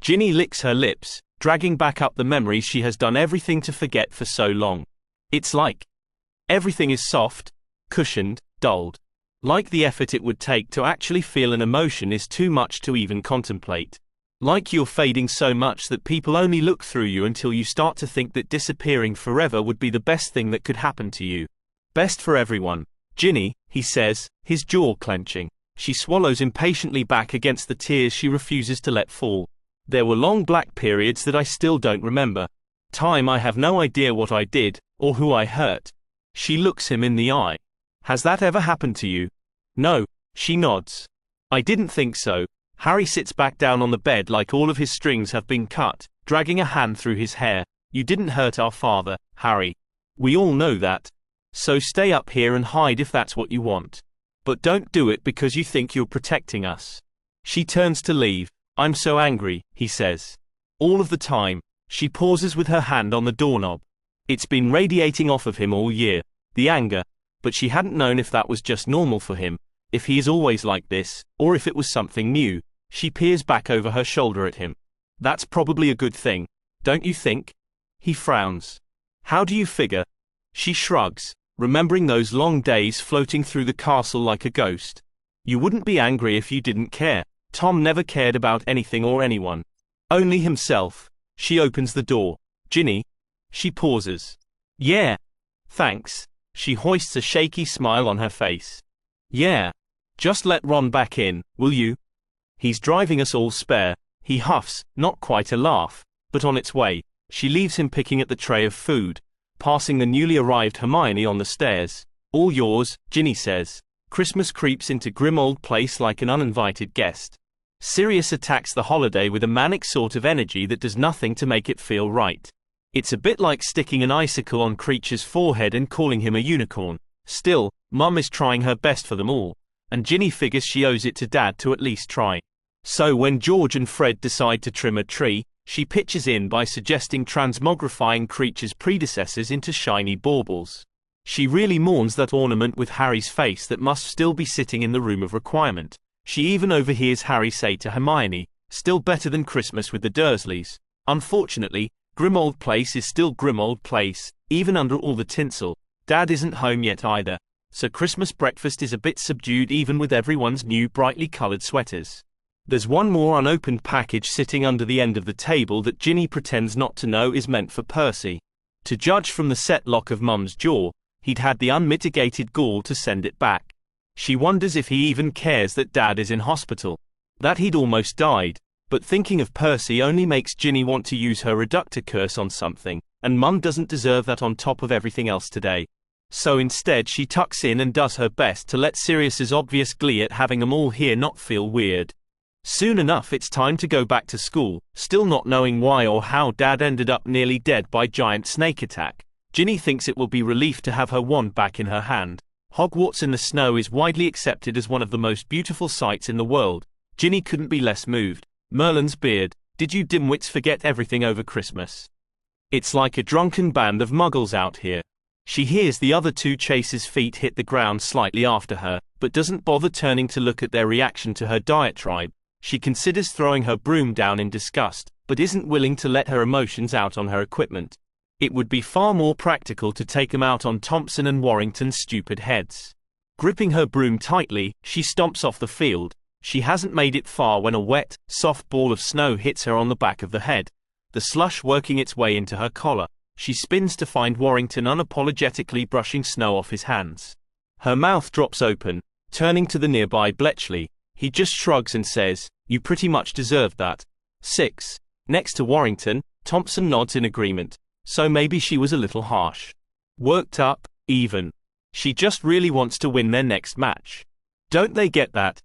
Ginny licks her lips, dragging back up the memories she has done everything to forget for so long. It's like everything is soft, cushioned, dulled. Like the effort it would take to actually feel an emotion is too much to even contemplate. Like you're fading so much that people only look through you until you start to think that disappearing forever would be the best thing that could happen to you. Best for everyone. Ginny, he says, his jaw clenching. She swallows impatiently back against the tears she refuses to let fall. There were long black periods that I still don't remember. Time I have no idea what I did, or who I hurt. She looks him in the eye. Has that ever happened to you? No, she nods. I didn't think so. Harry sits back down on the bed like all of his strings have been cut, dragging a hand through his hair. You didn't hurt our father, Harry. We all know that. So stay up here and hide if that's what you want. But don't do it because you think you're protecting us. She turns to leave. I'm so angry, he says. All of the time. She pauses with her hand on the doorknob. It's been radiating off of him all year, the anger, but she hadn't known if that was just normal for him, if he is always like this, or if it was something new. She peers back over her shoulder at him. That's probably a good thing, don't you think? He frowns. How do you figure? She shrugs, remembering those long days floating through the castle like a ghost. You wouldn't be angry if you didn't care. Tom never cared about anything or anyone. Only himself. She opens the door. Ginny? She pauses. Yeah. Thanks. She hoists a shaky smile on her face. Yeah. Just let Ron back in, will you? He's driving us all spare. He huffs, not quite a laugh, but on its way. She leaves him picking at the tray of food, passing the newly arrived Hermione on the stairs. All yours, Ginny says. Christmas creeps into Grimmauld Place like an uninvited guest. Sirius attacks the holiday with a manic sort of energy that does nothing to make it feel right. It's a bit like sticking an icicle on Creature's forehead and calling him a unicorn. Still, Mum is trying her best for them all, and Ginny figures she owes it to Dad to at least try. So when George and Fred decide to trim a tree, she pitches in by suggesting transmogrifying Creature's predecessors into shiny baubles. She really mourns that ornament with Harry's face that must still be sitting in the room of requirement. She even overhears Harry say to Hermione, still better than Christmas with the Dursleys. Unfortunately, Grimmauld Place is still Grimmauld Place, even under all the tinsel. Dad isn't home yet either, so Christmas breakfast is a bit subdued even with everyone's new brightly colored sweaters. There's one more unopened package sitting under the end of the table that Ginny pretends not to know is meant for Percy. To judge from the set lock of Mum's jaw, he'd had the unmitigated gall to send it back. She wonders if he even cares that Dad is in hospital, that he'd almost died, but thinking of Percy only makes Ginny want to use her reductor curse on something, and Mum doesn't deserve that on top of everything else today. So instead she tucks in and does her best to let Sirius's obvious glee at having them all here not feel weird. Soon enough it's time to go back to school, still not knowing why or how Dad ended up nearly dead by giant snake attack. Ginny thinks it will be relief to have her wand back in her hand. Hogwarts in the snow is widely accepted as one of the most beautiful sights in the world. Ginny couldn't be less moved. Merlin's beard. Did you dimwits forget everything over Christmas? It's like a drunken band of muggles out here. She hears the other two chasers' feet hit the ground slightly after her, but doesn't bother turning to look at their reaction to her diatribe. She considers throwing her broom down in disgust, but isn't willing to let her emotions out on her equipment. It would be far more practical to take them out on Thompson and Warrington's stupid heads. Gripping her broom tightly, she stomps off the field. She hasn't made it far when a wet, soft ball of snow hits her on the back of the head, the slush working its way into her collar. She spins to find Warrington unapologetically brushing snow off his hands. Her mouth drops open, turning to the nearby Bletchley. He just shrugs and says, "You pretty much deserved that." 6. Next to Warrington, Thompson nods in agreement. So maybe she was a little harsh. Worked up, even. She just really wants to win their next match. Don't they get that?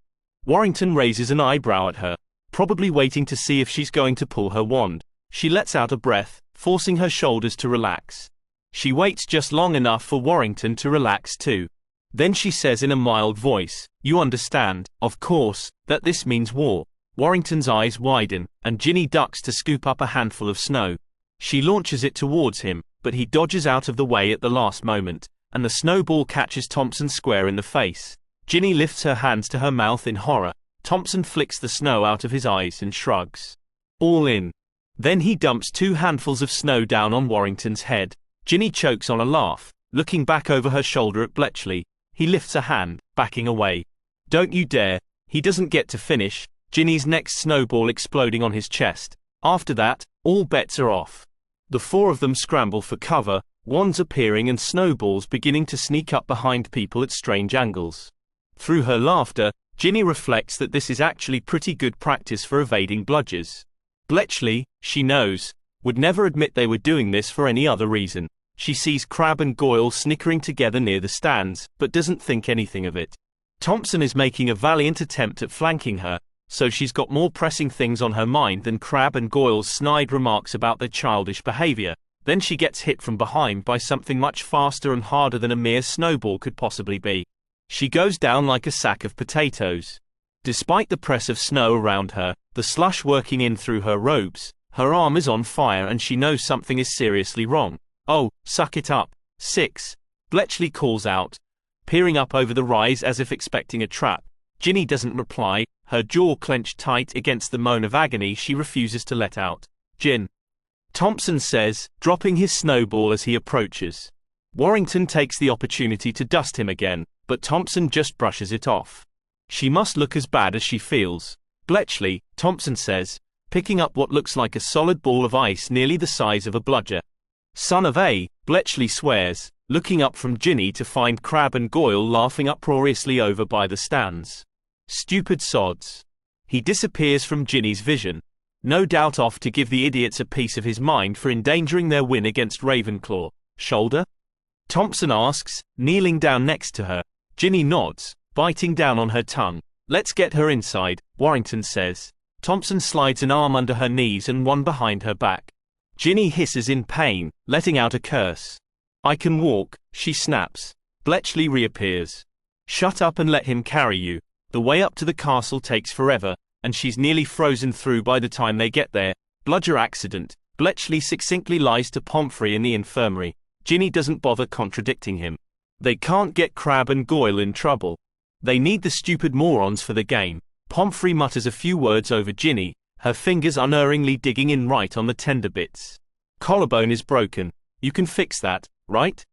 Warrington raises an eyebrow at her, probably waiting to see if she's going to pull her wand. She lets out a breath, forcing her shoulders to relax. She waits just long enough for Warrington to relax too. Then she says in a mild voice, "You understand, of course, that this means war." Warrington's eyes widen, and Ginny ducks to scoop up a handful of snow. She launches it towards him, but he dodges out of the way at the last moment, and the snowball catches Thompson square in the face. Ginny lifts her hands to her mouth in horror. Thompson flicks the snow out of his eyes and shrugs. "All in." Then he dumps 2 handfuls of snow down on Warrington's head. Ginny chokes on a laugh, looking back over her shoulder at Bletchley. He lifts a hand, backing away. "Don't you dare." He doesn't get to finish, Ginny's next snowball exploding on his chest. After that, all bets are off. The 4 of them scramble for cover, wands appearing and snowballs beginning to sneak up behind people at strange angles. Through her laughter, Ginny reflects that this is actually pretty good practice for evading bludgers. Bletchley, she knows, would never admit they were doing this for any other reason. She sees Crabbe and Goyle snickering together near the stands, but doesn't think anything of it. Thompson is making a valiant attempt at flanking her, so she's got more pressing things on her mind than Crabbe and Goyle's snide remarks about their childish behavior. Then she gets hit from behind by something much faster and harder than a mere snowball could possibly be. She goes down like a sack of potatoes. Despite the press of snow around her, the slush working in through her robes, her arm is on fire and she knows something is seriously wrong. "Oh, suck it up, 6. Bletchley calls out, peering up over the rise as if expecting a trap. Ginny doesn't reply, her jaw clenched tight against the moan of agony she refuses to let out. "Gin," Thompson says, dropping his snowball as he approaches. Warrington takes the opportunity to dust him again, but Thompson just brushes it off. "She must look as bad as she feels." "Bletchley," Thompson says, picking up what looks like a solid ball of ice nearly the size of a bludger. "Son of a," Bletchley swears, looking up from Ginny to find Crabbe and Goyle laughing uproariously over by the stands. "Stupid sods." He disappears from Ginny's vision, no doubt off to give the idiots a piece of his mind for endangering their win against Ravenclaw. "Shoulder?" Thompson asks, kneeling down next to her. Ginny nods, biting down on her tongue. "Let's get her inside," Warrington says. Thompson slides an arm under her knees and one behind her back. Ginny hisses in pain, letting out a curse. "I can walk," she snaps. Bletchley reappears. "Shut up and let him carry you. The way up to the castle takes forever, and she's nearly frozen through by the time they get there. Bludger accident." Bletchley succinctly lies to Pomfrey in the infirmary. Ginny doesn't bother contradicting him. They can't get Crabbe and Goyle in trouble. They need the stupid morons for the game. Pomfrey mutters a few words over Ginny, her fingers unerringly digging in right on the tender bits. "Collarbone is broken. You can fix that, right?"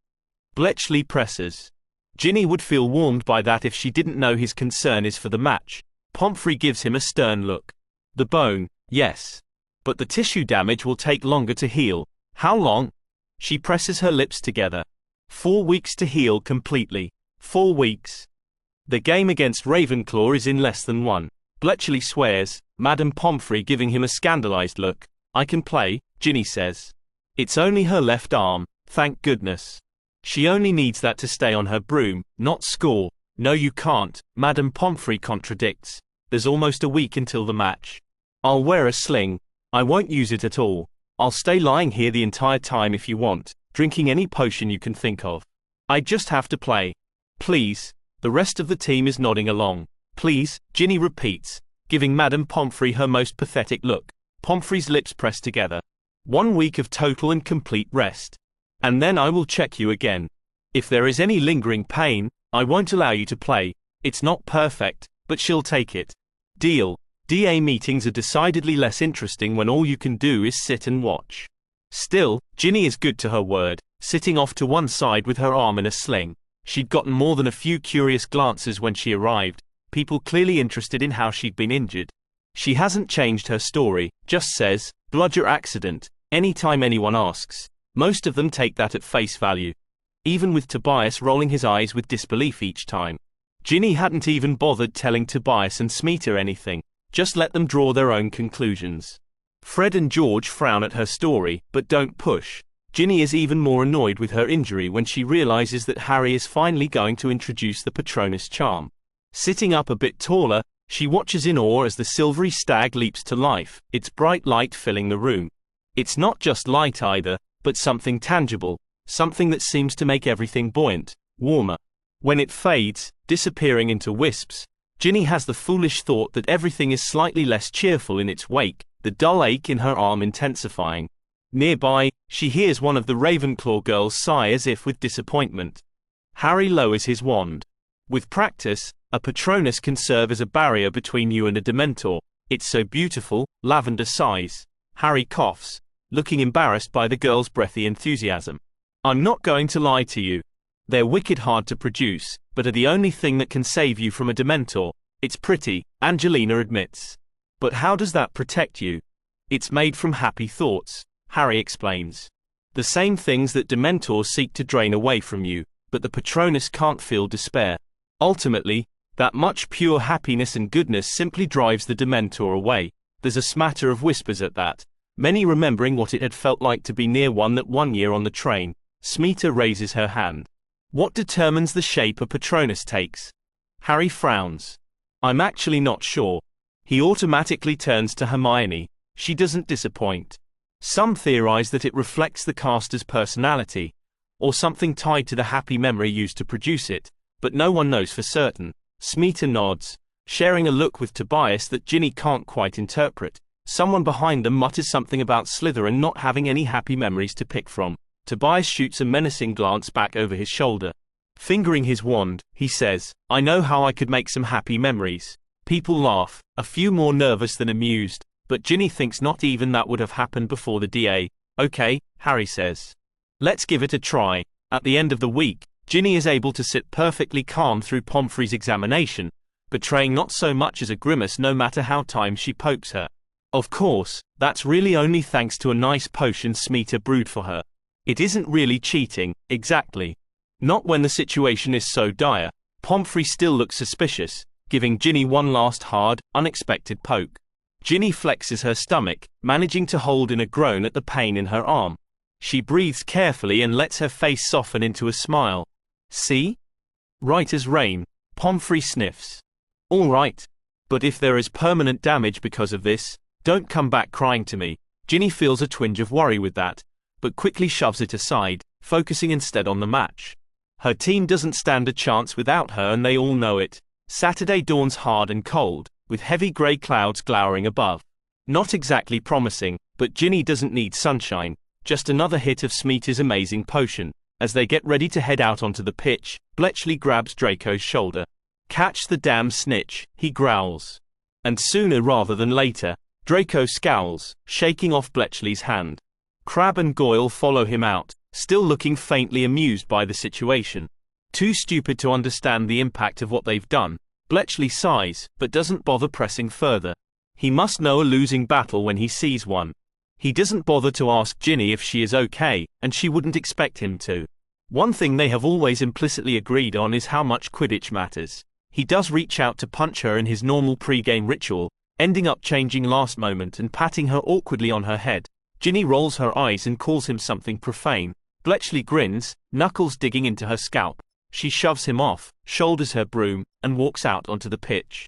Bletchley presses. Ginny would feel warmed by that if she didn't know his concern is for the match. Pomfrey gives him a stern look. "The bone, yes. But the tissue damage will take longer to heal." "How long?" She presses her lips together. 4 weeks to heal completely. 4 weeks. The game against Ravenclaw is in less than 1. Bletchley swears, Madame Pomfrey giving him a scandalized look. "I can play," Ginny says. It's only her left arm, thank goodness. She only needs that to stay on her broom, not score. "No you can't," Madame Pomfrey contradicts. "There's almost a week until the match." "I'll wear a sling. I won't use it at all. I'll stay lying here the entire time if you want, drinking any potion you can think of. I just have to play. Please." The rest of the team is nodding along. "Please," Ginny repeats, giving Madame Pomfrey her most pathetic look. Pomfrey's lips press together. 1 week of total and complete rest. And then I will check you again. If there is any lingering pain, I won't allow you to play. It's not perfect, but she'll take it. Deal. DA meetings are decidedly less interesting when all you can do is sit and watch. Still, Ginny is good to her word, sitting off to one side with her arm in a sling. She'd gotten more than a few curious glances when she arrived, people clearly interested in how she'd been injured. She hasn't changed her story, just says, "Bludger accident," anytime anyone asks. Most of them take that at face value. Even with Tobias rolling his eyes with disbelief each time. Ginny hadn't even bothered telling Tobias and Smeeta anything, just let them draw their own conclusions. Fred and George frown at her story, but don't push. Ginny is even more annoyed with her injury when she realizes that Harry is finally going to introduce the Patronus charm. Sitting up a bit taller, she watches in awe as the silvery stag leaps to life, its bright light filling the room. It's not just light either, but something tangible, something that seems to make everything buoyant, warmer. When it fades, disappearing into wisps, Ginny has the foolish thought that everything is slightly less cheerful in its wake, the dull ache in her arm intensifying. Nearby, she hears one of the Ravenclaw girls sigh as if with disappointment. Harry lowers his wand. With practice, a Patronus can serve as a barrier between you and a Dementor. It's so beautiful, Lavender sighs. Harry coughs, looking embarrassed by the girl's breathy enthusiasm. I'm not going to lie to you. They're wicked hard to produce, but are the only thing that can save you from a Dementor. It's pretty, Angelina admits. But how does that protect you? It's made from happy thoughts, Harry explains. The same things that Dementors seek to drain away from you, but the Patronus can't feel despair. Ultimately, that much pure happiness and goodness simply drives the Dementor away. There's a smatter of whispers at that, many remembering what it had felt like to be near one that one year on the train. Smeeta raises her hand. What determines the shape a Patronus takes? Harry frowns. I'm actually not sure. He automatically turns to Hermione. She doesn't disappoint. Some theorize that it reflects the caster's personality, or something tied to the happy memory used to produce it, but no one knows for certain. Smeeta nods, sharing a look with Tobias that Ginny can't quite interpret. Someone behind them mutters something about Slytherin not having any happy memories to pick from. Tobias shoots a menacing glance back over his shoulder. Fingering his wand, he says, I know how I could make some happy memories. People laugh, a few more nervous than amused, but Ginny thinks not even that would have happened before the DA. Okay, Harry says. Let's give it a try. At the end of the week, Ginny is able to sit perfectly calm through Pomfrey's examination, betraying not so much as a grimace no matter how times she pokes her. Of course, that's really only thanks to a nice potion Smeeta brewed for her. It isn't really cheating, exactly. Not when the situation is so dire. Pomfrey still looks suspicious, giving Ginny one last hard, unexpected poke. Ginny flexes her stomach, managing to hold in a groan at the pain in her arm. She breathes carefully and lets her face soften into a smile. See? Right as rain. Pomfrey sniffs. All right. But if there is permanent damage because of this, don't come back crying to me. Ginny feels a twinge of worry with that, but quickly shoves it aside, focusing instead on the match. Her team doesn't stand a chance without her and they all know it. Saturday dawns hard and cold, with heavy grey clouds glowering above. Not exactly promising, but Ginny doesn't need sunshine, just another hit of Smeeta's amazing potion. As they get ready to head out onto the pitch, Bletchley grabs Draco's shoulder. Catch the damn snitch, he growls. And sooner rather than later, Draco scowls, shaking off Bletchley's hand. Crabbe and Goyle follow him out, still looking faintly amused by the situation. Too stupid to understand the impact of what they've done, Bletchley sighs, but doesn't bother pressing further. He must know a losing battle when he sees one. He doesn't bother to ask Ginny if she is okay, and she wouldn't expect him to. One thing they have always implicitly agreed on is how much Quidditch matters. He does reach out to punch her in his normal pre-game ritual, ending up changing last moment and patting her awkwardly on her head. Ginny rolls her eyes and calls him something profane. Bletchley grins, knuckles digging into her scalp. She shoves him off, shoulders her broom, and walks out onto the pitch.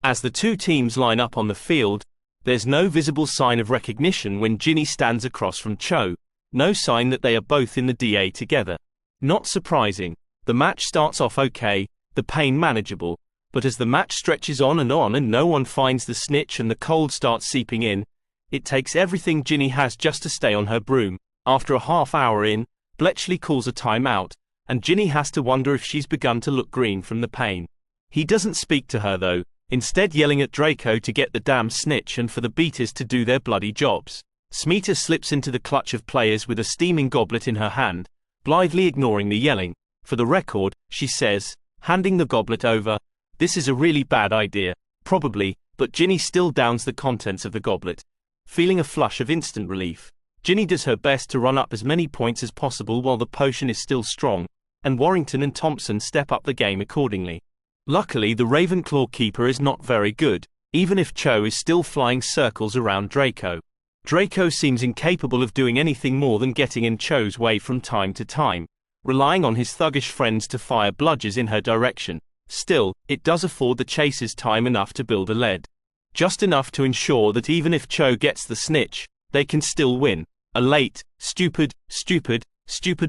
As the two teams line up on the field, there's no visible sign of recognition when Ginny stands across from Cho, no sign that they are both in the DA together. Not surprising, the match starts off okay, the pain manageable, but as the match stretches on and no one finds the snitch and the cold starts seeping in, it takes everything Ginny has just to stay on her broom. After a half hour in, Bletchley calls a timeout, and Ginny has to wonder if she's begun to look green from the pain. He doesn't speak to her though, instead yelling at Draco to get the damn snitch and for the beaters to do their bloody jobs. Smeeta slips into the clutch of players with a steaming goblet in her hand, blithely ignoring the yelling. For the record, she says, handing the goblet over, this is a really bad idea, probably, but Ginny still downs the contents of the goblet, feeling a flush of instant relief. Ginny does her best to run up as many points as possible while the potion is still strong, and Warrington and Thompson step up the game accordingly. Luckily the Ravenclaw keeper is not very good, even if Cho is still flying circles around Draco. Draco seems incapable of doing anything more than getting in Cho's way from time to time, relying on his thuggish friends to fire bludgers in her direction. Still, it does afford the chasers time enough to build a lead. Just enough to ensure that even if Cho gets the snitch, they can still win. A late, stupid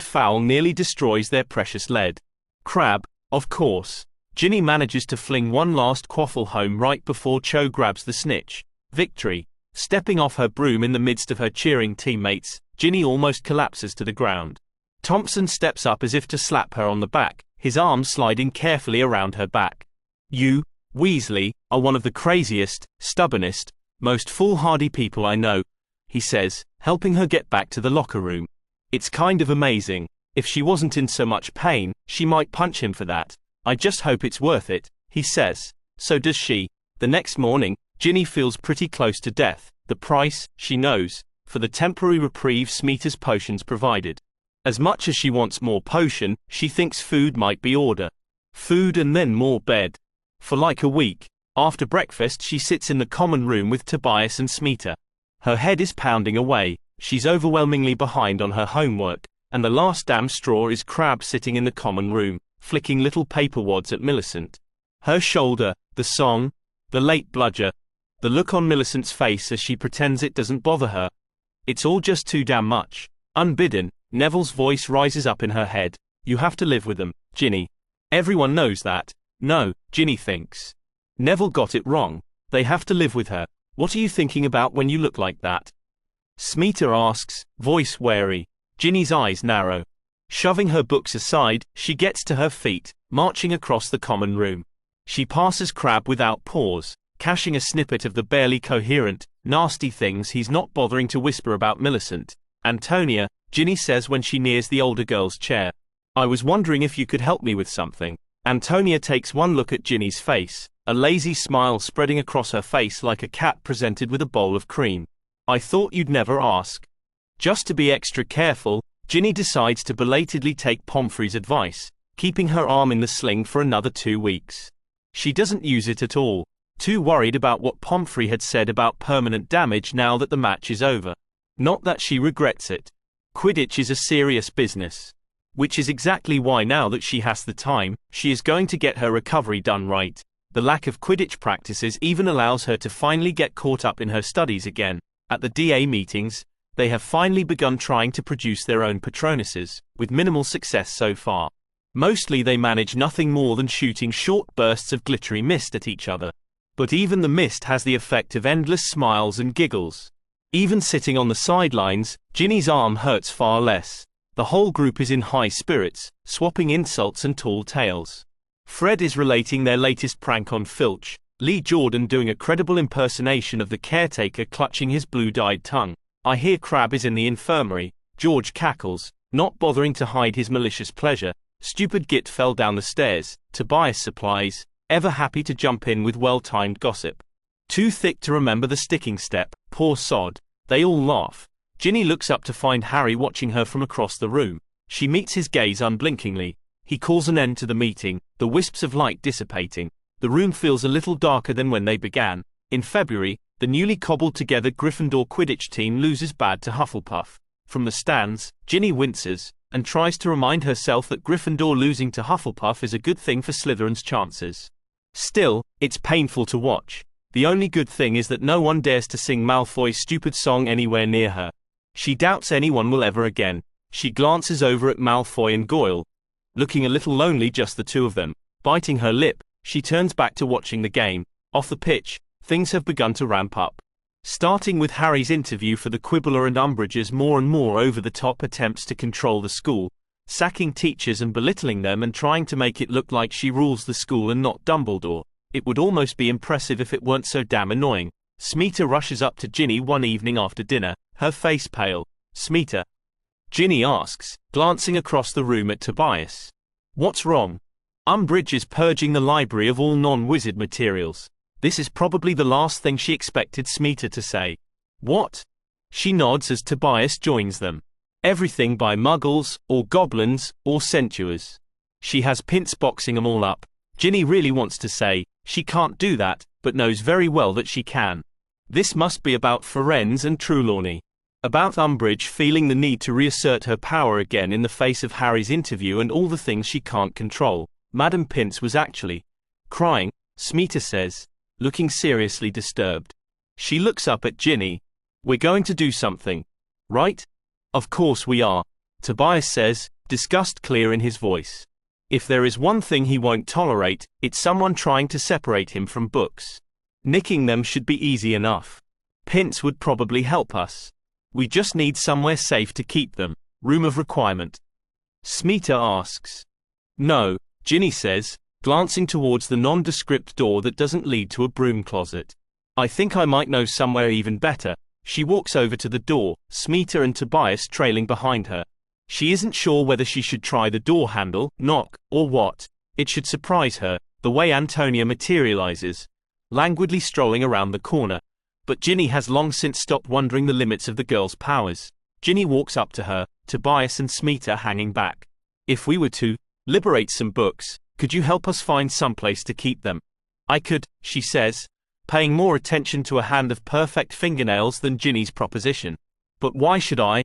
foul nearly destroys their precious lead. Crabbe, Of course. Ginny manages to fling one last quaffle home right before Cho grabs the snitch. Victory. Stepping off her broom in the midst of her cheering teammates, Ginny almost collapses to the ground. Thompson steps up as if to slap her on the back, his arms sliding carefully around her back. You, Weasley, are one of the craziest, stubbornest, most foolhardy people I know, he says, helping her get back to the locker room. It's kind of amazing. If she wasn't in so much pain, she might punch him for that. I just hope it's worth it, he says. So does she. The next morning, Ginny feels pretty close to death. The price, she knows, for the temporary reprieve Smeeta's potions provided. As much as she wants more potion, she thinks food might be order. Food and then more bed. For like a week. After breakfast she sits in the common room with Tobias and Smeeta. Her head is pounding away, she's overwhelmingly behind on her homework, and the last damn straw is Crabbe sitting in the common room, flicking little paper wads at Millicent. Her shoulder, the song, the late bludger, the look on Millicent's face as she pretends it doesn't bother her. It's all just too damn much. Unbidden, Neville's voice rises up in her head. You have to live with them, Ginny. Everyone knows that. No, Ginny thinks. Neville got it wrong. They have to live with her. What are you thinking about when you look like that? Smeeta asks, voice wary. Ginny's eyes narrow. Shoving her books aside, she gets to her feet, marching across the common room. She passes Crabbe without pause, cashing a snippet of the barely coherent, nasty things he's not bothering to whisper about Millicent. Antonia, Ginny says when she nears the older girl's chair. I was wondering if you could help me with something. Antonia takes one look at Ginny's face, a lazy smile spreading across her face like a cat presented with a bowl of cream. I thought you'd never ask. Just to be extra careful, Ginny decides to belatedly take Pomfrey's advice, keeping her arm in the sling for another 2 weeks. She doesn't use it at all, too worried about what Pomfrey had said about permanent damage now that the match is over. Not that she regrets it. Quidditch is a serious business. Which is exactly why now that she has the time, she is going to get her recovery done right. The lack of Quidditch practices even allows her to finally get caught up in her studies again. At the DA meetings, they have finally begun trying to produce their own Patronuses, with minimal success so far. Mostly they manage nothing more than shooting short bursts of glittery mist at each other. But even the mist has the effect of endless smiles and giggles. Even sitting on the sidelines, Ginny's arm hurts far less. The whole group is in high spirits, swapping insults and tall tales. Fred is relating their latest prank on Filch, Lee Jordan doing a credible impersonation of the caretaker clutching his blue-dyed tongue. I hear Crabbe is in the infirmary. George cackles, not bothering to hide his malicious pleasure. Stupid Git fell down the stairs. Tobias supplies, ever happy to jump in with well-timed gossip. Too thick to remember the sticking step, poor sod. They all laugh. Ginny looks up to find Harry watching her from across the room. She meets his gaze unblinkingly. He calls an end to the meeting, the wisps of light dissipating. The room feels a little darker than when they began. In February, the newly cobbled-together Gryffindor Quidditch team loses bad to Hufflepuff. From the stands, Ginny winces, and tries to remind herself that Gryffindor losing to Hufflepuff is a good thing for Slytherin's chances. Still, it's painful to watch. The only good thing is that no one dares to sing Malfoy's stupid song anywhere near her. She doubts anyone will ever again. She glances over at Malfoy and Goyle. Looking a little lonely, just the two of them. Biting her lip, she turns back to watching the game. Off the pitch, things have begun to ramp up. Starting with Harry's interview for the Quibbler and Umbridge's more and more over-the-top attempts to control the school, sacking teachers and belittling them and trying to make it look like she rules the school and not Dumbledore. It would almost be impressive if it weren't so damn annoying. Smeeta rushes up to Ginny one evening after dinner, her face pale. Smeeta? Ginny asks, glancing across the room at Tobias. What's wrong? Umbridge is purging the library of all non-wizard materials. This is probably the last thing she expected Smeeta to say. What? She nods as Tobias joins them. Everything by muggles, or goblins, or centaurs. She has Pince boxing them all up. Ginny really wants to say, she can't do that, but knows very well that she can. This must be about Firenze and Trelawney. About Umbridge feeling the need to reassert her power again in the face of Harry's interview and all the things she can't control. Madame Pince was actually crying, Smeeta says, looking seriously disturbed. She looks up at Ginny. We're going to do something, right? Of course we are, Tobias says, disgust clear in his voice. If there is one thing he won't tolerate, it's someone trying to separate him from books. Nicking them should be easy enough. Pins would probably help us. We just need somewhere safe to keep them. Room of requirement. Smeeta asks. No, Ginny says, glancing towards the nondescript door that doesn't lead to a broom closet. I think I might know somewhere even better. She walks over to the door, Smeeta and Tobias trailing behind her. She isn't sure whether she should try the door handle, knock, or what. It should surprise her, the way Antonia materializes, languidly strolling around the corner. But Ginny has long since stopped wondering the limits of the girl's powers. Ginny walks up to her, Tobias and Smeeta hanging back. If we were to liberate some books, could you help us find someplace to keep them? I could, she says, paying more attention to a hand of perfect fingernails than Ginny's proposition. But why should I?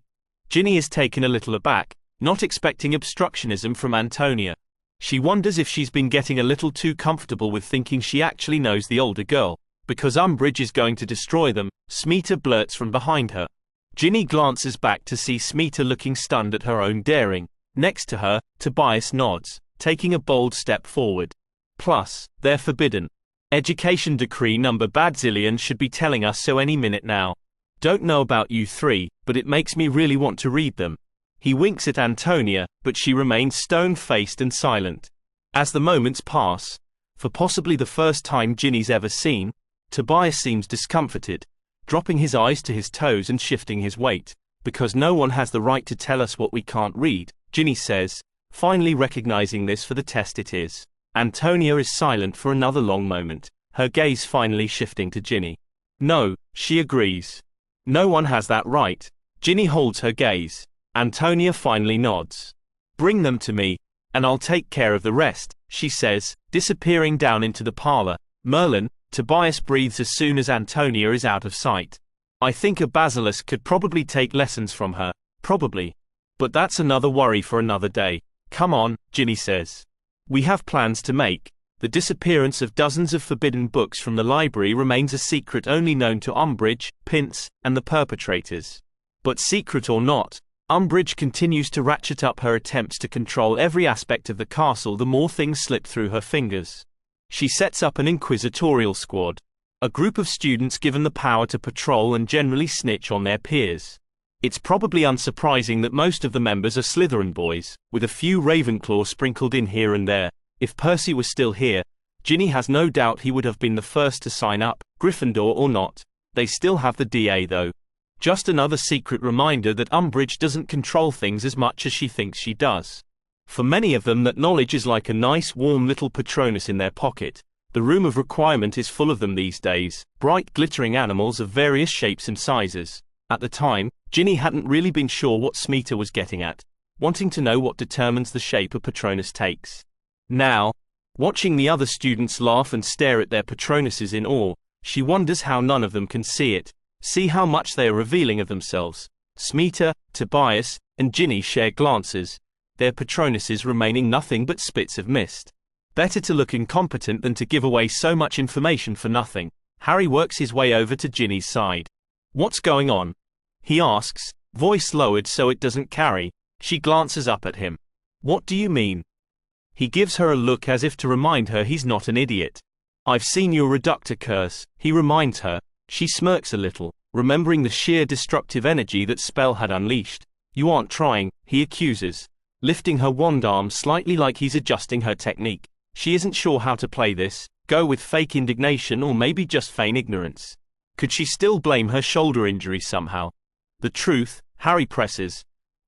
Ginny is taken a little aback, not expecting obstructionism from Antonia. She wonders if she's been getting a little too comfortable with thinking she actually knows the older girl. Because Umbridge is going to destroy them, Smeeta blurts from behind her. Ginny glances back to see Smeeta looking stunned at her own daring. Next to her, Tobias nods, taking a bold step forward. Plus, they're forbidden. Education decree number badzillion should be telling us so any minute now. Don't know about you three, but it makes me really want to read them. He winks at Antonia, but she remains stone-faced and silent. As the moments pass, for possibly the first time Ginny's ever seen, Tobias seems discomforted, dropping his eyes to his toes and shifting his weight. Because no one has the right to tell us what we can't read, Ginny says, finally recognizing this for the test it is. Antonia is silent for another long moment, her gaze finally shifting to Ginny. No, she agrees. No one has that right. Ginny holds her gaze. Antonia finally nods. Bring them to me, and I'll take care of the rest, she says, disappearing down into the parlor. Merlin, Tobias breathes as soon as Antonia is out of sight. I think a basilisk could probably take lessons from her, probably. But that's another worry for another day. Come on, Ginny says. We have plans to make. The disappearance of dozens of forbidden books from the library remains a secret only known to Umbridge, Pince, and the perpetrators. But secret or not, Umbridge continues to ratchet up her attempts to control every aspect of the castle the more things slip through her fingers. She sets up an inquisitorial squad, a group of students given the power to patrol and generally snitch on their peers. It's probably unsurprising that most of the members are Slytherin boys, with a few Ravenclaw sprinkled in here and there. If Percy was still here, Ginny has no doubt he would have been the first to sign up, Gryffindor or not. They still have the DA though. Just another secret reminder that Umbridge doesn't control things as much as she thinks she does. For many of them that knowledge is like a nice warm little Patronus in their pocket. The room of requirement is full of them these days, bright glittering animals of various shapes and sizes. At the time, Ginny hadn't really been sure what Smeeta was getting at, wanting to know what determines the shape a Patronus takes. Now, watching the other students laugh and stare at their Patronuses in awe, she wonders how none of them can see it, see how much they are revealing of themselves. Smeeta, Tobias, and Ginny share glances, their Patronuses remaining nothing but spits of mist. Better to look incompetent than to give away so much information for nothing. Harry works his way over to Ginny's side. What's going on? He asks, voice lowered so it doesn't carry. She glances up at him. What do you mean? He gives her a look as if to remind her he's not an idiot. I've seen your reductor curse, he reminds her. She smirks a little, remembering the sheer destructive energy that spell had unleashed. You aren't trying, he accuses, lifting her wand arm slightly like he's adjusting her technique. She isn't sure how to play this, go with fake indignation or maybe just feign ignorance. Could she still blame her shoulder injury somehow? The truth, Harry presses,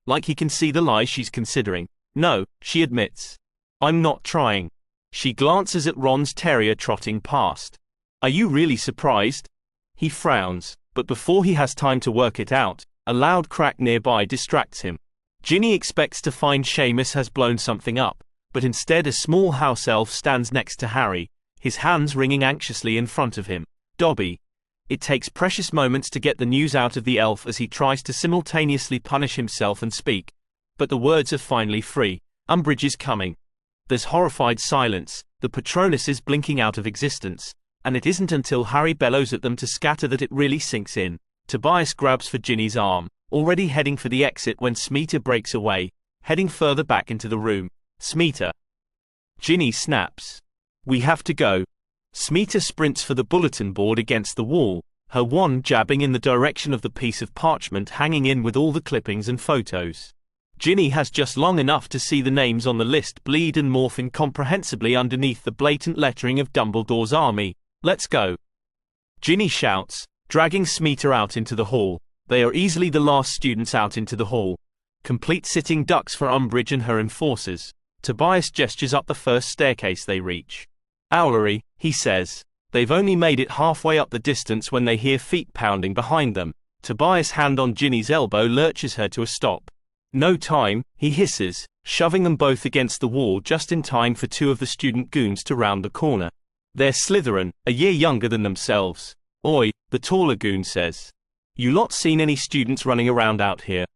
like he can see the lie she's considering. No, she admits. I'm not trying. She glances at Ron's terrier trotting past. Are you really surprised? He frowns, but before he has time to work it out, a loud crack nearby distracts him. Ginny expects to find Seamus has blown something up, but instead a small house elf stands next to Harry, his hands wringing anxiously in front of him. Dobby. It takes precious moments to get the news out of the elf as he tries to simultaneously punish himself and speak. But the words are finally free. Umbridge is coming. There's horrified silence, the Patronus is blinking out of existence, and it isn't until Harry bellows at them to scatter that it really sinks in. Tobias grabs for Ginny's arm, already heading for the exit when Smeeta breaks away, heading further back into the room. Smeeta. Ginny snaps. We have to go. Smeeta sprints for the bulletin board against the wall, her wand jabbing in the direction of the piece of parchment hanging in with all the clippings and photos. Ginny has just long enough to see the names on the list bleed and morph incomprehensibly underneath the blatant lettering of Dumbledore's army. Let's go. Ginny shouts, dragging Smeeta out into the hall. They are easily the last students out into the hall. Complete sitting ducks for Umbridge and her enforcers. Tobias gestures up the first staircase they reach. Owlery, he says. They've only made it halfway up the distance when they hear feet pounding behind them. Tobias' hand on Ginny's elbow lurches her to a stop. No time, he hisses, shoving them both against the wall just in time for two of the student goons to round the corner. They're Slytherin, a year younger than themselves. Oi, the taller goon says. You lot seen any students running around out here?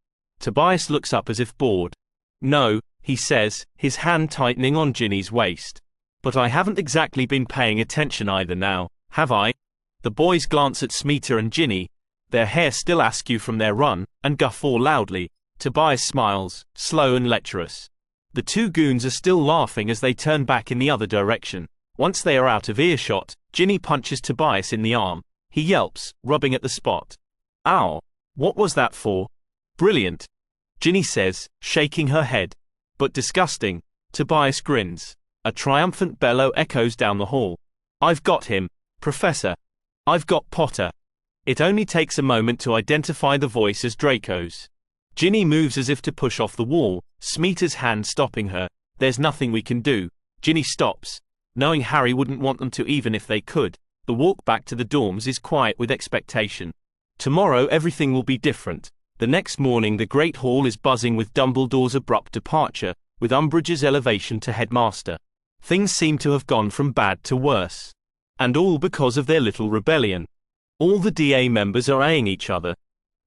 Tobias looks up as if bored. No, he says, his hand tightening on Ginny's waist. But I haven't exactly been paying attention either now, have I? The boys glance at Smeeta and Ginny, their hair still askew from their run, and guffaw loudly. Tobias smiles, slow and lecherous. The two goons are still laughing as they turn back in the other direction. Once they are out of earshot, Ginny punches Tobias in the arm. He yelps, rubbing at the spot. Ow! What was that for? Brilliant, Ginny says, shaking her head. But disgusting. Tobias grins. A triumphant bellow echoes down the hall. I've got him, Professor. I've got Potter. It only takes a moment to identify the voice as Draco's. Ginny moves as if to push off the wall, Smeeta's hand stopping her. There's nothing we can do. Ginny stops, knowing Harry wouldn't want them to even if they could. The walk back to the dorms is quiet with expectation. Tomorrow everything will be different. The next morning the Great Hall is buzzing with Dumbledore's abrupt departure, with Umbridge's elevation to headmaster. Things seem to have gone from bad to worse. And all because of their little rebellion. All the DA members are eyeing each other,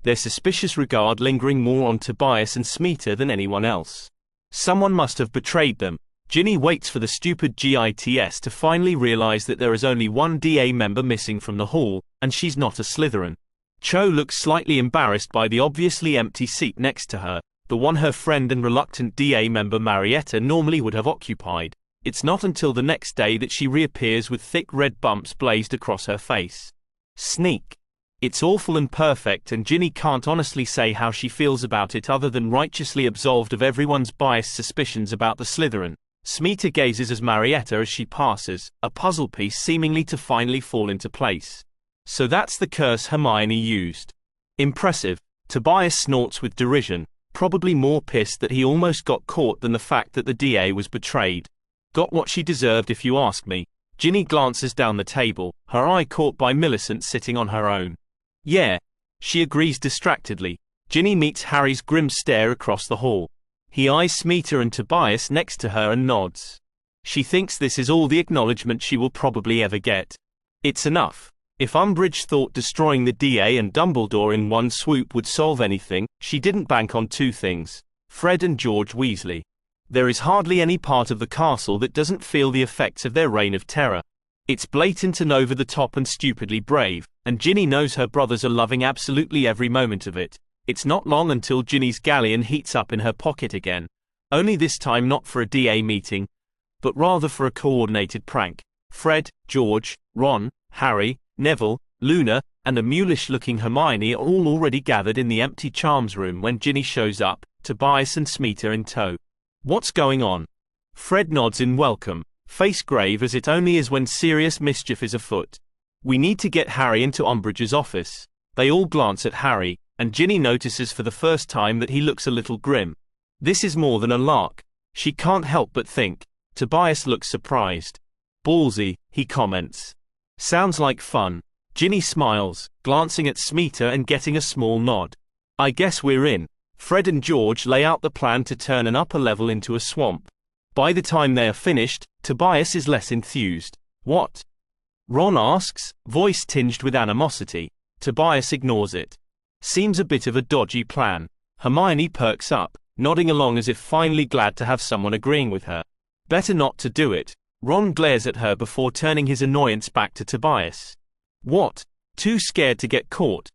their suspicious regard lingering more on Tobias and Smeeta than anyone else. Someone must have betrayed them. Ginny waits for the stupid GITS to finally realize that there is only one DA member missing from the hall, and she's not a Slytherin. Cho looks slightly embarrassed by the obviously empty seat next to her, the one her friend and reluctant DA member Marietta normally would have occupied. It's not until the next day that she reappears with thick red bumps blazed across her face. Sneak. It's awful and perfect, and Ginny can't honestly say how she feels about it other than righteously absolved of everyone's biased suspicions about the Slytherin. Smeeta gazes as Marietta as she passes, a puzzle piece seemingly to finally fall into place. So that's the curse Hermione used. Impressive. Tobias snorts with derision, probably more pissed that he almost got caught than the fact that the DA was betrayed. Got what she deserved if you ask me. Ginny glances down the table, her eye caught by Millicent sitting on her own. Yeah, she agrees distractedly. Ginny meets Harry's grim stare across the hall. He eyes Smeeta and Tobias next to her and nods. She thinks this is all the acknowledgement she will probably ever get. It's enough. If Umbridge thought destroying the DA and Dumbledore in one swoop would solve anything, she didn't bank on two things: Fred and George Weasley. There is hardly any part of the castle that doesn't feel the effects of their reign of terror. It's blatant and over the top and stupidly brave, and Ginny knows her brothers are loving absolutely every moment of it. It's not long until Ginny's galleon heats up in her pocket again. Only this time not for a DA meeting, but rather for a coordinated prank. Fred, George, Ron, Harry, Neville, Luna, and a mulish-looking Hermione are all already gathered in the empty charms room when Ginny shows up, Tobias and Smeeta in tow. What's going on? Fred nods in welcome, face grave as it only is when serious mischief is afoot. We need to get Harry into Umbridge's office. They all glance at Harry, and Ginny notices for the first time that he looks a little grim. This is more than a lark. She can't help but think. Tobias looks surprised. Ballsy, he comments. Sounds like fun. Ginny smiles, glancing at Smeeta and getting a small nod. I guess we're in. Fred and George lay out the plan to turn an upper level into a swamp. By the time they are finished, Tobias is less enthused. What? Ron asks, voice tinged with animosity. Tobias ignores it. Seems a bit of a dodgy plan. Hermione perks up, nodding along as if finally glad to have someone agreeing with her. Better not to do it. Ron glares at her before turning his annoyance back to Tobias. What? Too scared to get caught?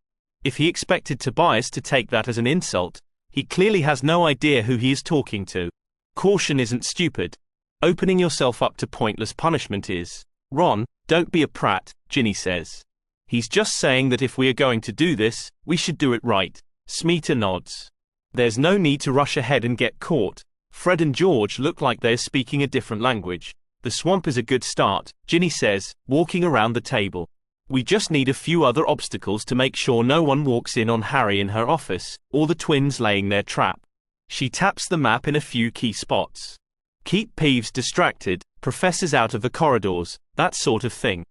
If he expected Tobias to take that as an insult, he clearly has no idea who he is talking to. Caution isn't stupid. Opening yourself up to pointless punishment is. Ron, don't be a prat, Ginny says. He's just saying that if we are going to do this, we should do it right. Smeeta nods. There's no need to rush ahead and get caught. Fred and George look like they're speaking a different language. The swamp is a good start, Ginny says, walking around the table. We just need a few other obstacles to make sure no one walks in on Harry in her office, or the twins laying their trap. She taps the map in a few key spots. Keep Peeves distracted, professors out of the corridors, that sort of thing.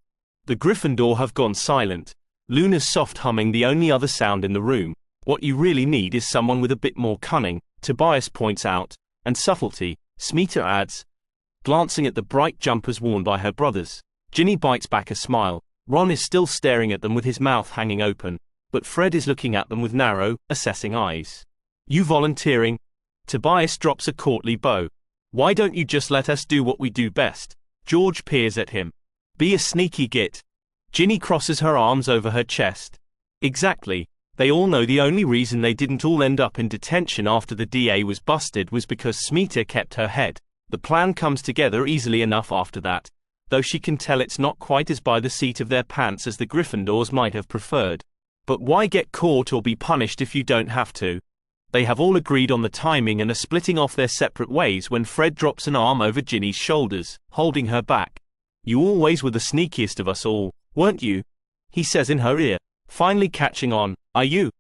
The Gryffindor have gone silent. Luna's soft humming the only other sound in the room. What you really need is someone with a bit more cunning, Tobias points out, and subtlety, Smeeta adds, glancing at the bright jumpers worn by her brothers. Ginny bites back a smile. Ron is still staring at them with his mouth hanging open, but Fred is looking at them with narrow, assessing eyes. You volunteering? Tobias drops a courtly bow. Why don't you just let us do what we do best? George peers at him. Be a sneaky git. Ginny crosses her arms over her chest. Exactly. They all know the only reason they didn't all end up in detention after the DA was busted was because Smeeta kept her head. The plan comes together easily enough after that, though she can tell it's not quite as by the seat of their pants as the Gryffindors might have preferred. But why get caught or be punished if you don't have to? They have all agreed on the timing and are splitting off their separate ways when Fred drops an arm over Ginny's shoulders, holding her back. You always were the sneakiest of us all, weren't you? He says in her ear, finally catching on. Are you?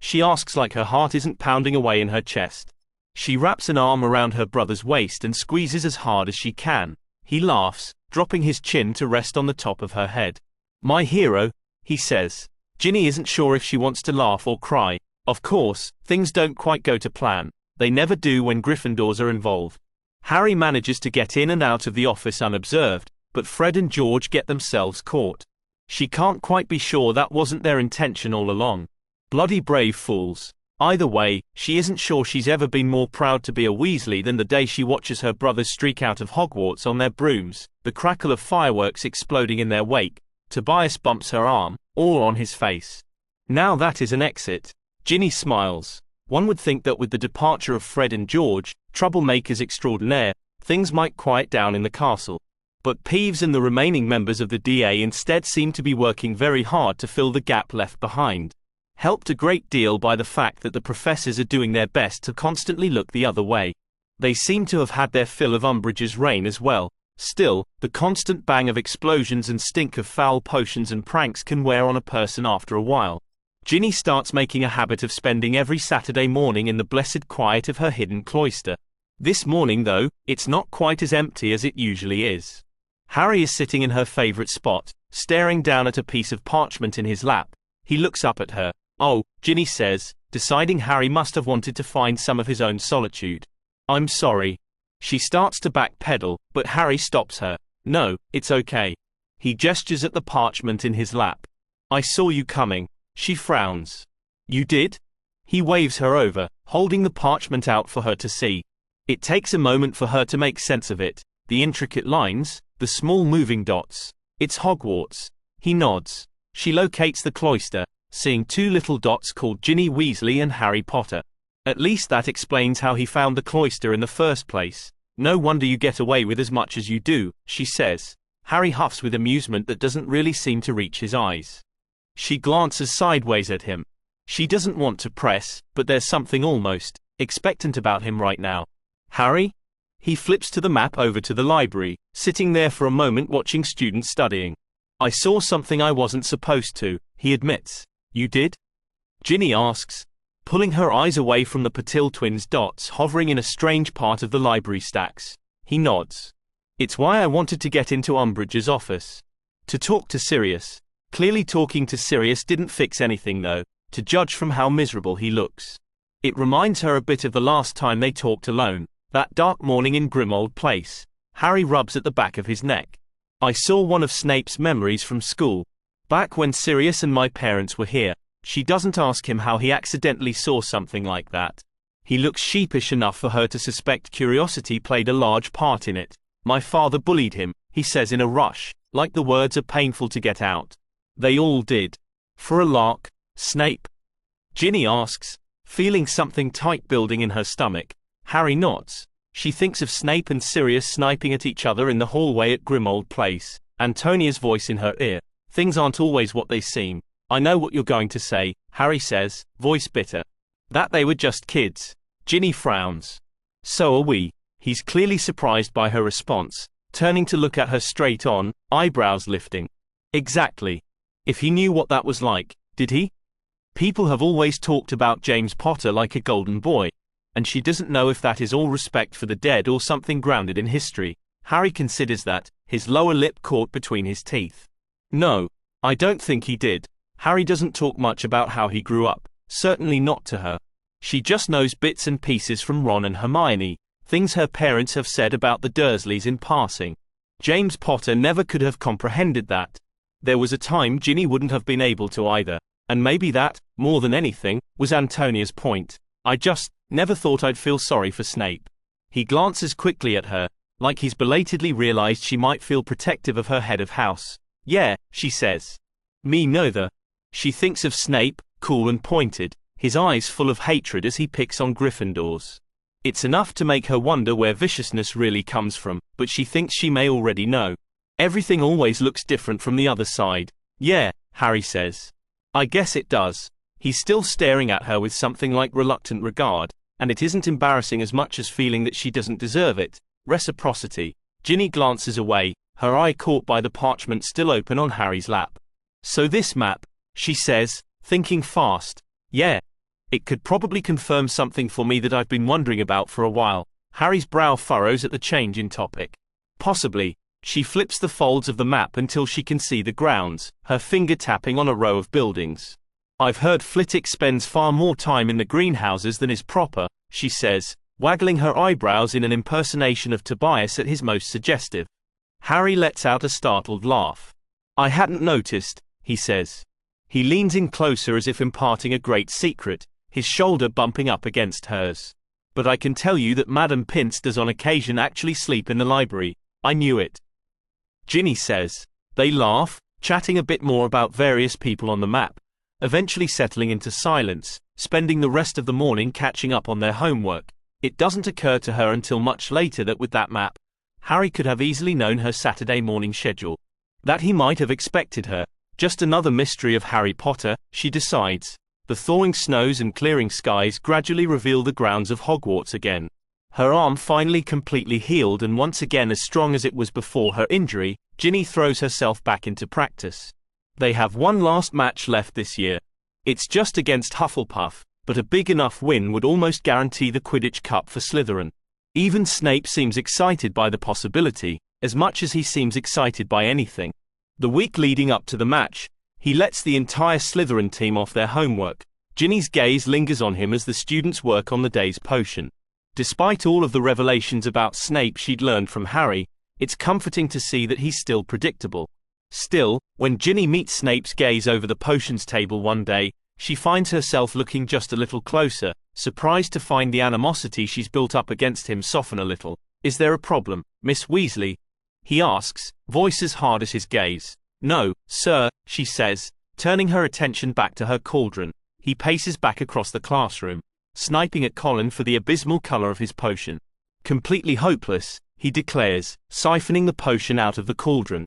She asks like her heart isn't pounding away in her chest. She wraps an arm around her brother's waist and squeezes as hard as she can. He laughs, dropping his chin to rest on the top of her head. My hero, he says. Ginny isn't sure if she wants to laugh or cry. Of course, things don't quite go to plan. They never do when Gryffindors are involved. Harry manages to get in and out of the office unobserved, but Fred and George get themselves caught. She can't quite be sure that wasn't their intention all along. Bloody brave fools. Either way, she isn't sure she's ever been more proud to be a Weasley than the day she watches her brothers streak out of Hogwarts on their brooms, the crackle of fireworks exploding in their wake. Tobias bumps her arm, all on his face. Now that is an exit. Ginny smiles. One would think that with the departure of Fred and George, troublemakers extraordinaire, things might quiet down in the castle. But Peeves and the remaining members of the DA instead seem to be working very hard to fill the gap left behind. Helped a great deal by the fact that the professors are doing their best to constantly look the other way. They seem to have had their fill of Umbridge's reign as well. Still, the constant bang of explosions and stink of foul potions and pranks can wear on a person after a while. Ginny starts making a habit of spending every Saturday morning in the blessed quiet of her hidden cloister. This morning though, it's not quite as empty as it usually is. Harry is sitting in her favorite spot, staring down at a piece of parchment in his lap. He looks up at her. Oh, Ginny says, deciding Harry must have wanted to find some of his own solitude. I'm sorry. She starts to backpedal, but Harry stops her. No, it's okay. He gestures at the parchment in his lap. I saw you coming. She frowns. You did? He waves her over, holding the parchment out for her to see. It takes a moment for her to make sense of it. The intricate lines, the small moving dots. It's Hogwarts. He nods. She locates the cloister, seeing two little dots called Ginny Weasley and Harry Potter. At least that explains how he found the cloister in the first place. No wonder you get away with as much as you do, she says. Harry huffs with amusement that doesn't really seem to reach his eyes. She glances sideways at him. She doesn't want to press, but there's something almost expectant about him right now. Harry? He flips to the map over to the library, sitting there for a moment watching students studying. I saw something I wasn't supposed to, he admits. You did? Ginny asks, pulling her eyes away from the Patil twins' dots hovering in a strange part of the library stacks. He nods. It's why I wanted to get into Umbridge's office. To talk to Sirius. Clearly talking to Sirius didn't fix anything though, to judge from how miserable he looks. It reminds her a bit of the last time they talked alone, that dark morning in Grimmauld Place. Harry rubs at the back of his neck. I saw one of Snape's memories from school. Back when Sirius and my parents were here. She doesn't ask him how he accidentally saw something like that. He looks sheepish enough for her to suspect curiosity played a large part in it. My father bullied him, he says in a rush, like the words are painful to get out. They all did. For a lark, Snape? Ginny asks, feeling something tight building in her stomach. Harry nods. She thinks of Snape and Sirius sniping at each other in the hallway at Grimmauld Place. Antonia's voice in her ear. Things aren't always what they seem. I know what you're going to say, Harry says, voice bitter. That they were just kids. Ginny frowns. So are we. He's clearly surprised by her response, turning to look at her straight on, eyebrows lifting. Exactly. If he knew what that was like, did he? People have always talked about James Potter like a golden boy, and she doesn't know if that is all respect for the dead or something grounded in history. Harry considers that, his lower lip caught between his teeth. No, I don't think he did. Harry doesn't talk much about how he grew up, certainly not to her. She just knows bits and pieces from Ron and Hermione, things her parents have said about the Dursleys in passing. James Potter never could have comprehended that. There was a time Ginny wouldn't have been able to either, and maybe that, more than anything, was Antonia's point. I just never thought I'd feel sorry for Snape. He glances quickly at her, like he's belatedly realized she might feel protective of her head of house. Yeah, she says. Me neither. She thinks of Snape, cool and pointed, his eyes full of hatred as he picks on Gryffindors. It's enough to make her wonder where viciousness really comes from, but she thinks she may already know. Everything always looks different from the other side. Yeah, Harry says. I guess it does. He's still staring at her with something like reluctant regard, and it isn't embarrassing as much as feeling that she doesn't deserve it. Reciprocity. Ginny glances away, her eye caught by the parchment still open on Harry's lap. So this map, she says, thinking fast. Yeah. It could probably confirm something for me that I've been wondering about for a while. Harry's brow furrows at the change in topic. Possibly. She flips the folds of the map until she can see the grounds, her finger tapping on a row of buildings. I've heard Flitwick spends far more time in the greenhouses than is proper, she says, waggling her eyebrows in an impersonation of Tobias at his most suggestive. Harry lets out a startled laugh. I hadn't noticed, he says. He leans in closer as if imparting a great secret, his shoulder bumping up against hers. But I can tell you that Madame Pince does on occasion actually sleep in the library. I knew it. Ginny says. They laugh, chatting a bit more about various people on the map, eventually settling into silence, spending the rest of the morning catching up on their homework. It doesn't occur to her until much later that with that map, Harry could have easily known her Saturday morning schedule. That he might have expected her. Just another mystery of Harry Potter, she decides. The thawing snows and clearing skies gradually reveal the grounds of Hogwarts again. Her arm finally completely healed and once again as strong as it was before her injury, Ginny throws herself back into practice. They have one last match left this year. It's just against Hufflepuff, but a big enough win would almost guarantee the Quidditch Cup for Slytherin. Even Snape seems excited by the possibility, as much as he seems excited by anything. The week leading up to the match, he lets the entire Slytherin team off their homework. Ginny's gaze lingers on him as the students work on the day's potion. Despite all of the revelations about Snape she'd learned from Harry, it's comforting to see that he's still predictable. Still, when Ginny meets Snape's gaze over the potions table one day, she finds herself looking just a little closer, surprised to find the animosity she's built up against him soften a little. Is there a problem, Miss Weasley? He asks, voice as hard as his gaze. No, sir, she says, turning her attention back to her cauldron. He paces back across the classroom, sniping at Colin for the abysmal color of his potion. Completely hopeless, he declares, siphoning the potion out of the cauldron.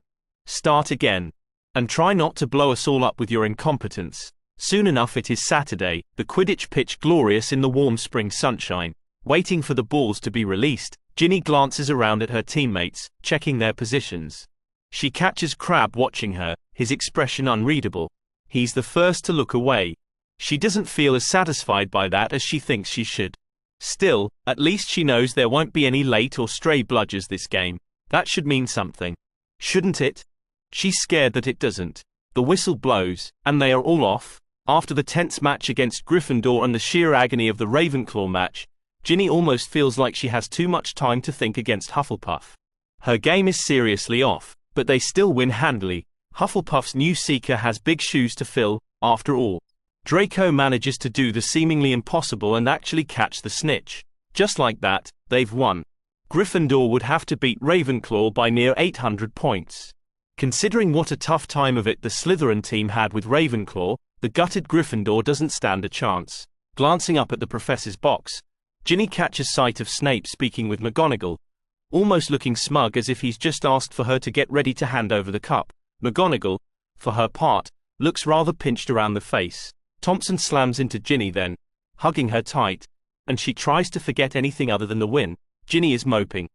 Start again. And try not to blow us all up with your incompetence. Soon enough it is Saturday, the Quidditch pitch glorious in the warm spring sunshine. Waiting for the balls to be released, Ginny glances around at her teammates, checking their positions. She catches Crabbe watching her, his expression unreadable. He's the first to look away. She doesn't feel as satisfied by that as she thinks she should. Still, at least she knows there won't be any late or stray bludgers this game. That should mean something. Shouldn't it? She's scared that it doesn't. The whistle blows, and they are all off. After the tense match against Gryffindor and the sheer agony of the Ravenclaw match, Ginny almost feels like she has too much time to think against Hufflepuff. Her game is seriously off, but they still win handily. Hufflepuff's new seeker has big shoes to fill, after all. Draco manages to do the seemingly impossible and actually catch the snitch. Just like that, they've won. Gryffindor would have to beat Ravenclaw by near 800 points. Considering what a tough time of it the Slytherin team had with Ravenclaw, the gutted Gryffindor doesn't stand a chance. Glancing up at the professor's box, Ginny catches sight of Snape speaking with McGonagall, almost looking smug as if he's just asked for her to get ready to hand over the cup. McGonagall, for her part, looks rather pinched around the face. Thompson slams into Ginny then, hugging her tight, and she tries to forget anything other than the win. Ginny is moping.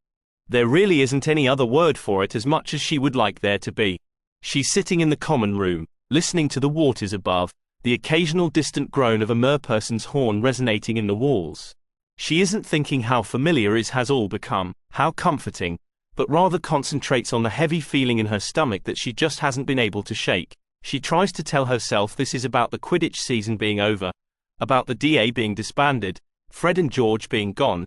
There really isn't any other word for it, as much as she would like there to be. She's sitting in the common room, listening to the waters above, the occasional distant groan of a merperson's horn resonating in the walls. She isn't thinking how familiar it has all become, how comforting, but rather concentrates on the heavy feeling in her stomach that she just hasn't been able to shake. She tries to tell herself this is about the Quidditch season being over, about the DA being disbanded, Fred and George being gone,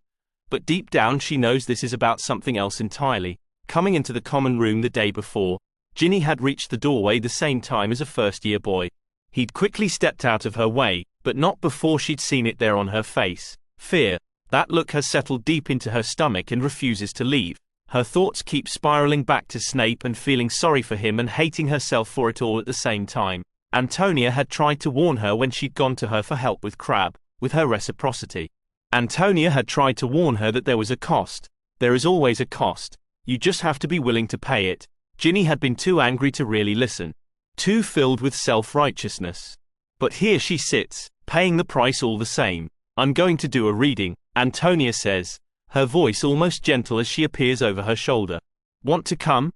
but deep down she knows this is about something else entirely. Coming into the common room the day before, Ginny had reached the doorway the same time as a first-year boy. He'd quickly stepped out of her way, but not before she'd seen it there on her face. Fear. That look has settled deep into her stomach and refuses to leave. Her thoughts keep spiraling back to Snape and feeling sorry for him and hating herself for it all at the same time. Antonia had tried to warn her when she'd gone to her for help with Crabbe, with her reciprocity. Antonia had tried to warn her that there was a cost. There is always a cost. You just have to be willing to pay it. Ginny had been too angry to really listen. Too filled with self-righteousness. But here she sits, paying the price all the same. I'm going to do a reading, Antonia says, her voice almost gentle as she appears over her shoulder. Want to come?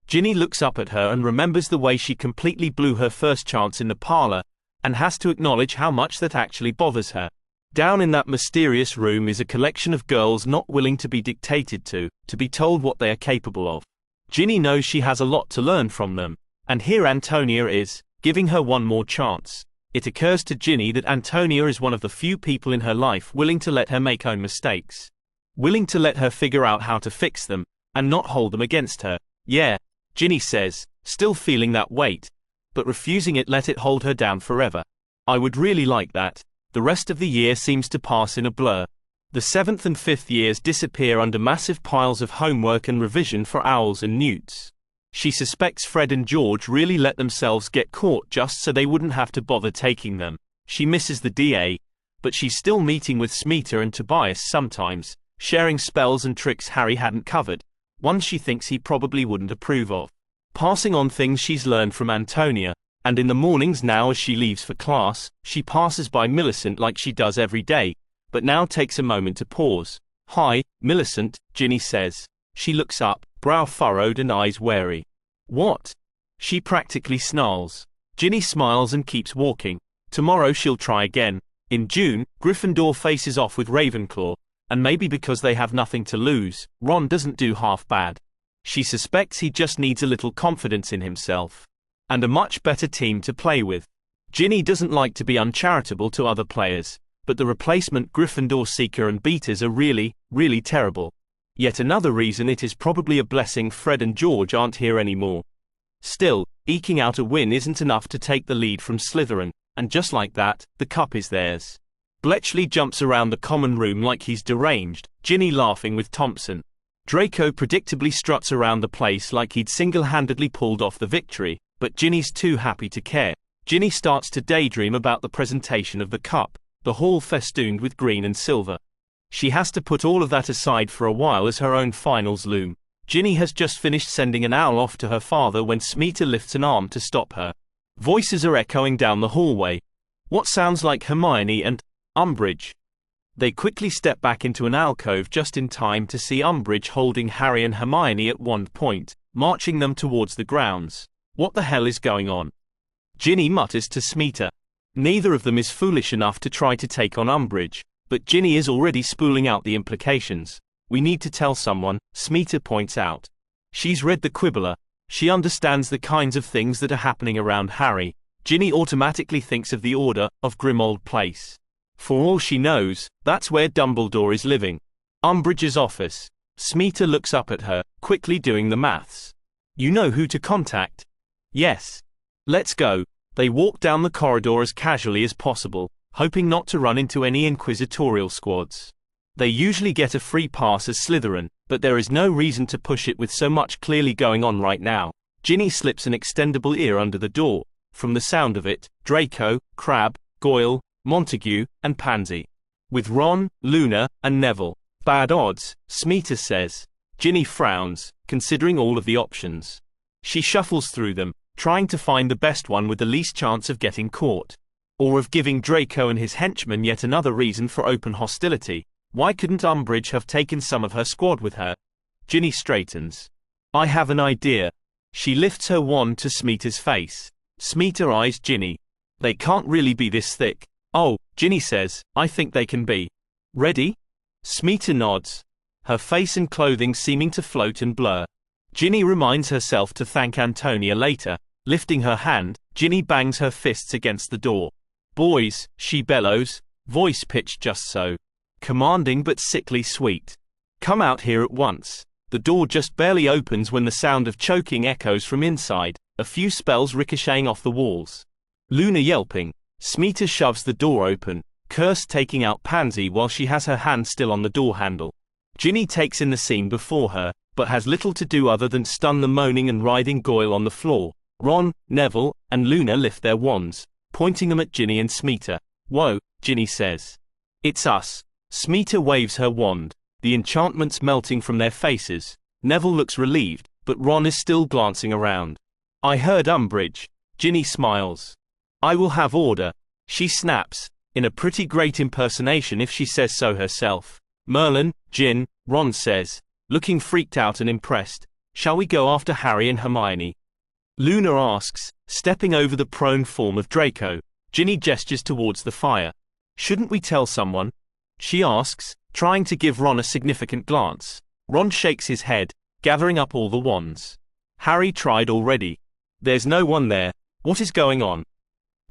Ginny looks up at her and remembers the way she completely blew her first chance in the parlor, and has to acknowledge how much that actually bothers her. Down in that mysterious room is a collection of girls not willing to be dictated to be told what they are capable of. Ginny knows she has a lot to learn from them, and here Antonia is, giving her one more chance. It occurs to Ginny that Antonia is one of the few people in her life willing to let her make own mistakes. Willing to let her figure out how to fix them, and not hold them against her. Yeah, Ginny says, still feeling that weight, but refusing it let it hold her down forever. I would really like that. The rest of the year seems to pass in a blur. The 7th and 5th years disappear under massive piles of homework and revision for owls and newts. She suspects Fred and George really let themselves get caught just so they wouldn't have to bother taking them. She misses the DA, but she's still meeting with Smeeta and Tobias sometimes, sharing spells and tricks Harry hadn't covered, ones she thinks he probably wouldn't approve of. Passing on things she's learned from Antonia, and in the mornings now as she leaves for class, she passes by Millicent like she does every day, but now takes a moment to pause. Hi, Millicent, Ginny says. She looks up, brow furrowed and eyes wary. What? She practically snarls. Ginny smiles and keeps walking. Tomorrow she'll try again. In June, Gryffindor faces off with Ravenclaw, and maybe because they have nothing to lose, Ron doesn't do half bad. She suspects he just needs a little confidence in himself. And a much better team to play with. Ginny doesn't like to be uncharitable to other players, but the replacement Gryffindor Seeker and Beaters are really, really terrible. Yet another reason it is probably a blessing Fred and George aren't here anymore. Still, eking out a win isn't enough to take the lead from Slytherin, and just like that, the cup is theirs. Bletchley jumps around the common room like he's deranged, Ginny laughing with Thompson. Draco predictably struts around the place like he'd single-handedly pulled off the victory, but Ginny's too happy to care. Ginny starts to daydream about the presentation of the cup, the hall festooned with green and silver. She has to put all of that aside for a while as her own finals loom. Ginny has just finished sending an owl off to her father when Smeeta lifts an arm to stop her. Voices are echoing down the hallway. What sounds like Hermione and Umbridge. They quickly step back into an alcove just in time to see Umbridge holding Harry and Hermione at one point, marching them towards the grounds. What the hell is going on? Ginny mutters to Smeeta. Neither of them is foolish enough to try to take on Umbridge, but Ginny is already spooling out the implications. We need to tell someone, Smeeta points out. She's read the Quibbler. She understands the kinds of things that are happening around Harry. Ginny automatically thinks of the Order of Grimmauld Place. For all she knows, that's where Dumbledore is living. Umbridge's office. Smeeta looks up at her, quickly doing the maths. You know who to contact? Yes. Let's go. They walk down the corridor as casually as possible, hoping not to run into any inquisitorial squads. They usually get a free pass as Slytherin, but there is no reason to push it with so much clearly going on right now. Ginny slips an extendable ear under the door. From the sound of it, Draco, Crabbe, Goyle, Montague, and Pansy. with Ron, Luna, and Neville. Bad odds, Smeeta says. Ginny frowns, considering all of the options. She shuffles through them, trying to find the best one with the least chance of getting caught. Or of giving Draco and his henchmen yet another reason for open hostility. Why couldn't Umbridge have taken some of her squad with her? Ginny straightens. I have an idea. She lifts her wand to Smeeta's face. Smeeta eyes Ginny. They can't really be this thick. Oh, Ginny says, I think they can be. Ready? Smeeta nods, her face and clothing seeming to float and blur. Ginny reminds herself to thank Antonia later. Lifting her hand, Ginny bangs her fists against the door. Boys, she bellows, voice pitched just so. Commanding but sickly sweet. Come out here at once. The door just barely opens when the sound of choking echoes from inside, a few spells ricocheting off the walls. Luna yelping. Smeeta shoves the door open, Curse taking out Pansy while she has her hand still on the door handle. Ginny takes in the scene before her, but has little to do other than stun the moaning and writhing Goyle on the floor. Ron, Neville, and Luna lift their wands, pointing them at Ginny and Smeeta. Whoa, Ginny says. It's us. Smeeta waves her wand, the enchantments melting from their faces. Neville looks relieved, but Ron is still glancing around. I heard Umbridge. Ginny smiles. I will have order. She snaps, in a pretty great impersonation if she says so herself. Merlin, Gin, Ron says, looking freaked out and impressed. Shall we go after Harry and Hermione? Luna asks, stepping over the prone form of Draco. Ginny gestures towards the fire. Shouldn't we tell someone? She asks, trying to give Ron a significant glance. Ron shakes his head, gathering up all the wands. Harry tried already. There's no one there. What is going on?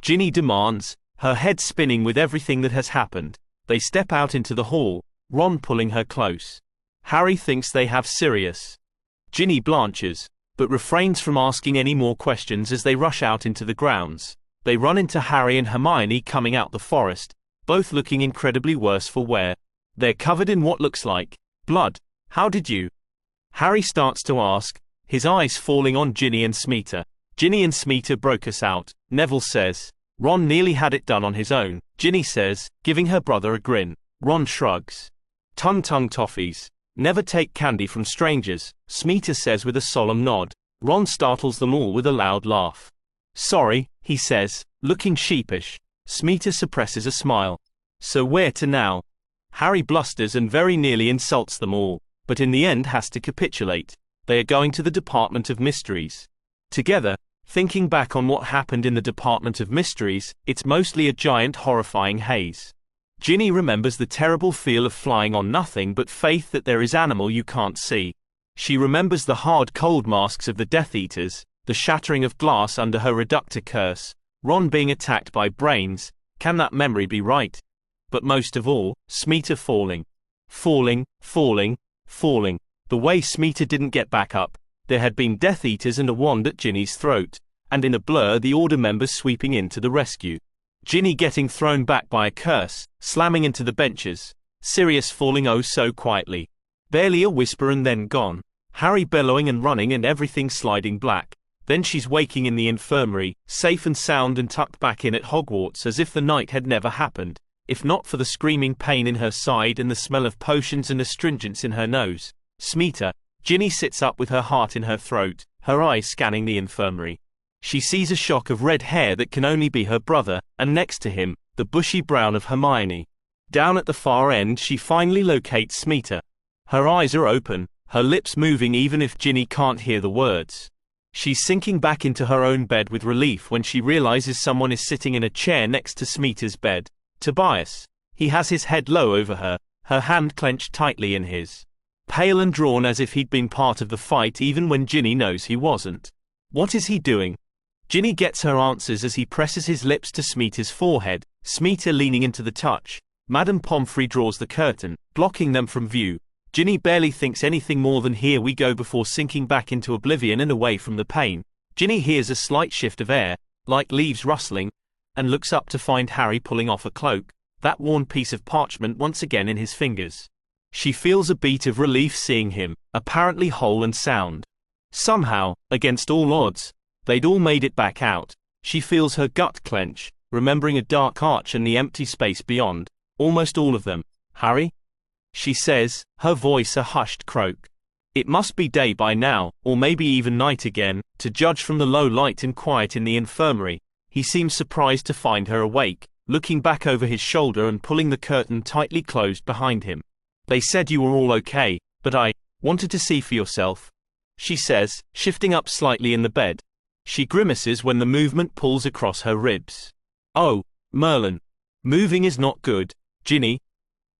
Ginny demands, her head spinning with everything that has happened. They step out into the hall, Ron pulling her close. Harry thinks they have Sirius. Ginny blanches, but refrains from asking any more questions as they rush out into the grounds. They run into Harry and Hermione coming out the forest, both looking incredibly worse for wear. They're covered in what looks like blood. How did you? Harry starts to ask, his eyes falling on Ginny and Smeeta. Ginny and Smeeta broke us out, Neville says. Ron nearly had it done on his own, Ginny says, giving her brother a grin. Ron shrugs. Tung-tung toffees. Never take candy from strangers, Smeeta says with a solemn nod. Ron startles them all with a loud laugh. Sorry, he says, looking sheepish. Smeeta suppresses a smile. So where to now? Harry blusters and very nearly insults them all, but in the end has to capitulate. They are going to the Department of Mysteries. Together, thinking back on what happened in the Department of Mysteries, it's mostly a giant horrifying haze. Ginny remembers the terrible feel of flying on nothing but faith that there is animal you can't see. She remembers the hard cold masks of the Death Eaters, the shattering of glass under her reductor curse, Ron being attacked by brains. Can that memory be right? But most of all, Smeeta falling. Falling, falling, falling. The way Smeeta didn't get back up. There had been Death Eaters and a wand at Ginny's throat, and in a blur the Order members sweeping in to the rescue. Ginny getting thrown back by a curse, slamming into the benches. Sirius falling oh so quietly. Barely a whisper and then gone. Harry bellowing and running and everything sliding black. Then she's waking in the infirmary, safe and sound and tucked back in at Hogwarts as if the night had never happened, if not for the screaming pain in her side and the smell of potions and astringents in her nose. Smeeta. Ginny sits up with her heart in her throat, her eyes scanning the infirmary. She sees a shock of red hair that can only be her brother, and next to him, the bushy brown of Hermione. Down at the far end she finally locates Smeeta. Her eyes are open, her lips moving even if Ginny can't hear the words. She's sinking back into her own bed with relief when she realizes someone is sitting in a chair next to Smeeta's bed. Tobias. He has his head low over her hand clenched tightly in his. Pale and drawn as if he'd been part of the fight even when Ginny knows he wasn't. What is he doing? Ginny gets her answers as he presses his lips to Smeeta's forehead, Smeeta leaning into the touch. Madame Pomfrey draws the curtain, blocking them from view. Ginny barely thinks anything more than here we go before sinking back into oblivion and away from the pain. Ginny hears a slight shift of air, like leaves rustling, and looks up to find Harry pulling off a cloak, that worn piece of parchment once again in his fingers. She feels a beat of relief seeing him, apparently whole and sound. Somehow, against all odds, they'd all made it back out. She feels her gut clench, remembering a dark arch and the empty space beyond. Almost all of them. Harry? She says, her voice a hushed croak. It must be day by now, or maybe even night again, to judge from the low light and quiet in the infirmary. He seems surprised to find her awake, looking back over his shoulder and pulling the curtain tightly closed behind him. They said you were all okay, but I wanted to see for yourself, she says, shifting up slightly in the bed. She grimaces when the movement pulls across her ribs. Oh, Merlin. Moving is not good, Ginny?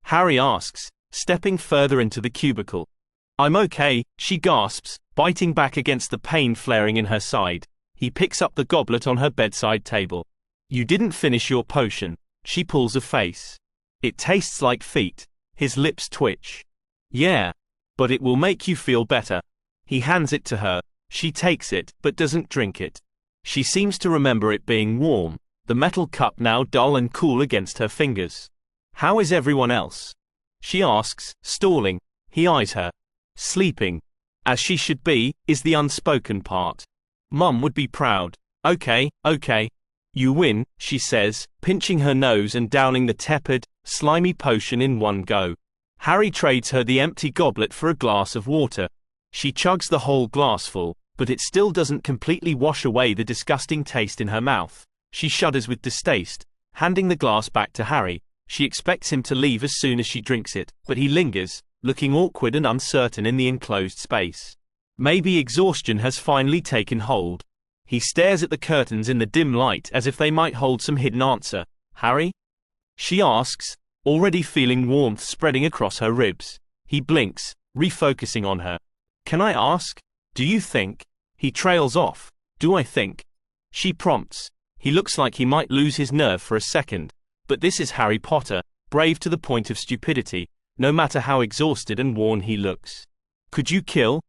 Harry asks, stepping further into the cubicle. I'm okay, she gasps, biting back against the pain flaring in her side. He picks up the goblet on her bedside table. You didn't finish your potion. She pulls a face. It tastes like feet. His lips twitch. Yeah. But it will make you feel better. He hands it to her. She takes it, but doesn't drink it. She seems to remember it being warm, the metal cup now dull and cool against her fingers. How is everyone else? She asks, stalling. He eyes her. Sleeping. As she should be, is the unspoken part. Mum would be proud. Okay. You win, she says, pinching her nose and downing the tepid, slimy potion in one go. Harry trades her the empty goblet for a glass of water. She chugs the whole glassful, but it still doesn't completely wash away the disgusting taste in her mouth. She shudders with distaste, handing the glass back to Harry. She expects him to leave as soon as she drinks it, but he lingers, looking awkward and uncertain in the enclosed space. Maybe exhaustion has finally taken hold. He stares at the curtains in the dim light as if they might hold some hidden answer. Harry? She asks, already feeling warmth spreading across her ribs. He blinks, refocusing on her. Can I ask? Do you think? He trails off. Do I think? She prompts. He looks like he might lose his nerve for a second. But this is Harry Potter, brave to the point of stupidity, no matter how exhausted and worn he looks. Could you kill?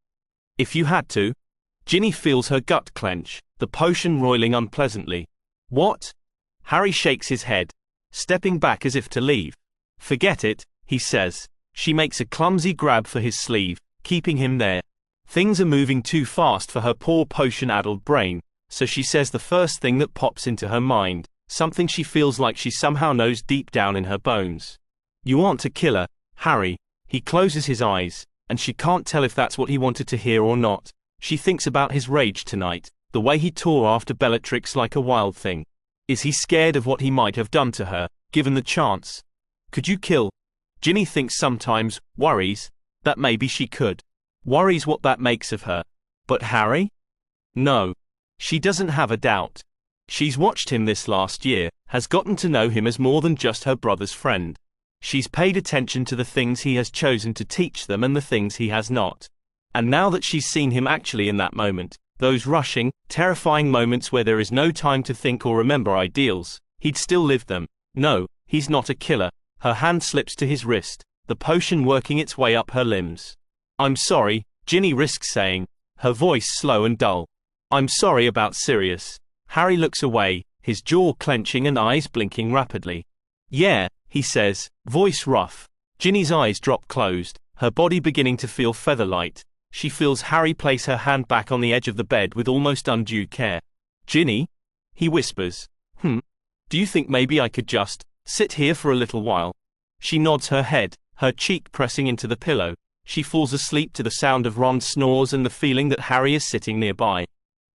If you had to? Ginny feels her gut clench, the potion roiling unpleasantly. What? Harry shakes his head, stepping back as if to leave. Forget it, he says. She makes a clumsy grab for his sleeve, keeping him there. Things are moving too fast for her poor potion-addled brain, so she says the first thing that pops into her mind, something she feels like she somehow knows deep down in her bones. You aren't a killer, Harry. He closes his eyes, and she can't tell if that's what he wanted to hear or not. She thinks about his rage tonight, the way he tore after Bellatrix like a wild thing. Is he scared of what he might have done to her, given the chance? Could you kill? Ginny thinks sometimes, worries, that maybe she could. Worries what that makes of her. But Harry? No. She doesn't have a doubt. She's watched him this last year, has gotten to know him as more than just her brother's friend. She's paid attention to the things he has chosen to teach them and the things he has not. And now that she's seen him actually in that moment, those rushing, terrifying moments where there is no time to think or remember ideals, he'd still lived them. No, he's not a killer. Her hand slips to his wrist, the potion working its way up her limbs. I'm sorry, Ginny risks saying, her voice slow and dull. I'm sorry about Sirius. Harry looks away, his jaw clenching and eyes blinking rapidly. Yeah, he says, voice rough. Ginny's eyes drop closed, her body beginning to feel feather-light. She feels Harry place her hand back on the edge of the bed with almost undue care. Ginny? He whispers. Do you think maybe I could just sit here for a little while? She nods her head, her cheek pressing into the pillow. She falls asleep to the sound of Ron's snores and the feeling that Harry is sitting nearby.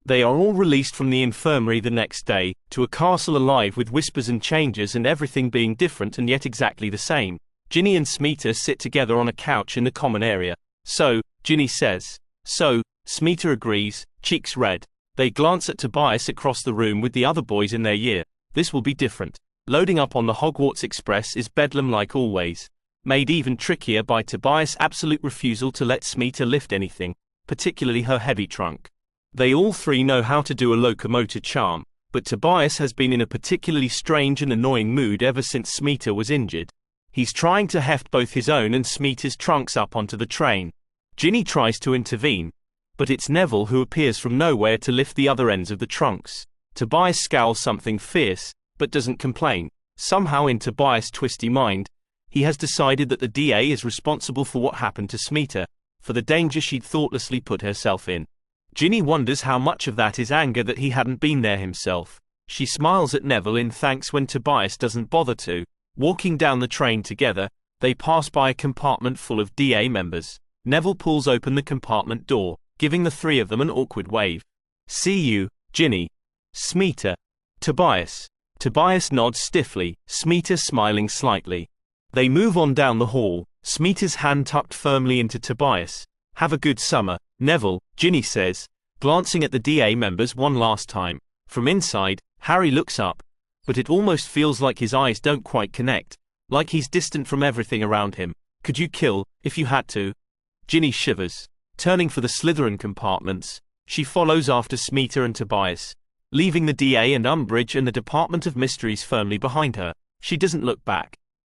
They are all released from the infirmary the next day, to a castle alive with whispers and changes and everything being different and yet exactly the same. Ginny and Smeeta sit together on a couch in the common area. So, Ginny says. So, Smeeta agrees, cheeks red. They glance at Tobias across the room with the other boys in their year. This will be different. Loading up on the Hogwarts Express is bedlam like always. Made even trickier by Tobias' absolute refusal to let Smeeta lift anything, particularly her heavy trunk. They all three know how to do a locomotor charm, but Tobias has been in a particularly strange and annoying mood ever since Smeeta was injured. He's trying to heft both his own and Smeeta's trunks up onto the train. Ginny tries to intervene, but it's Neville who appears from nowhere to lift the other ends of the trunks. Tobias scowls something fierce, but doesn't complain. Somehow in Tobias' twisty mind, he has decided that the DA is responsible for what happened to Smeeta, for the danger she'd thoughtlessly put herself in. Ginny wonders how much of that is anger that he hadn't been there himself. She smiles at Neville in thanks when Tobias doesn't bother to. Walking down the train together, they pass by a compartment full of DA members. Neville pulls open the compartment door, giving the three of them an awkward wave. "See you, Ginny." "Smeeta." "Tobias." Tobias nods stiffly, Smeeta smiling slightly. They move on down the hall, Smeeta's hand tucked firmly into Tobias. "Have a good summer, Neville," Ginny says, glancing at the DA members one last time. From inside, Harry looks up, but it almost feels like his eyes don't quite connect, like he's distant from everything around him. "Could you kill, if you had to?" Ginny shivers. Turning for the Slytherin compartments, she follows after Smeeta and Tobias, leaving the DA and Umbridge and the Department of Mysteries firmly behind her. She doesn't look back.